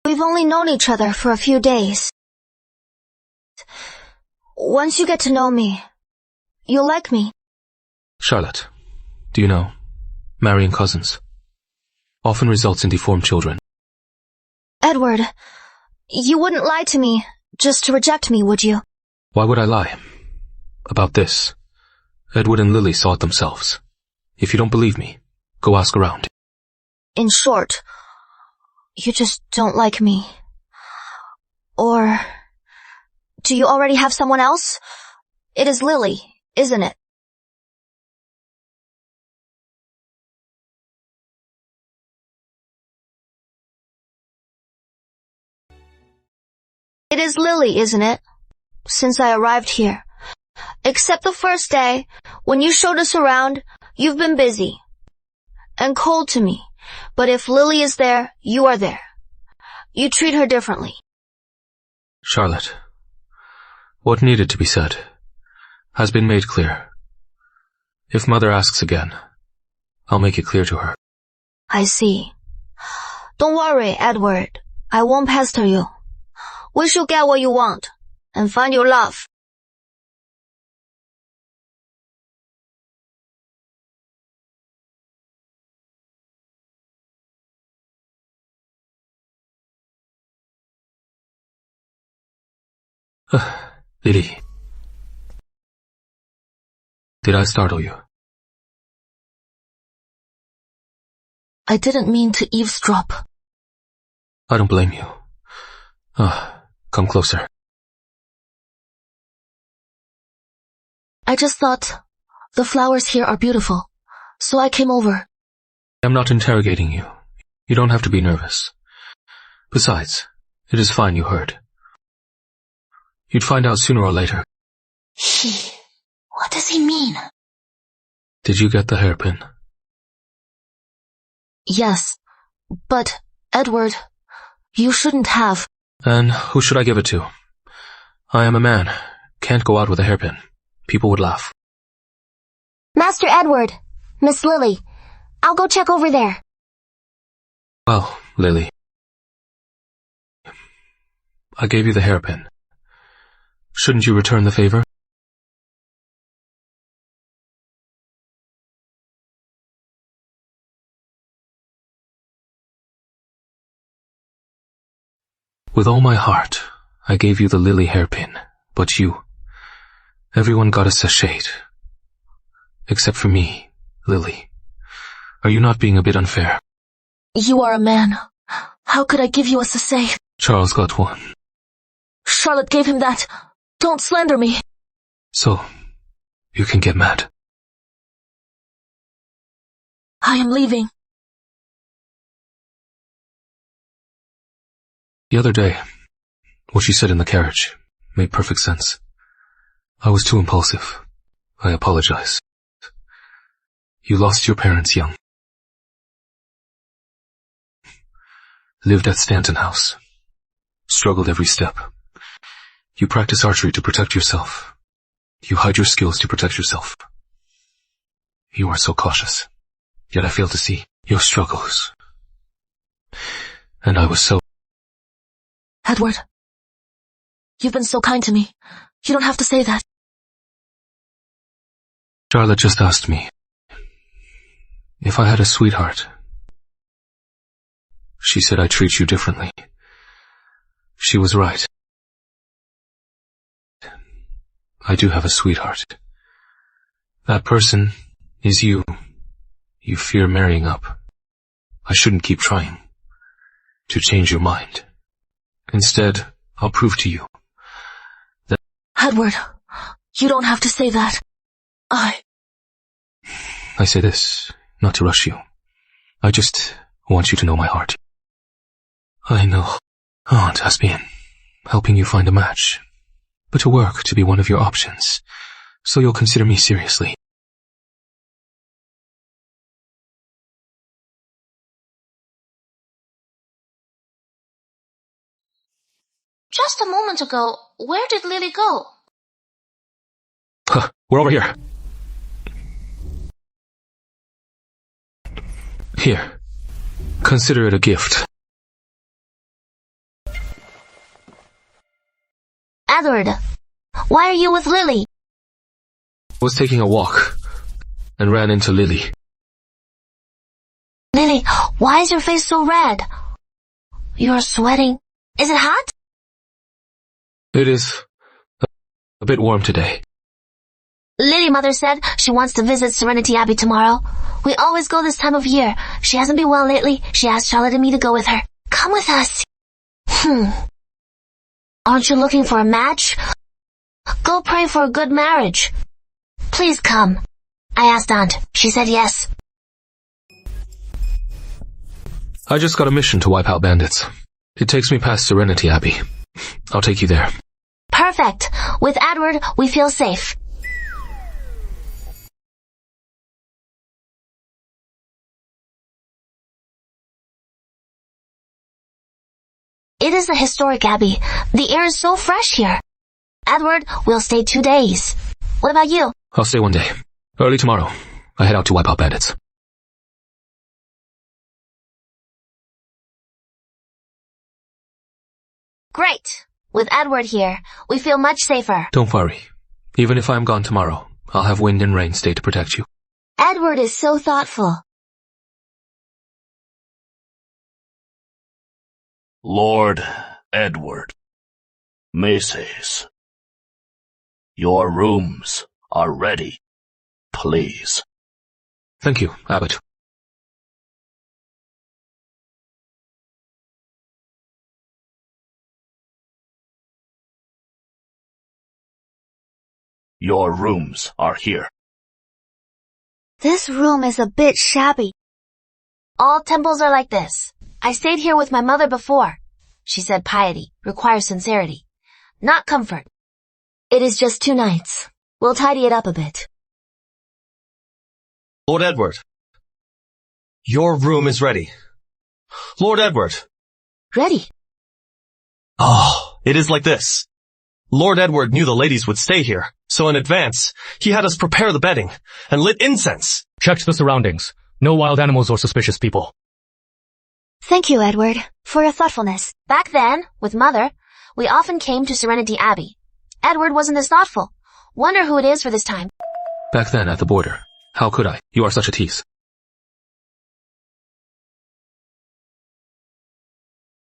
We've only known each other for a few days. Once you get to know me, you'll like me. Charlotte, do you know, marrying cousins often results in deformed children. Edward, you wouldn't lie to me just to reject me, would you? Why would I lie? About this, Edward and Lily saw it themselves. If you don't believe me, go ask around. In short, you just don't like me. Or do you already have someone else? It is Lily, isn't it? It is Lily, isn't it? Since I arrived here. Except the first day, when you showed us around, you've been busy and cold to me. But if Lily is there, you are there. You treat her differently. Charlotte, what needed to be said has been made clear. If Mother asks again, I'll make it clear to her. I see. Don't worry, Edward. I won't pester you. Wish you get what you want and find your love. Lily. Did I startle you? I didn't mean to eavesdrop. I don't blame you. Come closer. I just thought the flowers here are beautiful, so I came over. I'm not interrogating you. You don't have to be nervous. Besides, it is fine you heard. You'd find out sooner or later. What does he mean? Did you get the hairpin? Yes, but, Edward, you shouldn't have. And who should I give it to? I am a man. Can't go out with a hairpin. People would laugh. Master Edward, Miss Lily, I'll go check over there. Well, Lily, I gave you the hairpin. Shouldn't you return the favor? With all my heart, I gave you the lily hairpin, but you, everyone got a sachet. Except for me, Lily. Are you not being a bit unfair? You are a man. How could I give you a sachet? Charles got one. Charlotte gave him that. Don't slander me. So, you can get mad. I am leaving. The other day, what you said in the carriage made perfect sense. I was too impulsive. I apologize. You lost your parents young. Lived at Stanton House. Struggled every step. You practice archery to protect yourself. You hide your skills to protect yourself. You are so cautious. Yet I fail to see your struggles. And I was so... Edward, you've been so kind to me. You don't have to say that. Charlotte just asked me if I had a sweetheart. She said I treat you differently. She was right. I do have a sweetheart. That person is you. You fear marrying up. I shouldn't keep trying to change your mind. Instead, I'll prove to you that... Edward, you don't have to say that. I say this, not to rush you. I just want you to know my heart. I know Aunt has been helping you find a match, but to work to be one of your options, so you'll consider me seriously. Just a moment ago, where did Lily go? We're over here. Here. Consider it a gift. Edward, why are you with Lily? I was taking a walk and ran into Lily. Lily, why is your face so red? You're sweating. Is it hot? It is a bit warm today. Lily mother said she wants to visit Serenity Abbey tomorrow. We always go this time of year. She hasn't been well lately. She asked Charlotte and me to go with her. Come with us. Aren't you looking for a match? Go pray for a good marriage. Please come. I asked Aunt. She said yes. I just got a mission to wipe out bandits. It takes me past Serenity Abbey. I'll take you there. Perfect. With Edward, we feel safe. It is a historic abbey. The air is so fresh here. Edward, we'll stay 2 days. What about you? I'll stay 1 day. Early tomorrow, I head out to wipe out bandits. Great. With Edward here, we feel much safer. Don't worry. Even if I'm gone tomorrow, I'll have wind and rain stay to protect you. Edward is so thoughtful. Lord Edward, Mrs. Your rooms are ready, please. Thank you, Abbot. Your rooms are here. This room is a bit shabby. All temples are like this. I stayed here with my mother before. She said piety requires sincerity, not comfort. It is just 2 nights. We'll tidy it up a bit. Lord Edward, your room is ready. Lord Edward. Ready? Oh, it is like this. Lord Edward knew the ladies would stay here, so in advance, he had us prepare the bedding and lit incense. Checked the surroundings. No wild animals or suspicious people. Thank you, Edward, for your thoughtfulness. Back then, with Mother, we often came to Serenity Abbey. Edward wasn't as thoughtful. Wonder who it is for this time. Back then, at the border. How could I? You are such a tease.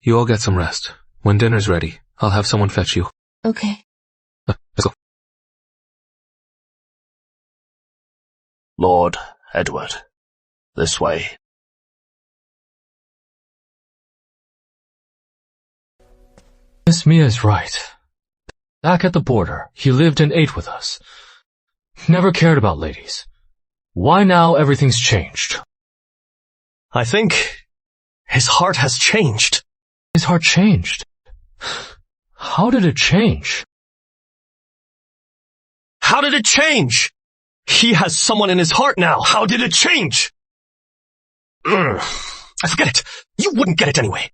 You all get some rest. When dinner's ready, I'll have someone fetch you. Okay. Let's go. Lord Edward, this way. Miss Mia is right. Back at the border, he lived and ate with us. Never cared about ladies. Why now everything's changed? I think his heart has changed. His heart changed? How did it change? How did it change? He has someone in his heart now. How did it change? Forget it. You wouldn't get it anyway.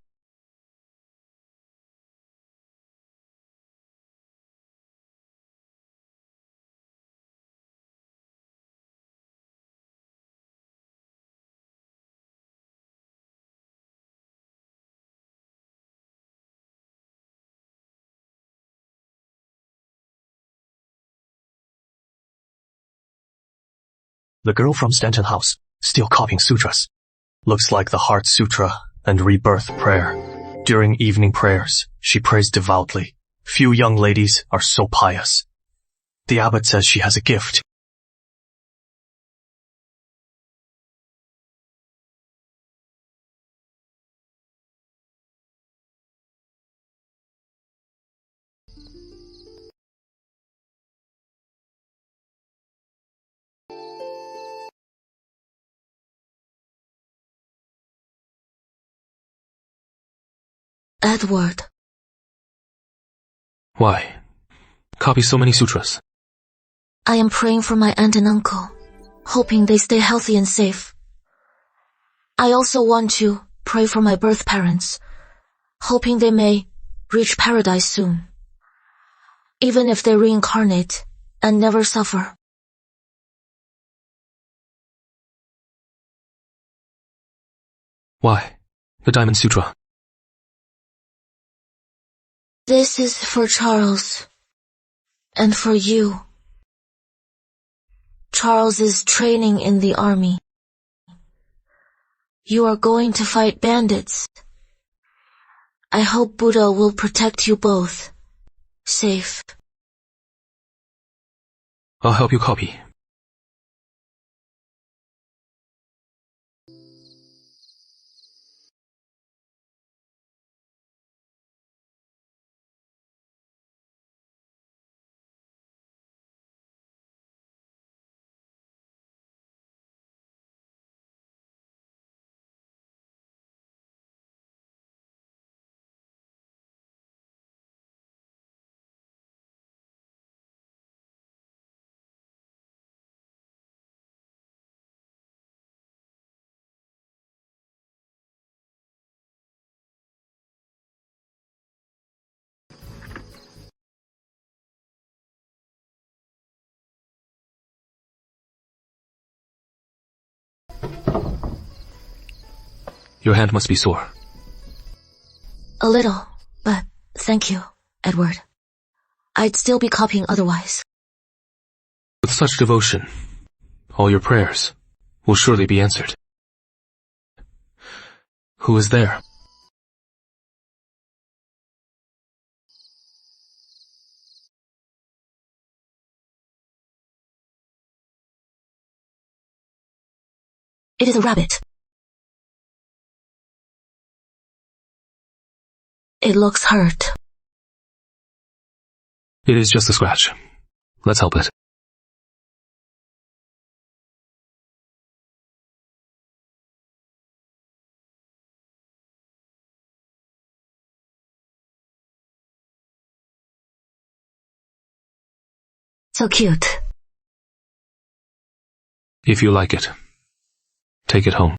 The girl from Stanton House, still copying sutras. Looks like the Heart Sutra and Rebirth Prayer. During evening prayers, she prays devoutly. Few young ladies are so pious. The abbot says she has a gift. Edward. Why? Copy so many sutras. I am praying for my aunt and uncle, hoping they stay healthy and safe. I also want to pray for my birth parents, hoping they may reach paradise soon, even if they reincarnate and never suffer. Why? The Diamond Sutra. This is for Charles, and for you. Charles is training in the army. You are going to fight bandits. I hope Buddha will protect you both. Safe. I'll help you copy. Your hand must be sore. A little, but Thank you, Edward. I'd still be copying otherwise. With such devotion, all your prayers will surely be answered. Who is there? It is a rabbit. It looks hurt. It is just a scratch. Let's help it. So cute. If you like it, take it home.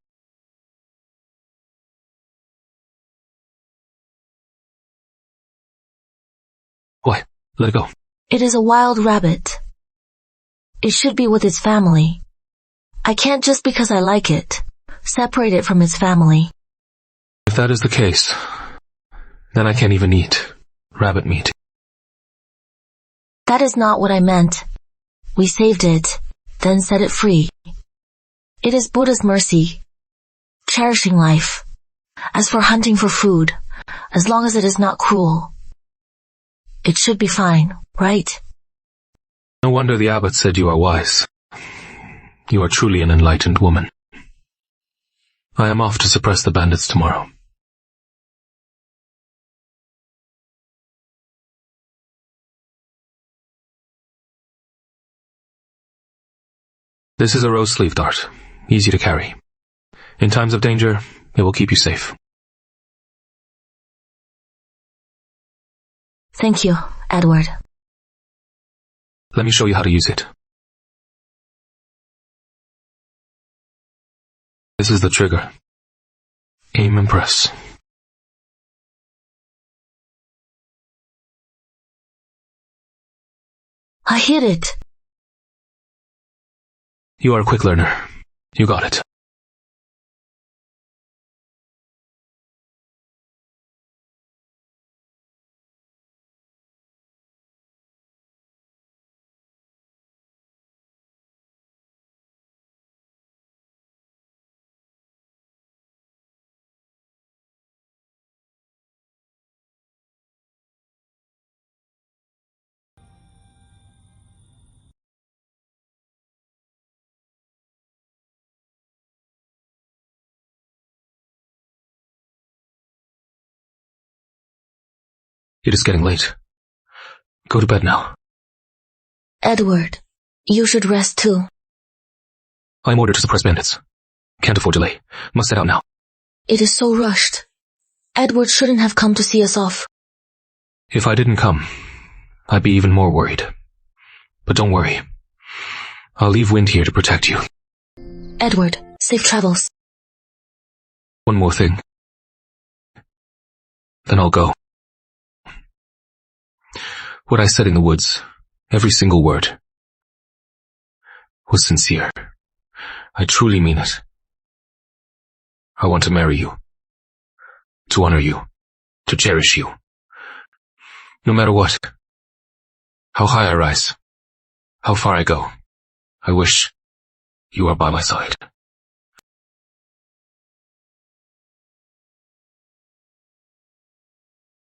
Why? Let it go. It is a wild rabbit. It should be with its family. I can't just because I like it, separate it from its family. If that is the case, then I can't even eat rabbit meat. That is not what I meant. We saved it, then set it free. It is Buddha's mercy, cherishing life. As for hunting for food, as long as it is not cruel, it should be fine, right? No wonder the abbot said you are wise. You are truly an enlightened woman. I am off to suppress the bandits tomorrow. This is a rose-sleeve dart, easy to carry. In times of danger, it will keep you safe. Thank you, Edward. Let me show you how to use it. This is the trigger. Aim and press. I hit it. You are a quick learner. You got it. It is getting late. Go to bed now. Edward, you should rest too. I am ordered to suppress bandits. Can't afford delay. Must set out now. It is so rushed. Edward shouldn't have come to see us off. If I didn't come, I'd be even more worried. But don't worry. I'll leave Wind here to protect you. Edward, safe travels. One more thing. Then I'll go. What I said in the woods, every single word, was sincere. I truly mean it. I want to marry you, to honor you, to cherish you. No matter what, how high I rise, how far I go, I wish you are by my side.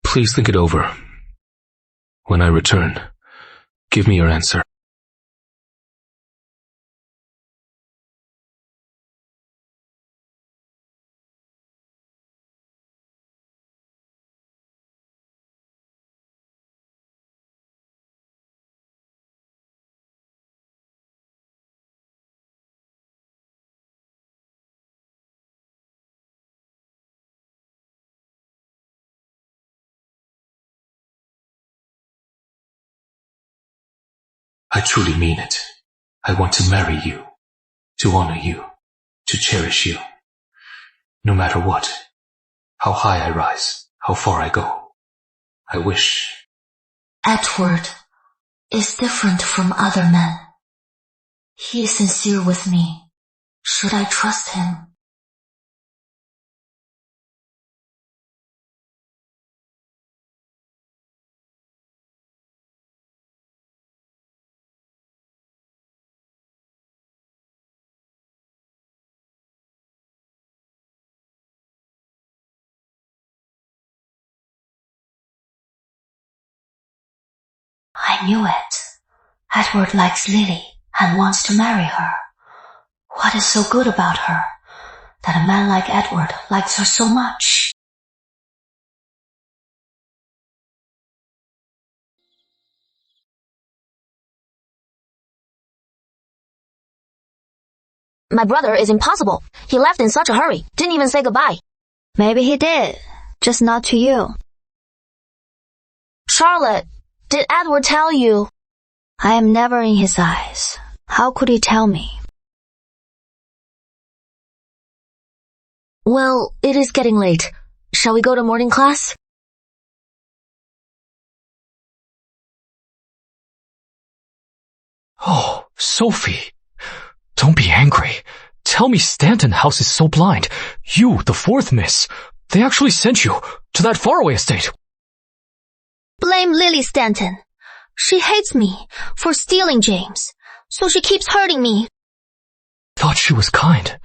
Please think it over. When I return, give me your answer. I truly mean it. I want to marry you, to honor you, to cherish you. No matter what, how high I rise, how far I go, I wish. Edward is different from other men. He is sincere with me. Should I trust him? I knew it. Edward likes Lily and wants to marry her. What is so good about her that a man like Edward likes her so much? My brother is impossible. He left in such a hurry. Didn't even say goodbye. Maybe he did, just not to you. Charlotte, did Edward tell you? I am never in his eyes. How could he tell me? Well, it is getting late. Shall we go to morning class? Oh, Sophie. Don't be angry. Tell me Stanton House is so blind. You, the fourth miss. They actually sent you to that faraway estate. Blame Lily Stanton. She hates me for stealing James, so she keeps hurting me. Thought she was kind.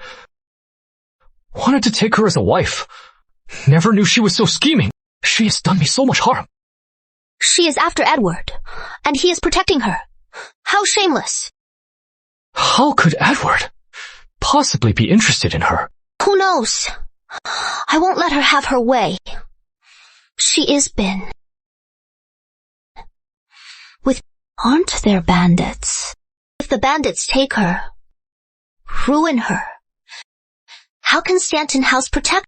Wanted to take her as a wife. Never knew she was so scheming. She has done me so much harm. She is after Edward, and he is protecting her. How shameless. How could Edward possibly be interested in her? Who knows? I won't let her have her way. She is been. Aren't there bandits? If the bandits take her, ruin her, how can Stanton House protect?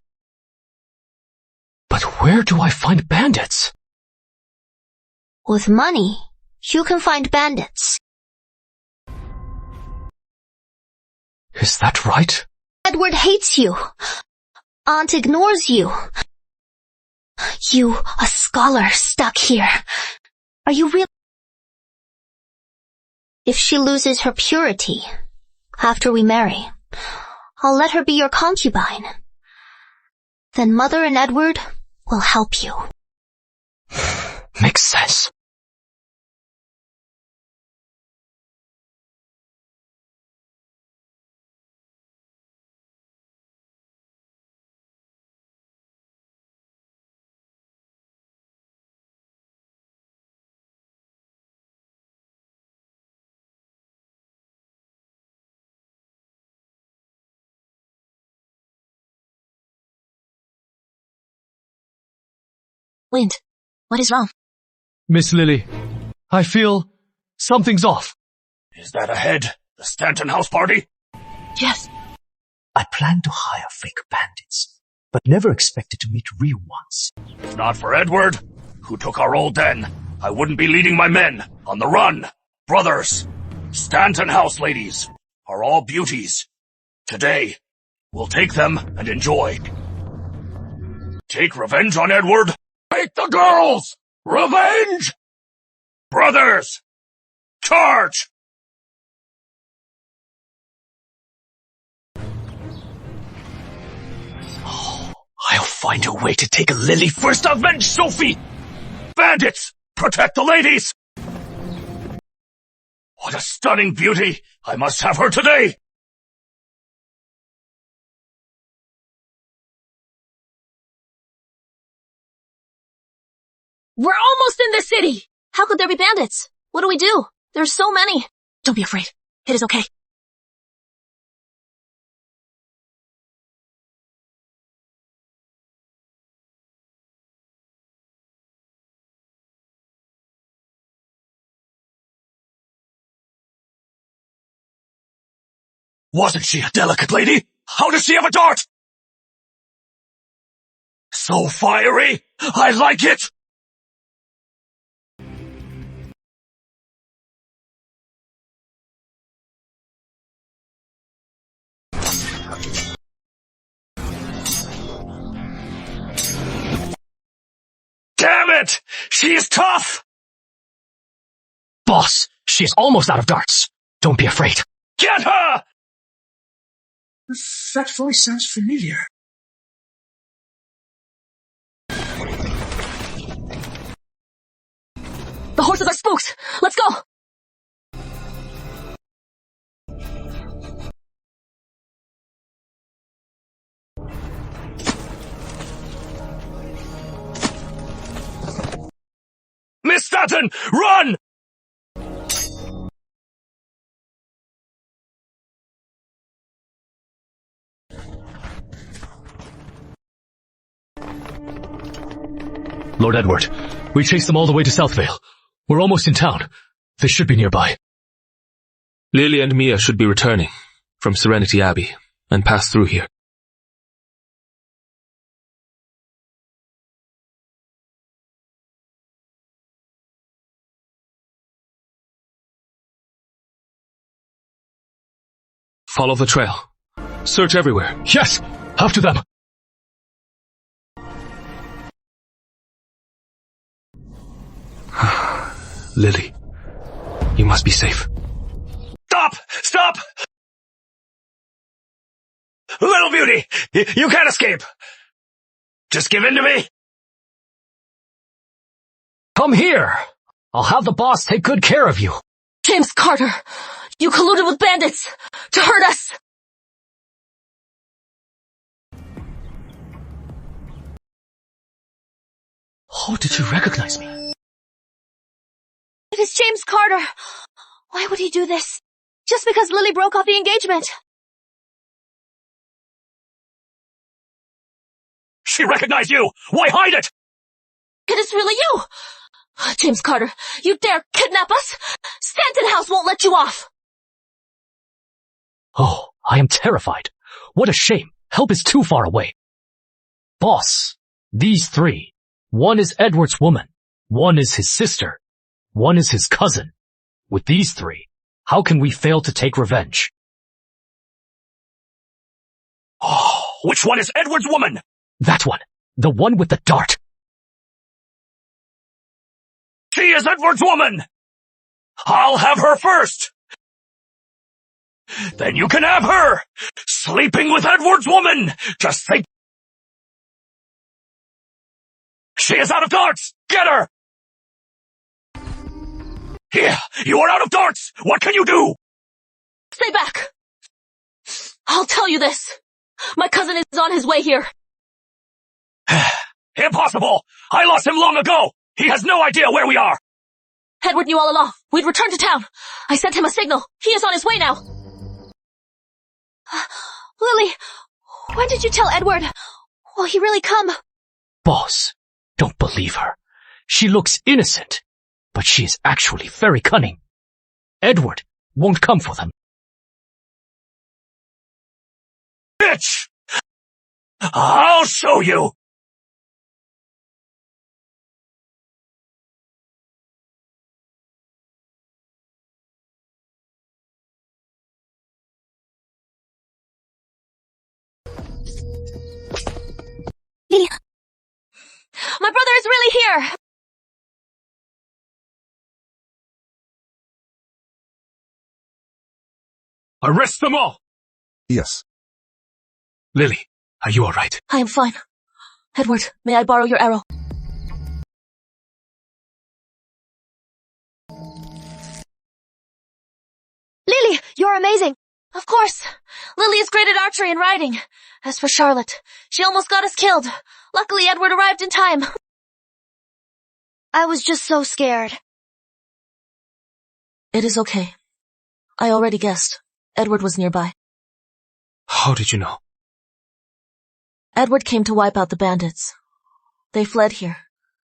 But where do I find bandits? With money, you can find bandits. Is that right? Edward hates you. Aunt ignores you. You, a scholar stuck here. Are you really? If she loses her purity after we marry, I'll let her be your concubine. Then Mother and Edward will help you. Makes sense. Wind, what is wrong? Miss Lily, I feel something's off. Is that ahead? The Stanton House party? Yes. I planned to hire fake bandits, but never expected to meet real ones. If not for Edward, who took our old den, I wouldn't be leading my men on the run. Brothers, Stanton House ladies are all beauties. Today, we'll take them and enjoy. Take revenge on Edward? Take the girls! Revenge! Brothers, charge! I'll find a way to take Lily first. Avenge Sophie! Bandits, protect the ladies! What a stunning beauty! I must have her today! We're almost in the city! How could there be bandits? What do we do? There's so many. Don't be afraid. It is okay. Wasn't she a delicate lady? How does she have a dart? So fiery! I like it! Damn it! She is tough! Boss, she is almost out of darts. Don't be afraid. Get her! That voice sounds familiar. The horses are spooked. Let's go. Miss Stanton, run! Lord Edward, we chased them all the way to Southvale. We're almost in town. They should be nearby. Lily and Mia should be returning from Serenity Abbey and pass through here. Follow the trail. Search everywhere. Yes! After them! Lily, you must be safe. Stop! Stop! Little beauty, you can't escape. Just give in to me. Come here! I'll have the boss take good care of you. James Carter, you colluded with bandits to hurt us! How did you recognize me? It is James Carter. Why would he do this? Just because Lily broke off the engagement. She recognized you. Why hide it? It is really you! James Carter, you dare kidnap us? Stanton House won't let you off! Oh, I am terrified. What a shame. Help is too far away. Boss, these three. One is Edward's woman. One is his sister. One is his cousin. With these three, how can we fail to take revenge? Oh, which one is Edward's woman? That one. The one with the dart. She is Edward's woman! I'll have her first! Then you can have her! Sleeping with Edward's woman! Just think! She is out of darts! Get her! Here, you are out of darts! What can you do? Stay back! I'll tell you this. My cousin is on his way here. Impossible! I lost him long ago! He has no idea where we are! Edward knew all along. We'd return to town. I sent him a signal. He is on his way now. Lily, when did you tell Edward? Will he really come? Boss, don't believe her. She looks innocent, but she is actually very cunning. Edward won't come for them. Bitch! I'll show you! My brother is really here! Arrest them all! Yes. Lily, are you all right? I am fine. Edward, may I borrow your arrow? Lily, you're amazing! Of course. Lily is great at archery and riding. As for Charlotte, she almost got us killed. Luckily, Edward arrived in time. I was just so scared. It is okay. I already guessed. Edward was nearby. How did you know? Edward came to wipe out the bandits. They fled here.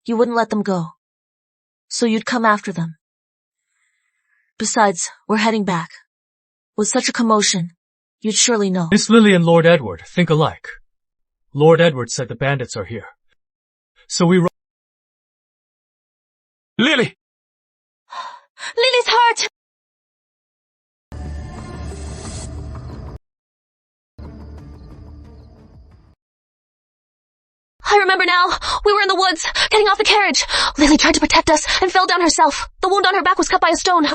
You wouldn't let them go. So you'd come after them. Besides, we're heading back. With such a commotion, you'd surely know. Miss Lily and Lord Edward think alike. Lord Edward said the bandits are here. So we... Lily! Lily's heart! I remember now. We were in the woods, getting off the carriage. Lily tried to protect us and fell down herself. The wound on her back was cut by a stone.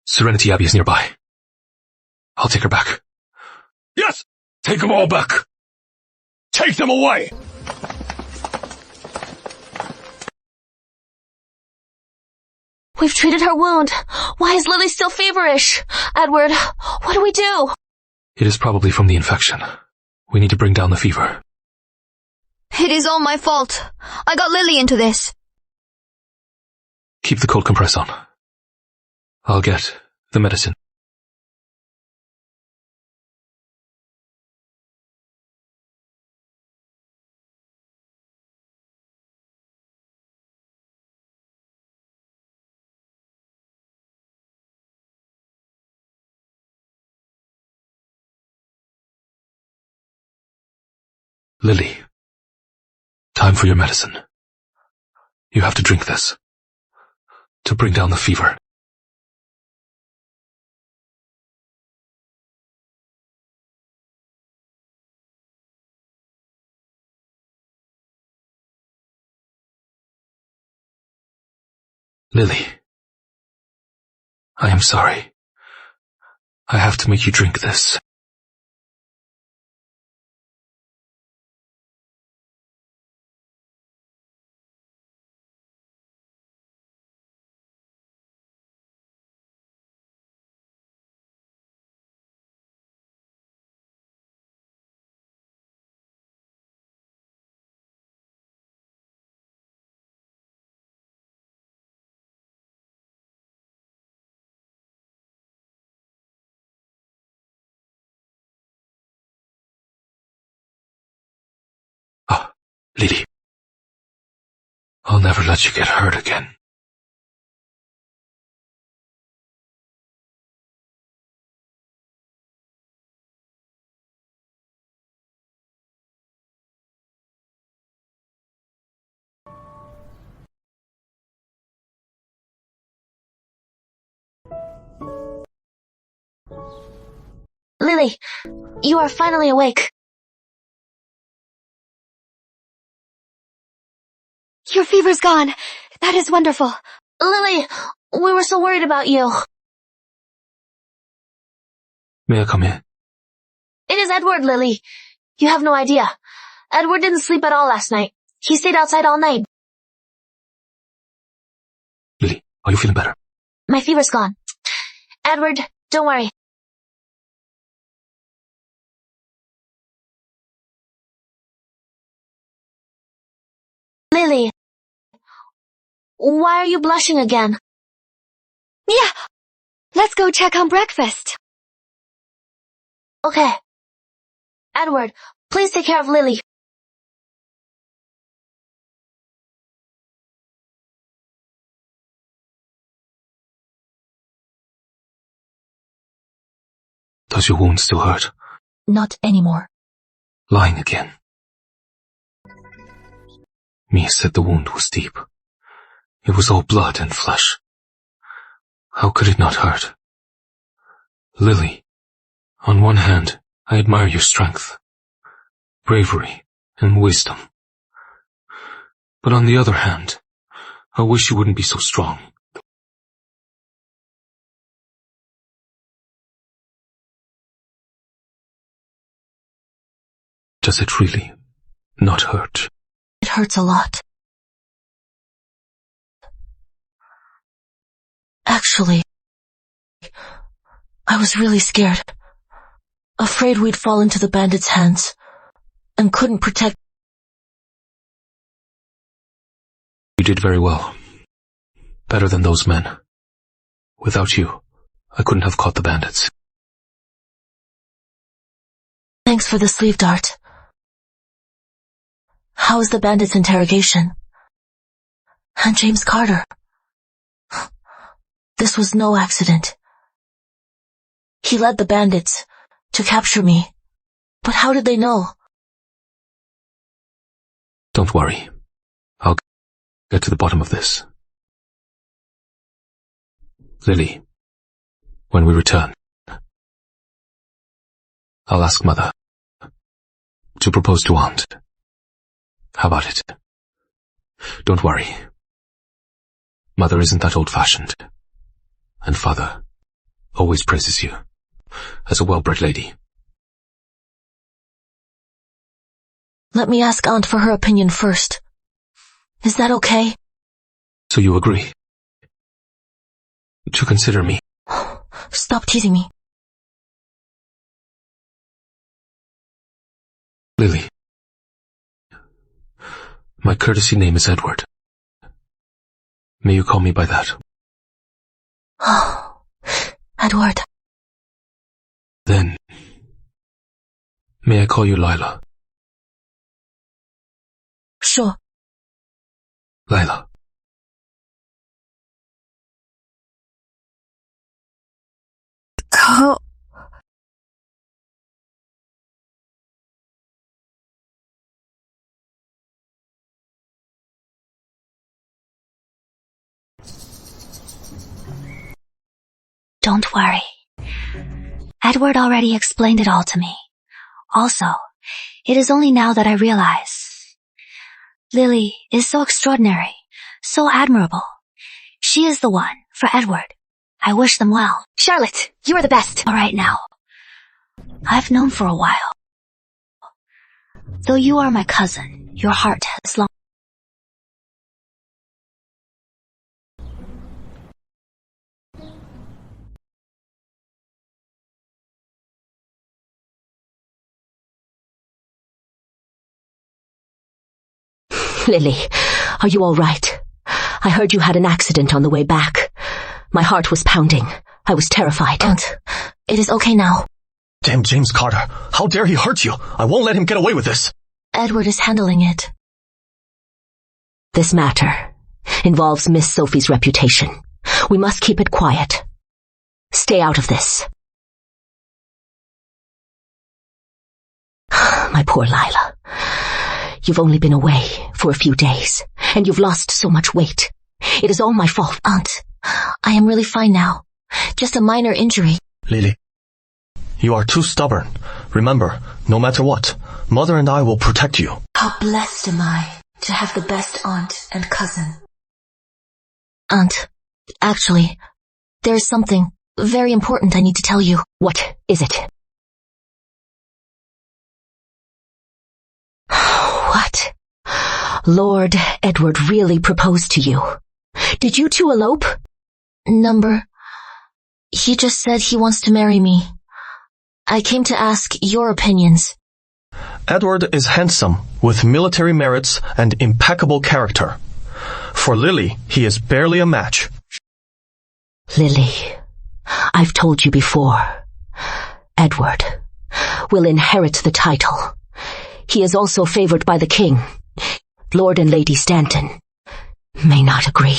Serenity Abbey is nearby. I'll take her back. Yes! Take them all back! Take them away! We've treated her wound. Why is Lily still feverish? Edward, what do we do? It is probably from the infection. We need to bring down the fever. It is all my fault. I got Lily into this. Keep the cold compress on. I'll get the medicine. Lily, time for your medicine. You have to drink this to bring down the fever. Lily, I am sorry. I have to make you drink this. Ah, Lily. I'll never let you get hurt again. Lily, you are finally awake. Your fever's gone. That is wonderful. Lily, we were so worried about you. May I come in? It is Edward, Lily. You have no idea. Edward didn't sleep at all last night. He stayed outside all night. Lily, are you feeling better? My fever's gone. Edward, don't worry. Lily, why are you blushing again? Yeah, let's go check on breakfast. Okay. Edward, please take care of Lily. Does your wound still hurt? Not anymore. Lying again. Mia said the wound was deep. It was all blood and flesh. How could it not hurt? Lily, on one hand, I admire your strength, bravery, and wisdom. But on the other hand, I wish you wouldn't be so strong. Does it really not hurt? It hurts a lot. Actually, I was really scared. Afraid we'd fall into the bandits' hands and couldn't protect. You did very well. Better than those men. Without you, I couldn't have caught the bandits. Thanks for the sleeve dart. How is the bandits' interrogation? And James Carter? This was no accident. He led the bandits to capture me. But how did they know? Don't worry. I'll get to the bottom of this. Lily, when we return, I'll ask Mother to propose to Aunt. How about it? Don't worry. Mother isn't that old-fashioned. And Father always praises you as a well-bred lady. Let me ask Aunt for her opinion first. Is that okay? So you agree to consider me? Stop teasing me. Lily, my courtesy name is Edward. May you call me by that? Edward. Then, may I call you Lila? Sure. Lila. Oh. Don't worry. Edward already explained it all to me. Also, it is only now that I realize Lily is so extraordinary, so admirable. She is the one for Edward. I wish them well. Charlotte, you are the best. All right now. I've known for a while. Though you are my cousin, your heart has long... Lily, are you all right? I heard you had an accident on the way back. My heart was pounding. I was terrified. Aunt, it is okay now. Damn James Carter. How dare he hurt you? I won't let him get away with this. Edward is handling it. This matter involves Miss Sophie's reputation. We must keep it quiet. Stay out of this. My poor Lila. You've only been away for a few days, and you've lost so much weight. It is all my fault. Aunt, I am really fine now. Just a minor injury. Lily, you are too stubborn. Remember, no matter what, Mother and I will protect you. How blessed am I to have the best aunt and cousin. Aunt, actually, there is something very important I need to tell you. What is it? What? Lord Edward really proposed to you. Did you two elope? He just said he wants to marry me. I came to ask your opinions. Edward is handsome, with military merits and impeccable character. For Lily, he is barely a match. Lily, I've told you before. Edward will inherit the title. He is also favored by the king. Lord and Lady Stanton may not agree.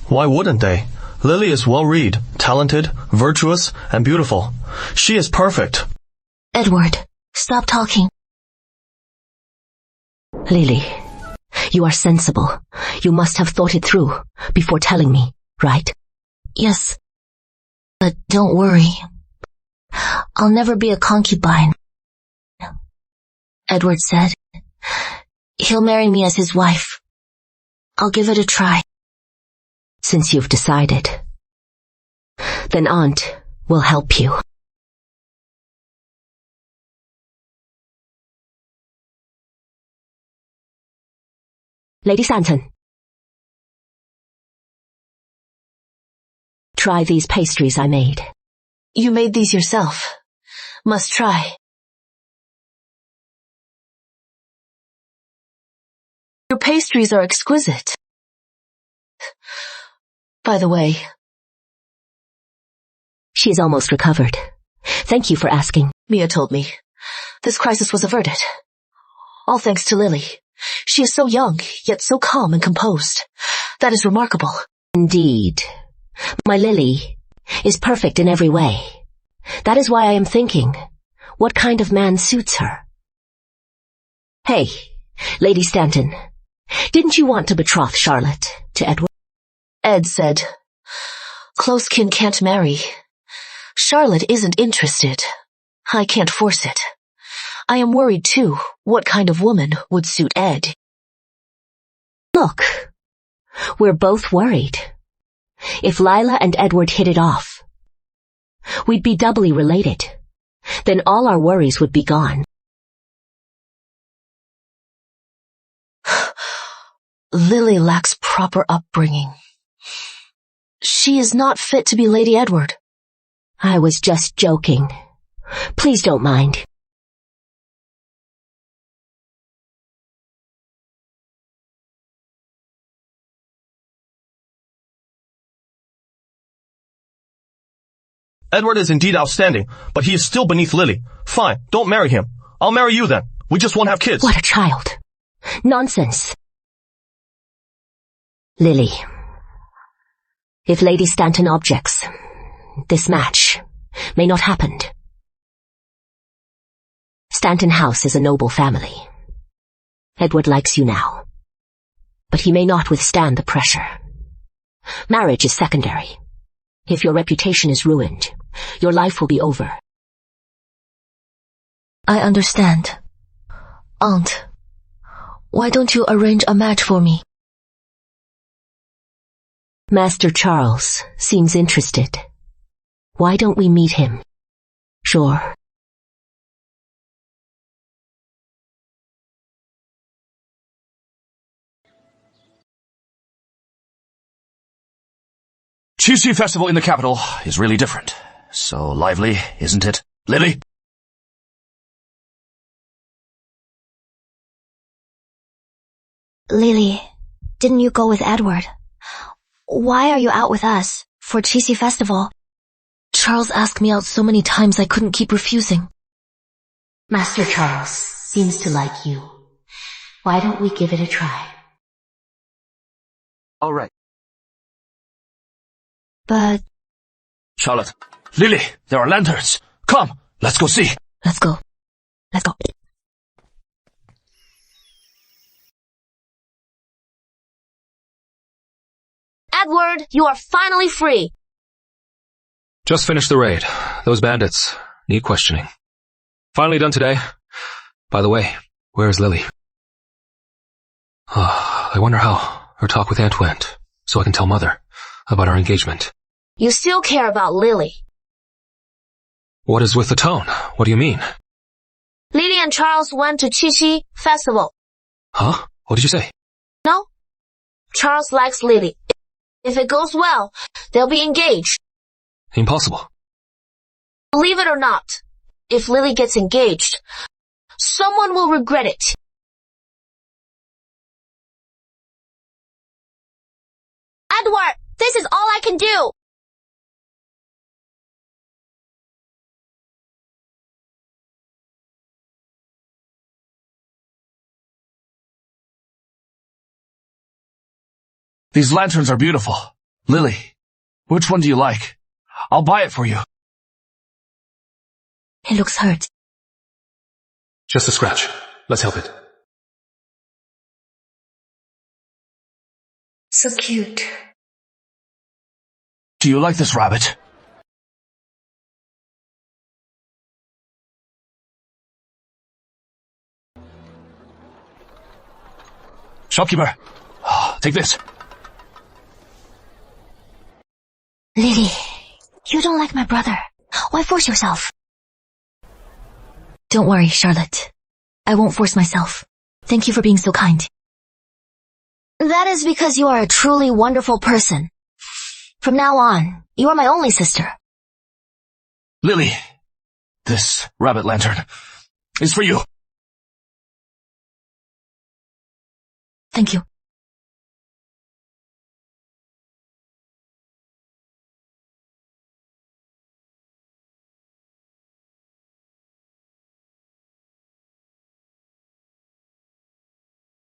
Why wouldn't they? Lily is well-read, talented, virtuous, and beautiful. She is perfect. Edward, stop talking. Lily, you are sensible. You must have thought it through before telling me, right? Yes, but don't worry. I'll never be a concubine. Edward said he'll marry me as his wife. I'll give it a try. Since you've decided, then Aunt will help you. Lady Stanton, try these pastries I made. You made these yourself. Must try. Your pastries are exquisite. By the way, she is almost recovered. Thank you for asking. Mia told me this crisis was averted. All thanks to Lily. She is so young, yet so calm and composed. That is remarkable. Indeed. My Lily is perfect in every way. That is why I am thinking, what kind of man suits her? Hey, Lady Stanton, didn't you want to betroth Charlotte to Edward? Ed said, close kin can't marry. Charlotte isn't interested. I can't force it. I am worried too, what kind of woman would suit Ed. Look, we're both worried. If Lila and Edward hit it off, we'd be doubly related. Then all our worries would be gone. Lily lacks proper upbringing. She is not fit to be Lady Edward. I was just joking. Please don't mind. Edward is indeed outstanding, but he is still beneath Lily. Fine, don't marry him. I'll marry you then. We just won't have kids. What a child. Nonsense. Lily, if Lady Stanton objects, this match may not happen. Stanton House is a noble family. Edward likes you now, but he may not withstand the pressure. Marriage is secondary. If your reputation is ruined, your life will be over. I understand. Aunt, why don't you arrange a match for me? Master Charles seems interested. Why don't we meet him? Sure. Qixi Festival in the capital is really different. So lively, isn't it, Lily? Lily, didn't you go with Edward? Why are you out with us for Qixi Festival? Charles asked me out so many times I couldn't keep refusing. Master Charles seems to like you. Why don't we give it a try? All right. But... Charlotte, Lily, there are lanterns. Come, let's go see. Let's go. Let's go. Edward, you are finally free. Just finished the raid. Those bandits need questioning. Finally done today. By the way, where is Lily? I wonder how her talk with Aunt went, so I can tell Mother about our engagement. You still care about Lily. What is with the tone? What do you mean? Lily and Charles went to Qixi Festival. Huh? What did you say? No. Charles likes Lily. If it goes well, they'll be engaged. Impossible. Believe it or not, if Lily gets engaged, someone will regret it. Edward, this is all I can do. These lanterns are beautiful. Lily, which one do you like? I'll buy it for you. He looks hurt. Just a scratch. Let's help it. So cute. Do you like this rabbit? Shopkeeper, take this. Lily, you don't like my brother. Why force yourself? Don't worry, Charlotte. I won't force myself. Thank you for being so kind. That is because you are a truly wonderful person. From now on, you are my only sister. Lily, this rabbit lantern is for you. Thank you.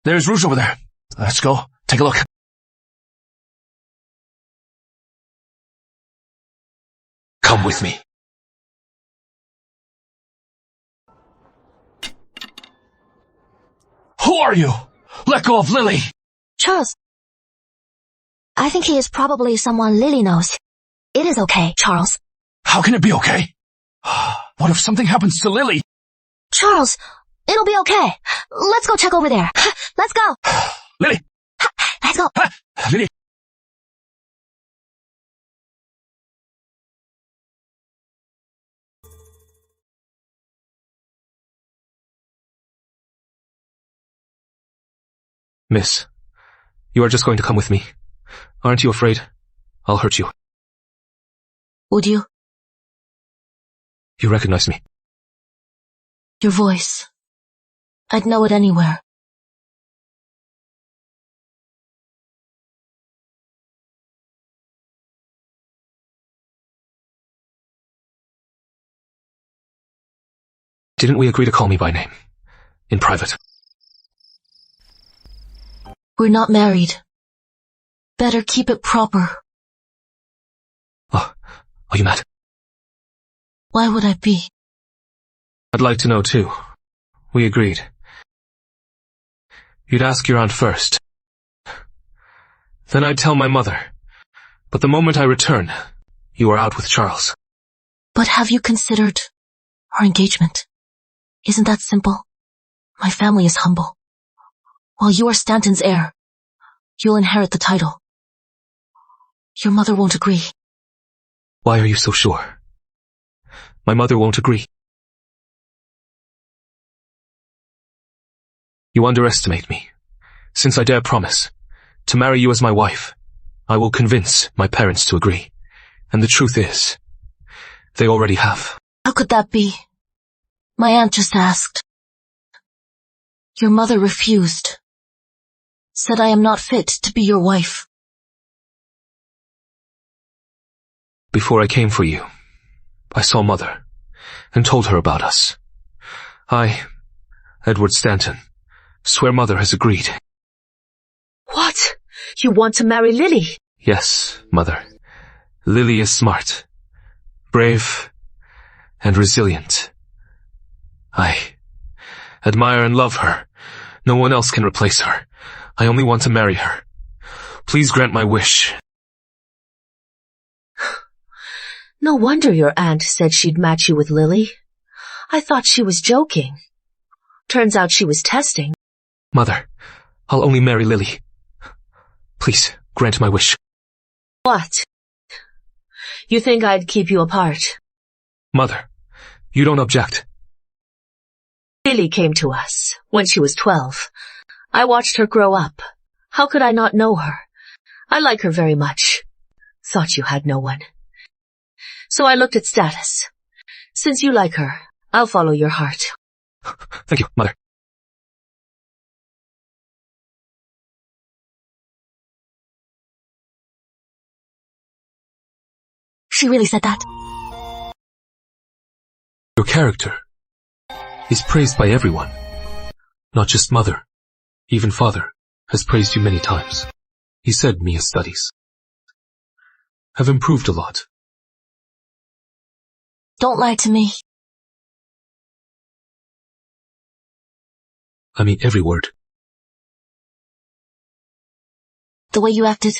There's Rouge over there. Let's go. Take a look. Come with me. Who are you? Let go of Lily. Charles. I think he is probably someone Lily knows. It is okay, Charles. How can it be okay? What if something happens to Lily? Charles, it'll be okay. Let's go check over there. Let's go. Lily. Let's go. Lily. Miss, you are just going to come with me. Aren't you afraid? I'll hurt you. Would you? You recognize me. Your voice. I'd know it anywhere. Didn't we agree to call me by name? In private. We're not married. Better keep it proper. Oh, are you mad? Why would I be? I'd like to know too. We agreed. You'd ask your aunt first. Then I'd tell my mother. But the moment I return, You are out with Charles. But have you considered our engagement? Isn't that simple? My family is humble. While you are Stanton's heir, you'll inherit the title. Your mother won't agree. Why are you so sure? My mother won't agree. You underestimate me. Since I dare promise to marry you as my wife, I will convince my parents to agree. And the truth is, they already have. How could that be? My aunt just asked. Your mother refused. Said I am not fit to be your wife. Before I came for you, I saw Mother and told her about us. I, Edward Stanton, swear Mother has agreed. What? You want to marry Lily? Yes, Mother. Lily is smart, brave, and resilient. I admire and love her. No one else can replace her. I only want to marry her. Please grant my wish. No wonder your aunt said she'd match you with Lily. I thought she was joking. Turns out she was testing. Mother, I'll only marry Lily. Please, grant my wish. What? You think I'd keep you apart? Mother, you don't object. Lily came to us when she was 12. I watched her grow up. How could I not know her? I like her very much. Thought you had no one. So I looked at status. Since you like her, I'll follow your heart. Thank you, Mother. She really said that? Your character is praised by everyone. Not just Mother. Even Father has praised you many times. He said Mia's studies have improved a lot. Don't lie to me. I mean every word. The way you acted,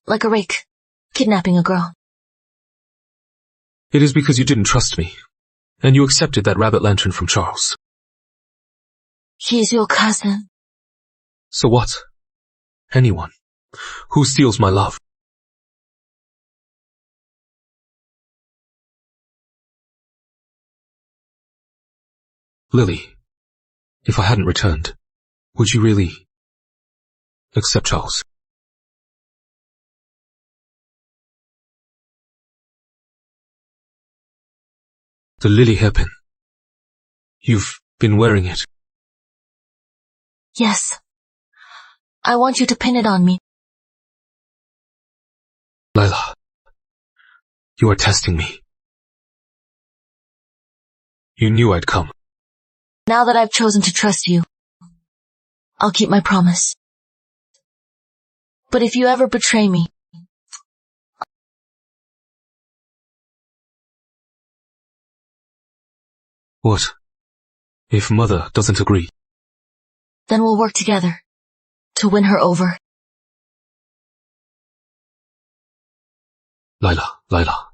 like a rake, kidnapping a girl. It is because you didn't trust me, and you accepted that rabbit lantern from Charles. He's your cousin. So what? Anyone who steals my love. Lily, if I hadn't returned, would you really accept Charles? The lily hairpin. You've been wearing it. Yes. I want you to pin it on me. Lila, you are testing me. You knew I'd come. Now that I've chosen to trust you, I'll keep my promise. But if you ever betray me, What if Mother doesn't agree? then we'll work together to win her over. Lila,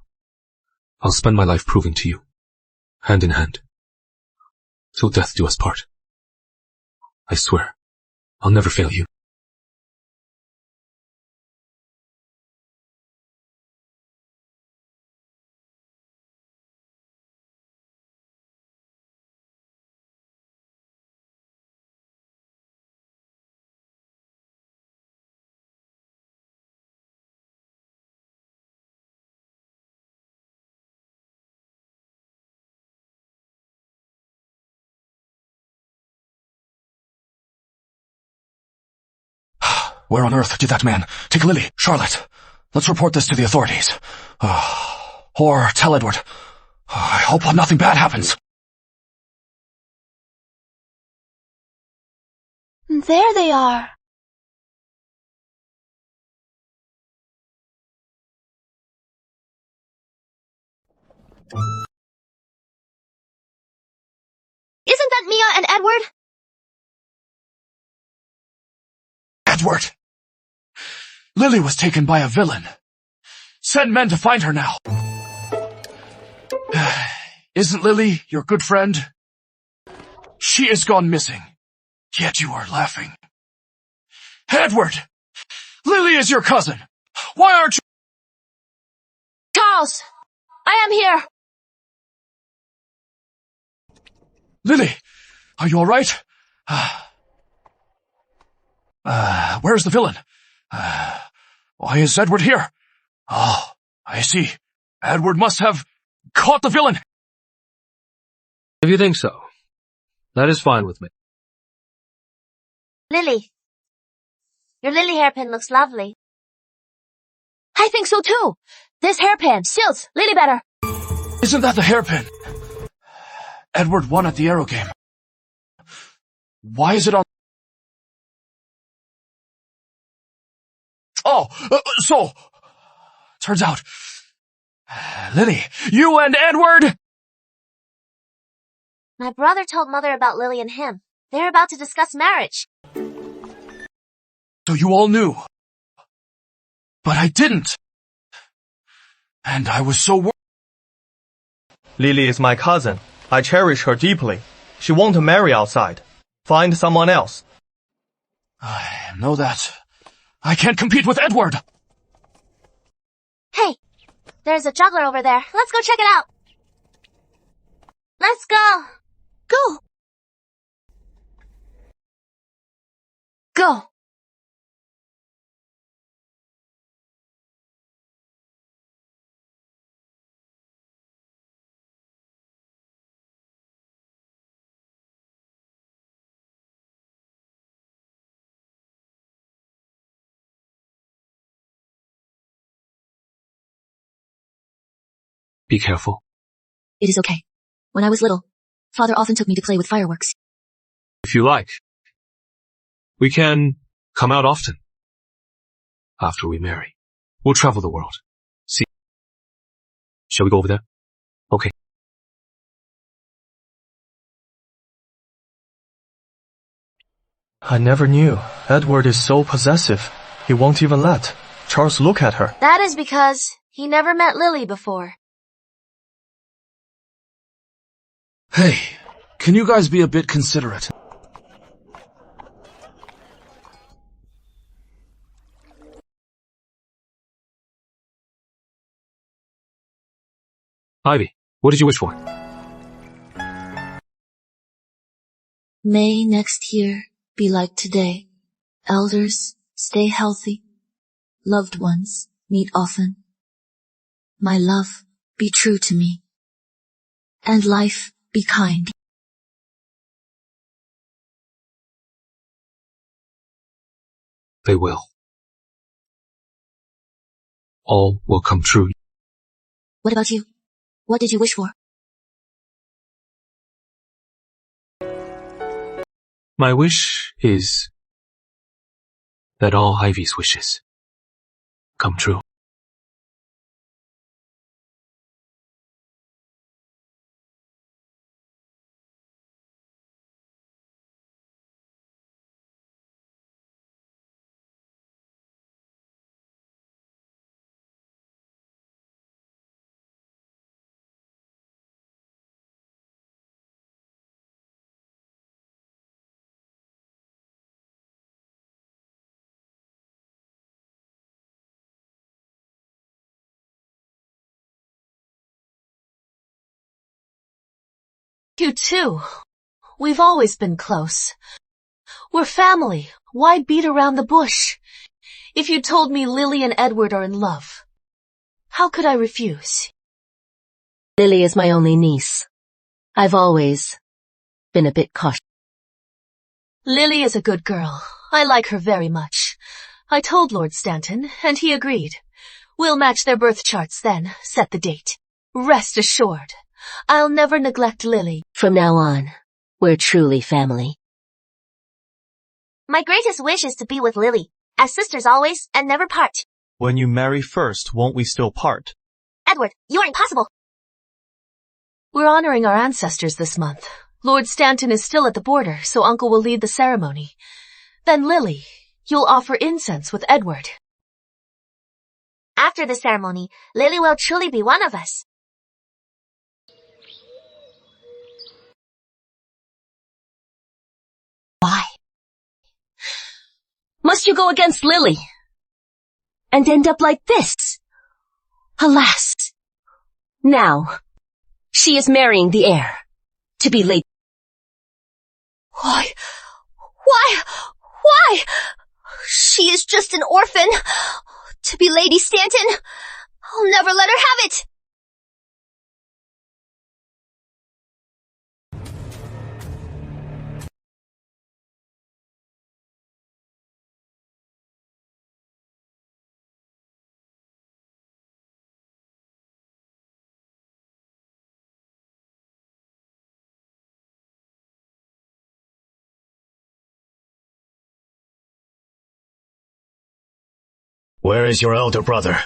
I'll spend my life proving to you, hand in hand, till death do us part. I swear, I'll never fail you. Where on earth did that man take Lily? Charlotte, let's report this to the authorities. Or tell Edward. I hope nothing bad happens. There they are. Isn't that Mia and Edward? Edward! Lily was taken by a villain. Send men to find her now. Isn't Lily your good friend? She has gone missing, yet you are laughing. Edward! Lily is your cousin. Why aren't you— Charles! I am here! Lily, are you alright? Where's the villain? Why is Edward here? Oh, I see. Edward must have caught the villain. If you think so, that is fine with me. Lily. Your lily hairpin looks lovely. I think so too. This hairpin suits Lily better. Isn't that the hairpin Edward won at the arrow game? Why is it on— Oh, so, turns out, Lily, you and Edward— My brother told Mother about Lily and him. They're about to discuss marriage. So you all knew. But I didn't. And I was so worried. Lily is my cousin. I cherish her deeply. She won't marry outside. Find someone else. I know that. I can't compete with Edward. Hey, there's a juggler over there. Let's go check it out. Let's go. Go. Go. Be careful. It is okay. When I was little, Father often took me to play with fireworks. If you like, we can come out often. After we marry, we'll travel the world. See? Shall we go over there? Okay. I never knew. Edward is so possessive. He won't even let Charles look at her. That is because he never met Lily before. Hey, can you guys be a bit considerate? Ivy, what did you wish for? May next year be like today. Elders, stay healthy. Loved ones, meet often. My love, be true to me. And life, be kind. They will. All will come true. What about you? What did you wish for? My wish is that all Ivy's wishes come true. You too. We've always been close. We're family. Why beat around the bush? If you told me Lily and Edward are in love, how could I refuse? Lily is my only niece. I've always been a bit cautious. Lily is a good girl. I like her very much. I told Lord Stanton, and he agreed. We'll match their birth charts then, set the date. Rest assured, I'll never neglect Lily. From now on, we're truly family. My greatest wish is to be with Lily, as sisters always, and never part. When you marry first, won't we still part? Edward, you are impossible. We're honoring our ancestors this month. Lord Stanton is still at the border, so Uncle will lead the ceremony. Then Lily, you'll offer incense with Edward. After the ceremony, Lily will truly be one of us. Why? Must you go against Lily? And end up like this? Alas. Now, she is marrying the heir. To be Lady. Why? She is just an orphan. To be Lady Stanton. I'll never let her have it. Where is your elder brother?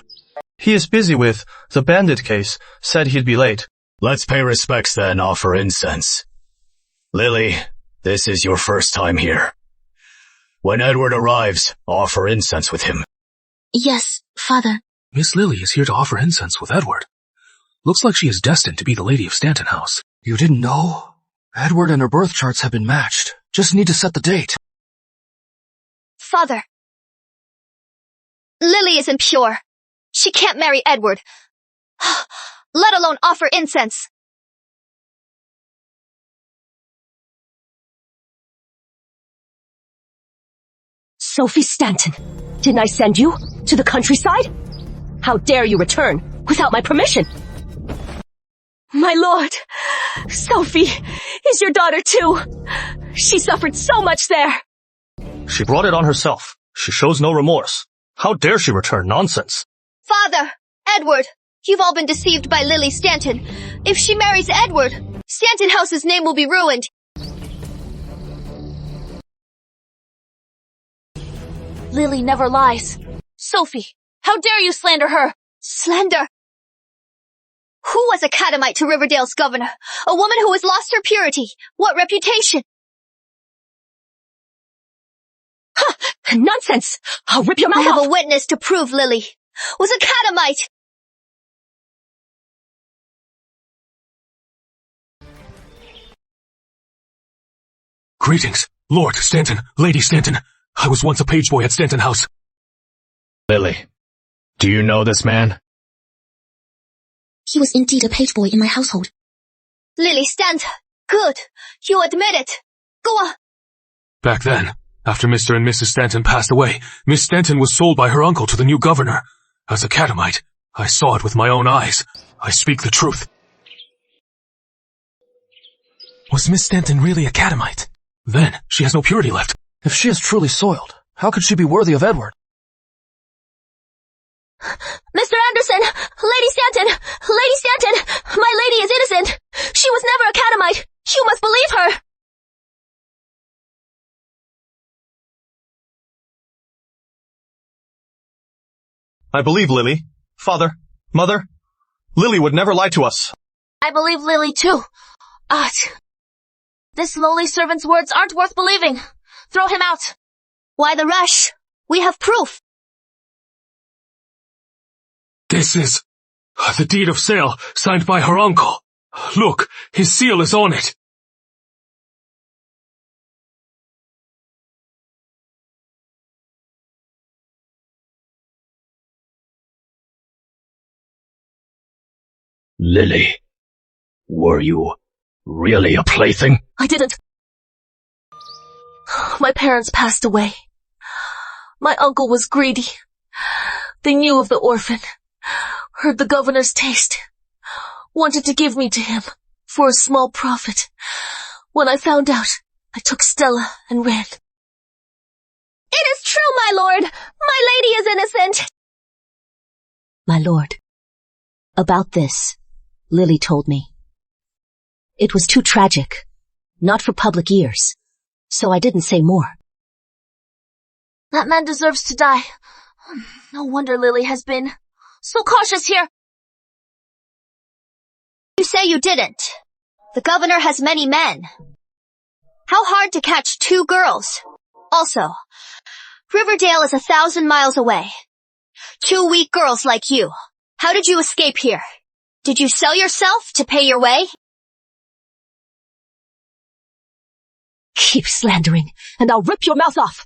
He is busy with the bandit case. Said he'd be late. Let's pay respects then, offer incense. Lily, this is your first time here. When Edward arrives, offer incense with him. Yes, Father. Miss Lily is here to offer incense with Edward. Looks like she is destined to be the Lady of Stanton House. You didn't know? Edward and her birth charts have been matched. Just need to set the date. Father. Lily is impure. She can't marry Edward. Let alone offer incense. Sophie Stanton, didn't I send you to the countryside? How dare you return without my permission? My lord, Sophie is your daughter too. She suffered so much there. She brought it on herself. She shows no remorse. How dare she return? Nonsense. Father, Edward, you've all been deceived by Lily Stanton. If she marries Edward, Stanton House's name will be ruined. Lily never lies. Sophie, how dare you slander her? Slander? Who was a catamite to Riverdale's governor? A woman who has lost her purity. What reputation? Huh! Nonsense! I'll rip your mouth I have off. a witness to prove Lily was a catamite. Greetings, Lord Stanton, Lady Stanton. I was once a page boy at Stanton House. Lily, do you know this man? He was indeed a page boy in my household. Lily Stanton. Good. You admit it. Go on. Back then, after Mr. and Mrs. Stanton passed away, Miss Stanton was sold by her uncle to the new governor. As a catamite, I saw it with my own eyes. I speak the truth. Was Miss Stanton really a catamite? Then, she has no purity left. If she is truly soiled, how could she be worthy of Edward? Mr. Anderson! Lady Stanton! Lady Stanton! My lady is innocent! She was never a catamite! You must believe her! I believe Lily. Father, Mother, Lily would never lie to us. I believe Lily too. This lowly servant's words aren't worth believing. Throw him out. Why the rush? We have proof. This is the deed of sale signed by her uncle. Look, his seal is on it. Lily, were you really a plaything? I didn't. My parents passed away. My uncle was greedy. They knew of the orphan, heard the governor's taste, wanted to give me to him for a small profit. When I found out, I took Stella and ran. It is true, my lord. My lady is innocent. My lord, about this, Lily told me. It was too tragic, not for public ears, so I didn't say more. That man deserves to die. No wonder Lily has been so cautious here. You say you didn't. The governor has many men. How hard to catch 2 girls. Also, Riverdale is 1,000 miles away. Two weak girls like you. How did you escape here? Did you sell yourself to pay your way? Keep slandering, and I'll rip your mouth off.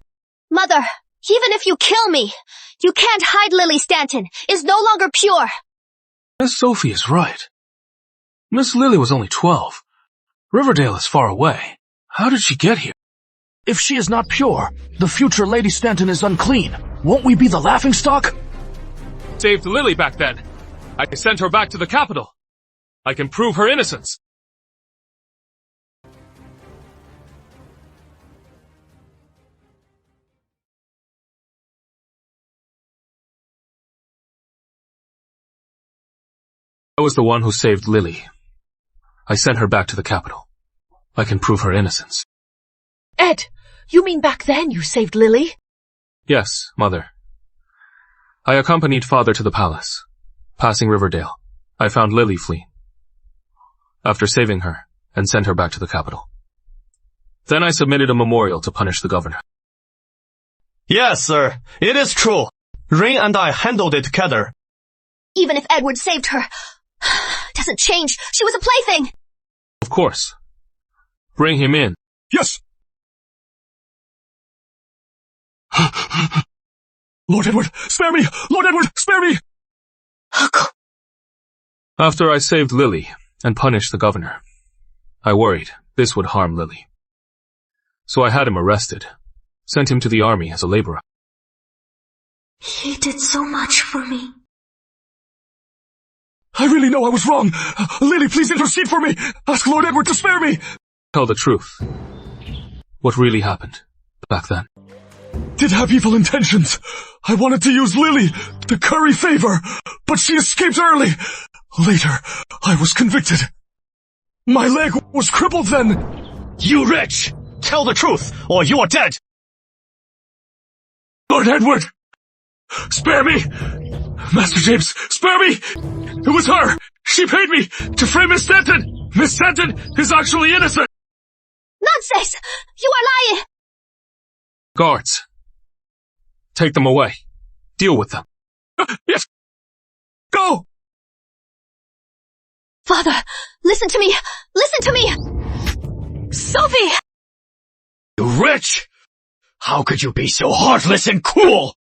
Mother, even if you kill me, you can't hide Lily Stanton. Is no longer pure. Miss Sophie is right. Miss Lily was only 12. Riverdale is far away. How did she get here? If she is not pure, the future Lady Stanton is unclean. Won't we be the laughingstock? Saved Lily back then. I sent her back to the capital. I can prove her innocence. I was the one who saved Lily. I sent her back to the capital. I can prove her innocence. Ed, you mean back then you saved Lily? Yes, Mother. I accompanied Father to the palace. Passing Riverdale, I found Lily fleeing. After saving her, and sent her back to the capital. Then I submitted a memorial to punish the governor. Yes, sir. It is true. Rain and I handled it together. Even if Edward saved her, doesn't change. She was a plaything. Of course. Bring him in. Yes! Lord Edward, spare me! Lord Edward, spare me! After I saved Lily and punished the governor, I worried this would harm Lily. So I had him arrested, sent him to the army as a laborer. He did so much for me. I really know I was wrong. Lily, please intercede for me. Ask Lord Edward to spare me. Tell the truth. What really happened back then? Did have evil intentions. I wanted to use Lily to curry favor, but she escaped early. Later, I was convicted. My leg was crippled then. You wretch! Tell the truth, or you are dead! Lord Edward! Spare me! Master James, spare me! It was her! She paid me to frame Miss Stanton! Miss Stanton is actually innocent! Nonsense! You are lying! Guards. Take them away. Deal with them. Yes! Go! Father, listen to me! Listen to me! Sophie! You wretch! How could you be so heartless and cruel?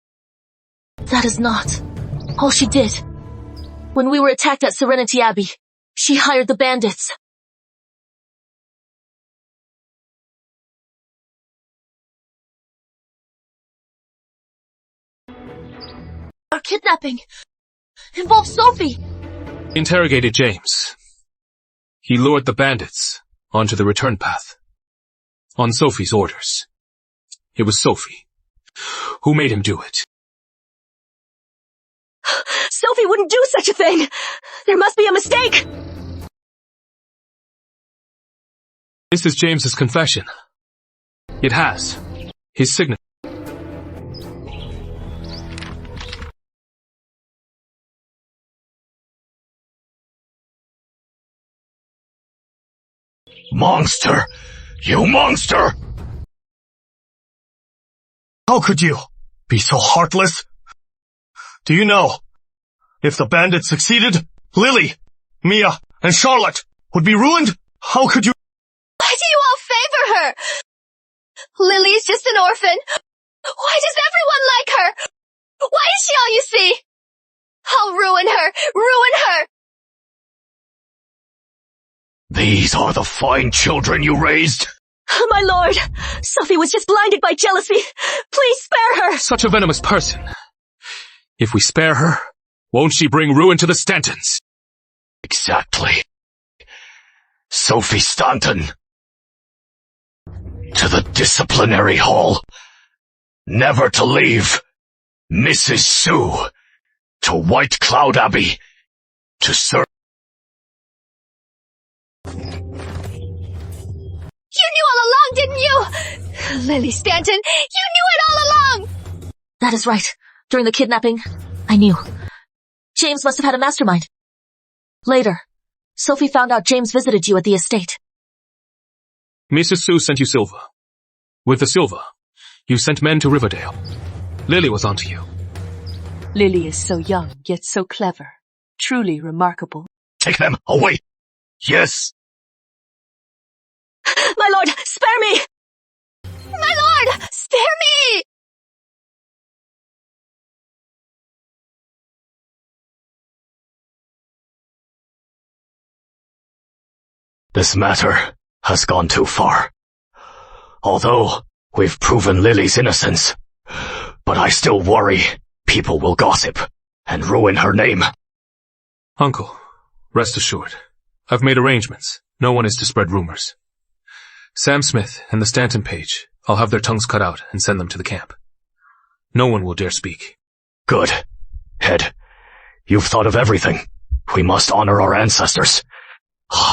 That is not all she did. When we were attacked at Serenity Abbey, she hired the bandits. Our kidnapping involves Sophie. Interrogated James. He lured the bandits onto the return path. On Sophie's orders. It was Sophie who made him do it. Sophie wouldn't do such a thing! There must be a mistake! This is James's confession. It has his signature. Monster! You monster! How could you be so heartless? Do you know, if the bandits succeeded, Lily, Mia, and Charlotte would be ruined? How could you? Why do you all favor her? Lily's just an orphan. Why does everyone like her? Why is she all you see? I'll ruin her! Ruin her! These are the fine children you raised? My lord, Sophie was just blinded by jealousy. Please spare her. Such a venomous person. If we spare her, won't she bring ruin to the Stantons? Exactly. Sophie Stanton. To the disciplinary hall. Never to leave. Mrs. Sue. To White Cloud Abbey. To serve. You knew all along, didn't you? Lily Stanton, you knew it all along! That is right. During the kidnapping, I knew. James must have had a mastermind. Later, Sophie found out James visited you at the estate. Mrs. Sue sent you silver. With the silver, you sent men to Riverdale. Lily was onto you. Lily is so young, yet so clever. Truly remarkable. Take them away! Yes! My lord, spare me! My lord! Spare me! This matter has gone too far. Although we've proven Lily's innocence, but I still worry people will gossip and ruin her name. Uncle, rest assured. I've made arrangements. No one is to spread rumors. Sam Smith and the Stanton page, I'll have their tongues cut out and send them to the camp. No one will dare speak. Good. Ed, you've thought of everything. We must honor our ancestors.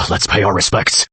Let's pay our respects.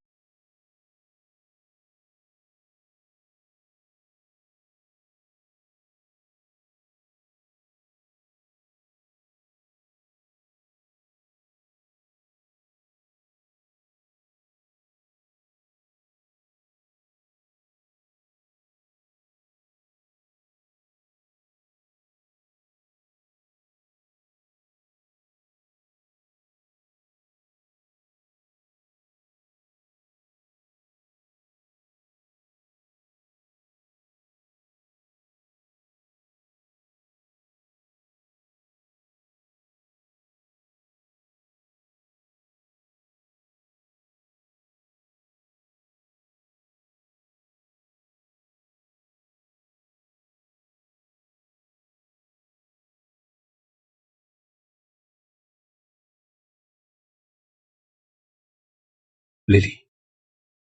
Lily,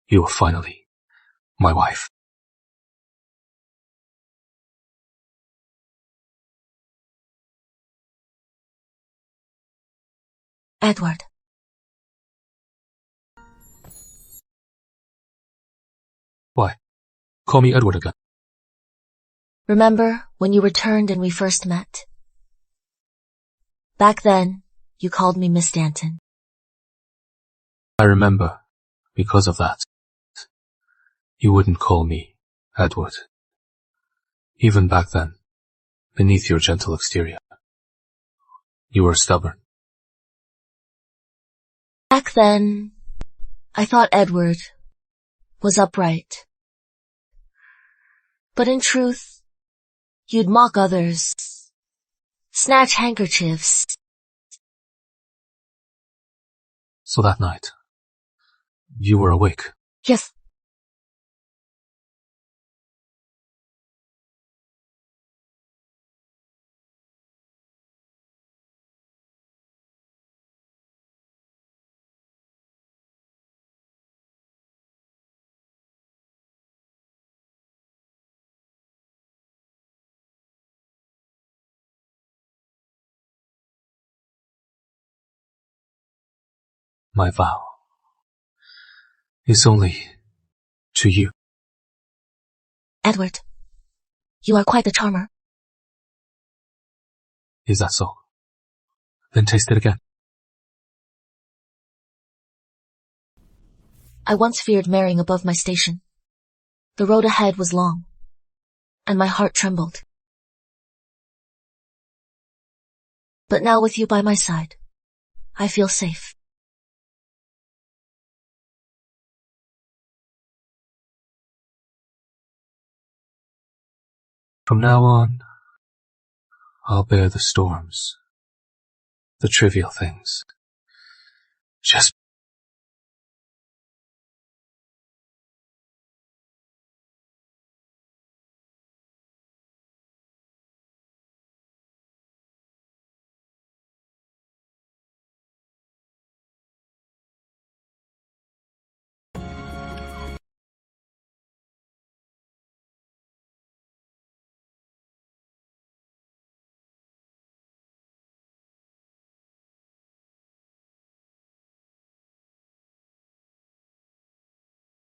you are finally my wife. Edward. Why? Call me Edward again. Remember when you returned and we first met? Back then, you called me Miss Stanton. I remember because of that. You wouldn't call me Edward. Even back then, beneath your gentle exterior. You were stubborn. Back then, I thought Edward was upright. But in truth, you'd mock others, snatch handkerchiefs. So that night, you were awake. Yes. My vow is only to you. Edward, you are quite the charmer. Is that so? Then taste it again. I once feared marrying above my station. The road ahead was long, and my heart trembled. But now with you by my side, I feel safe. From now on, I'll bear the storms, the trivial things. Just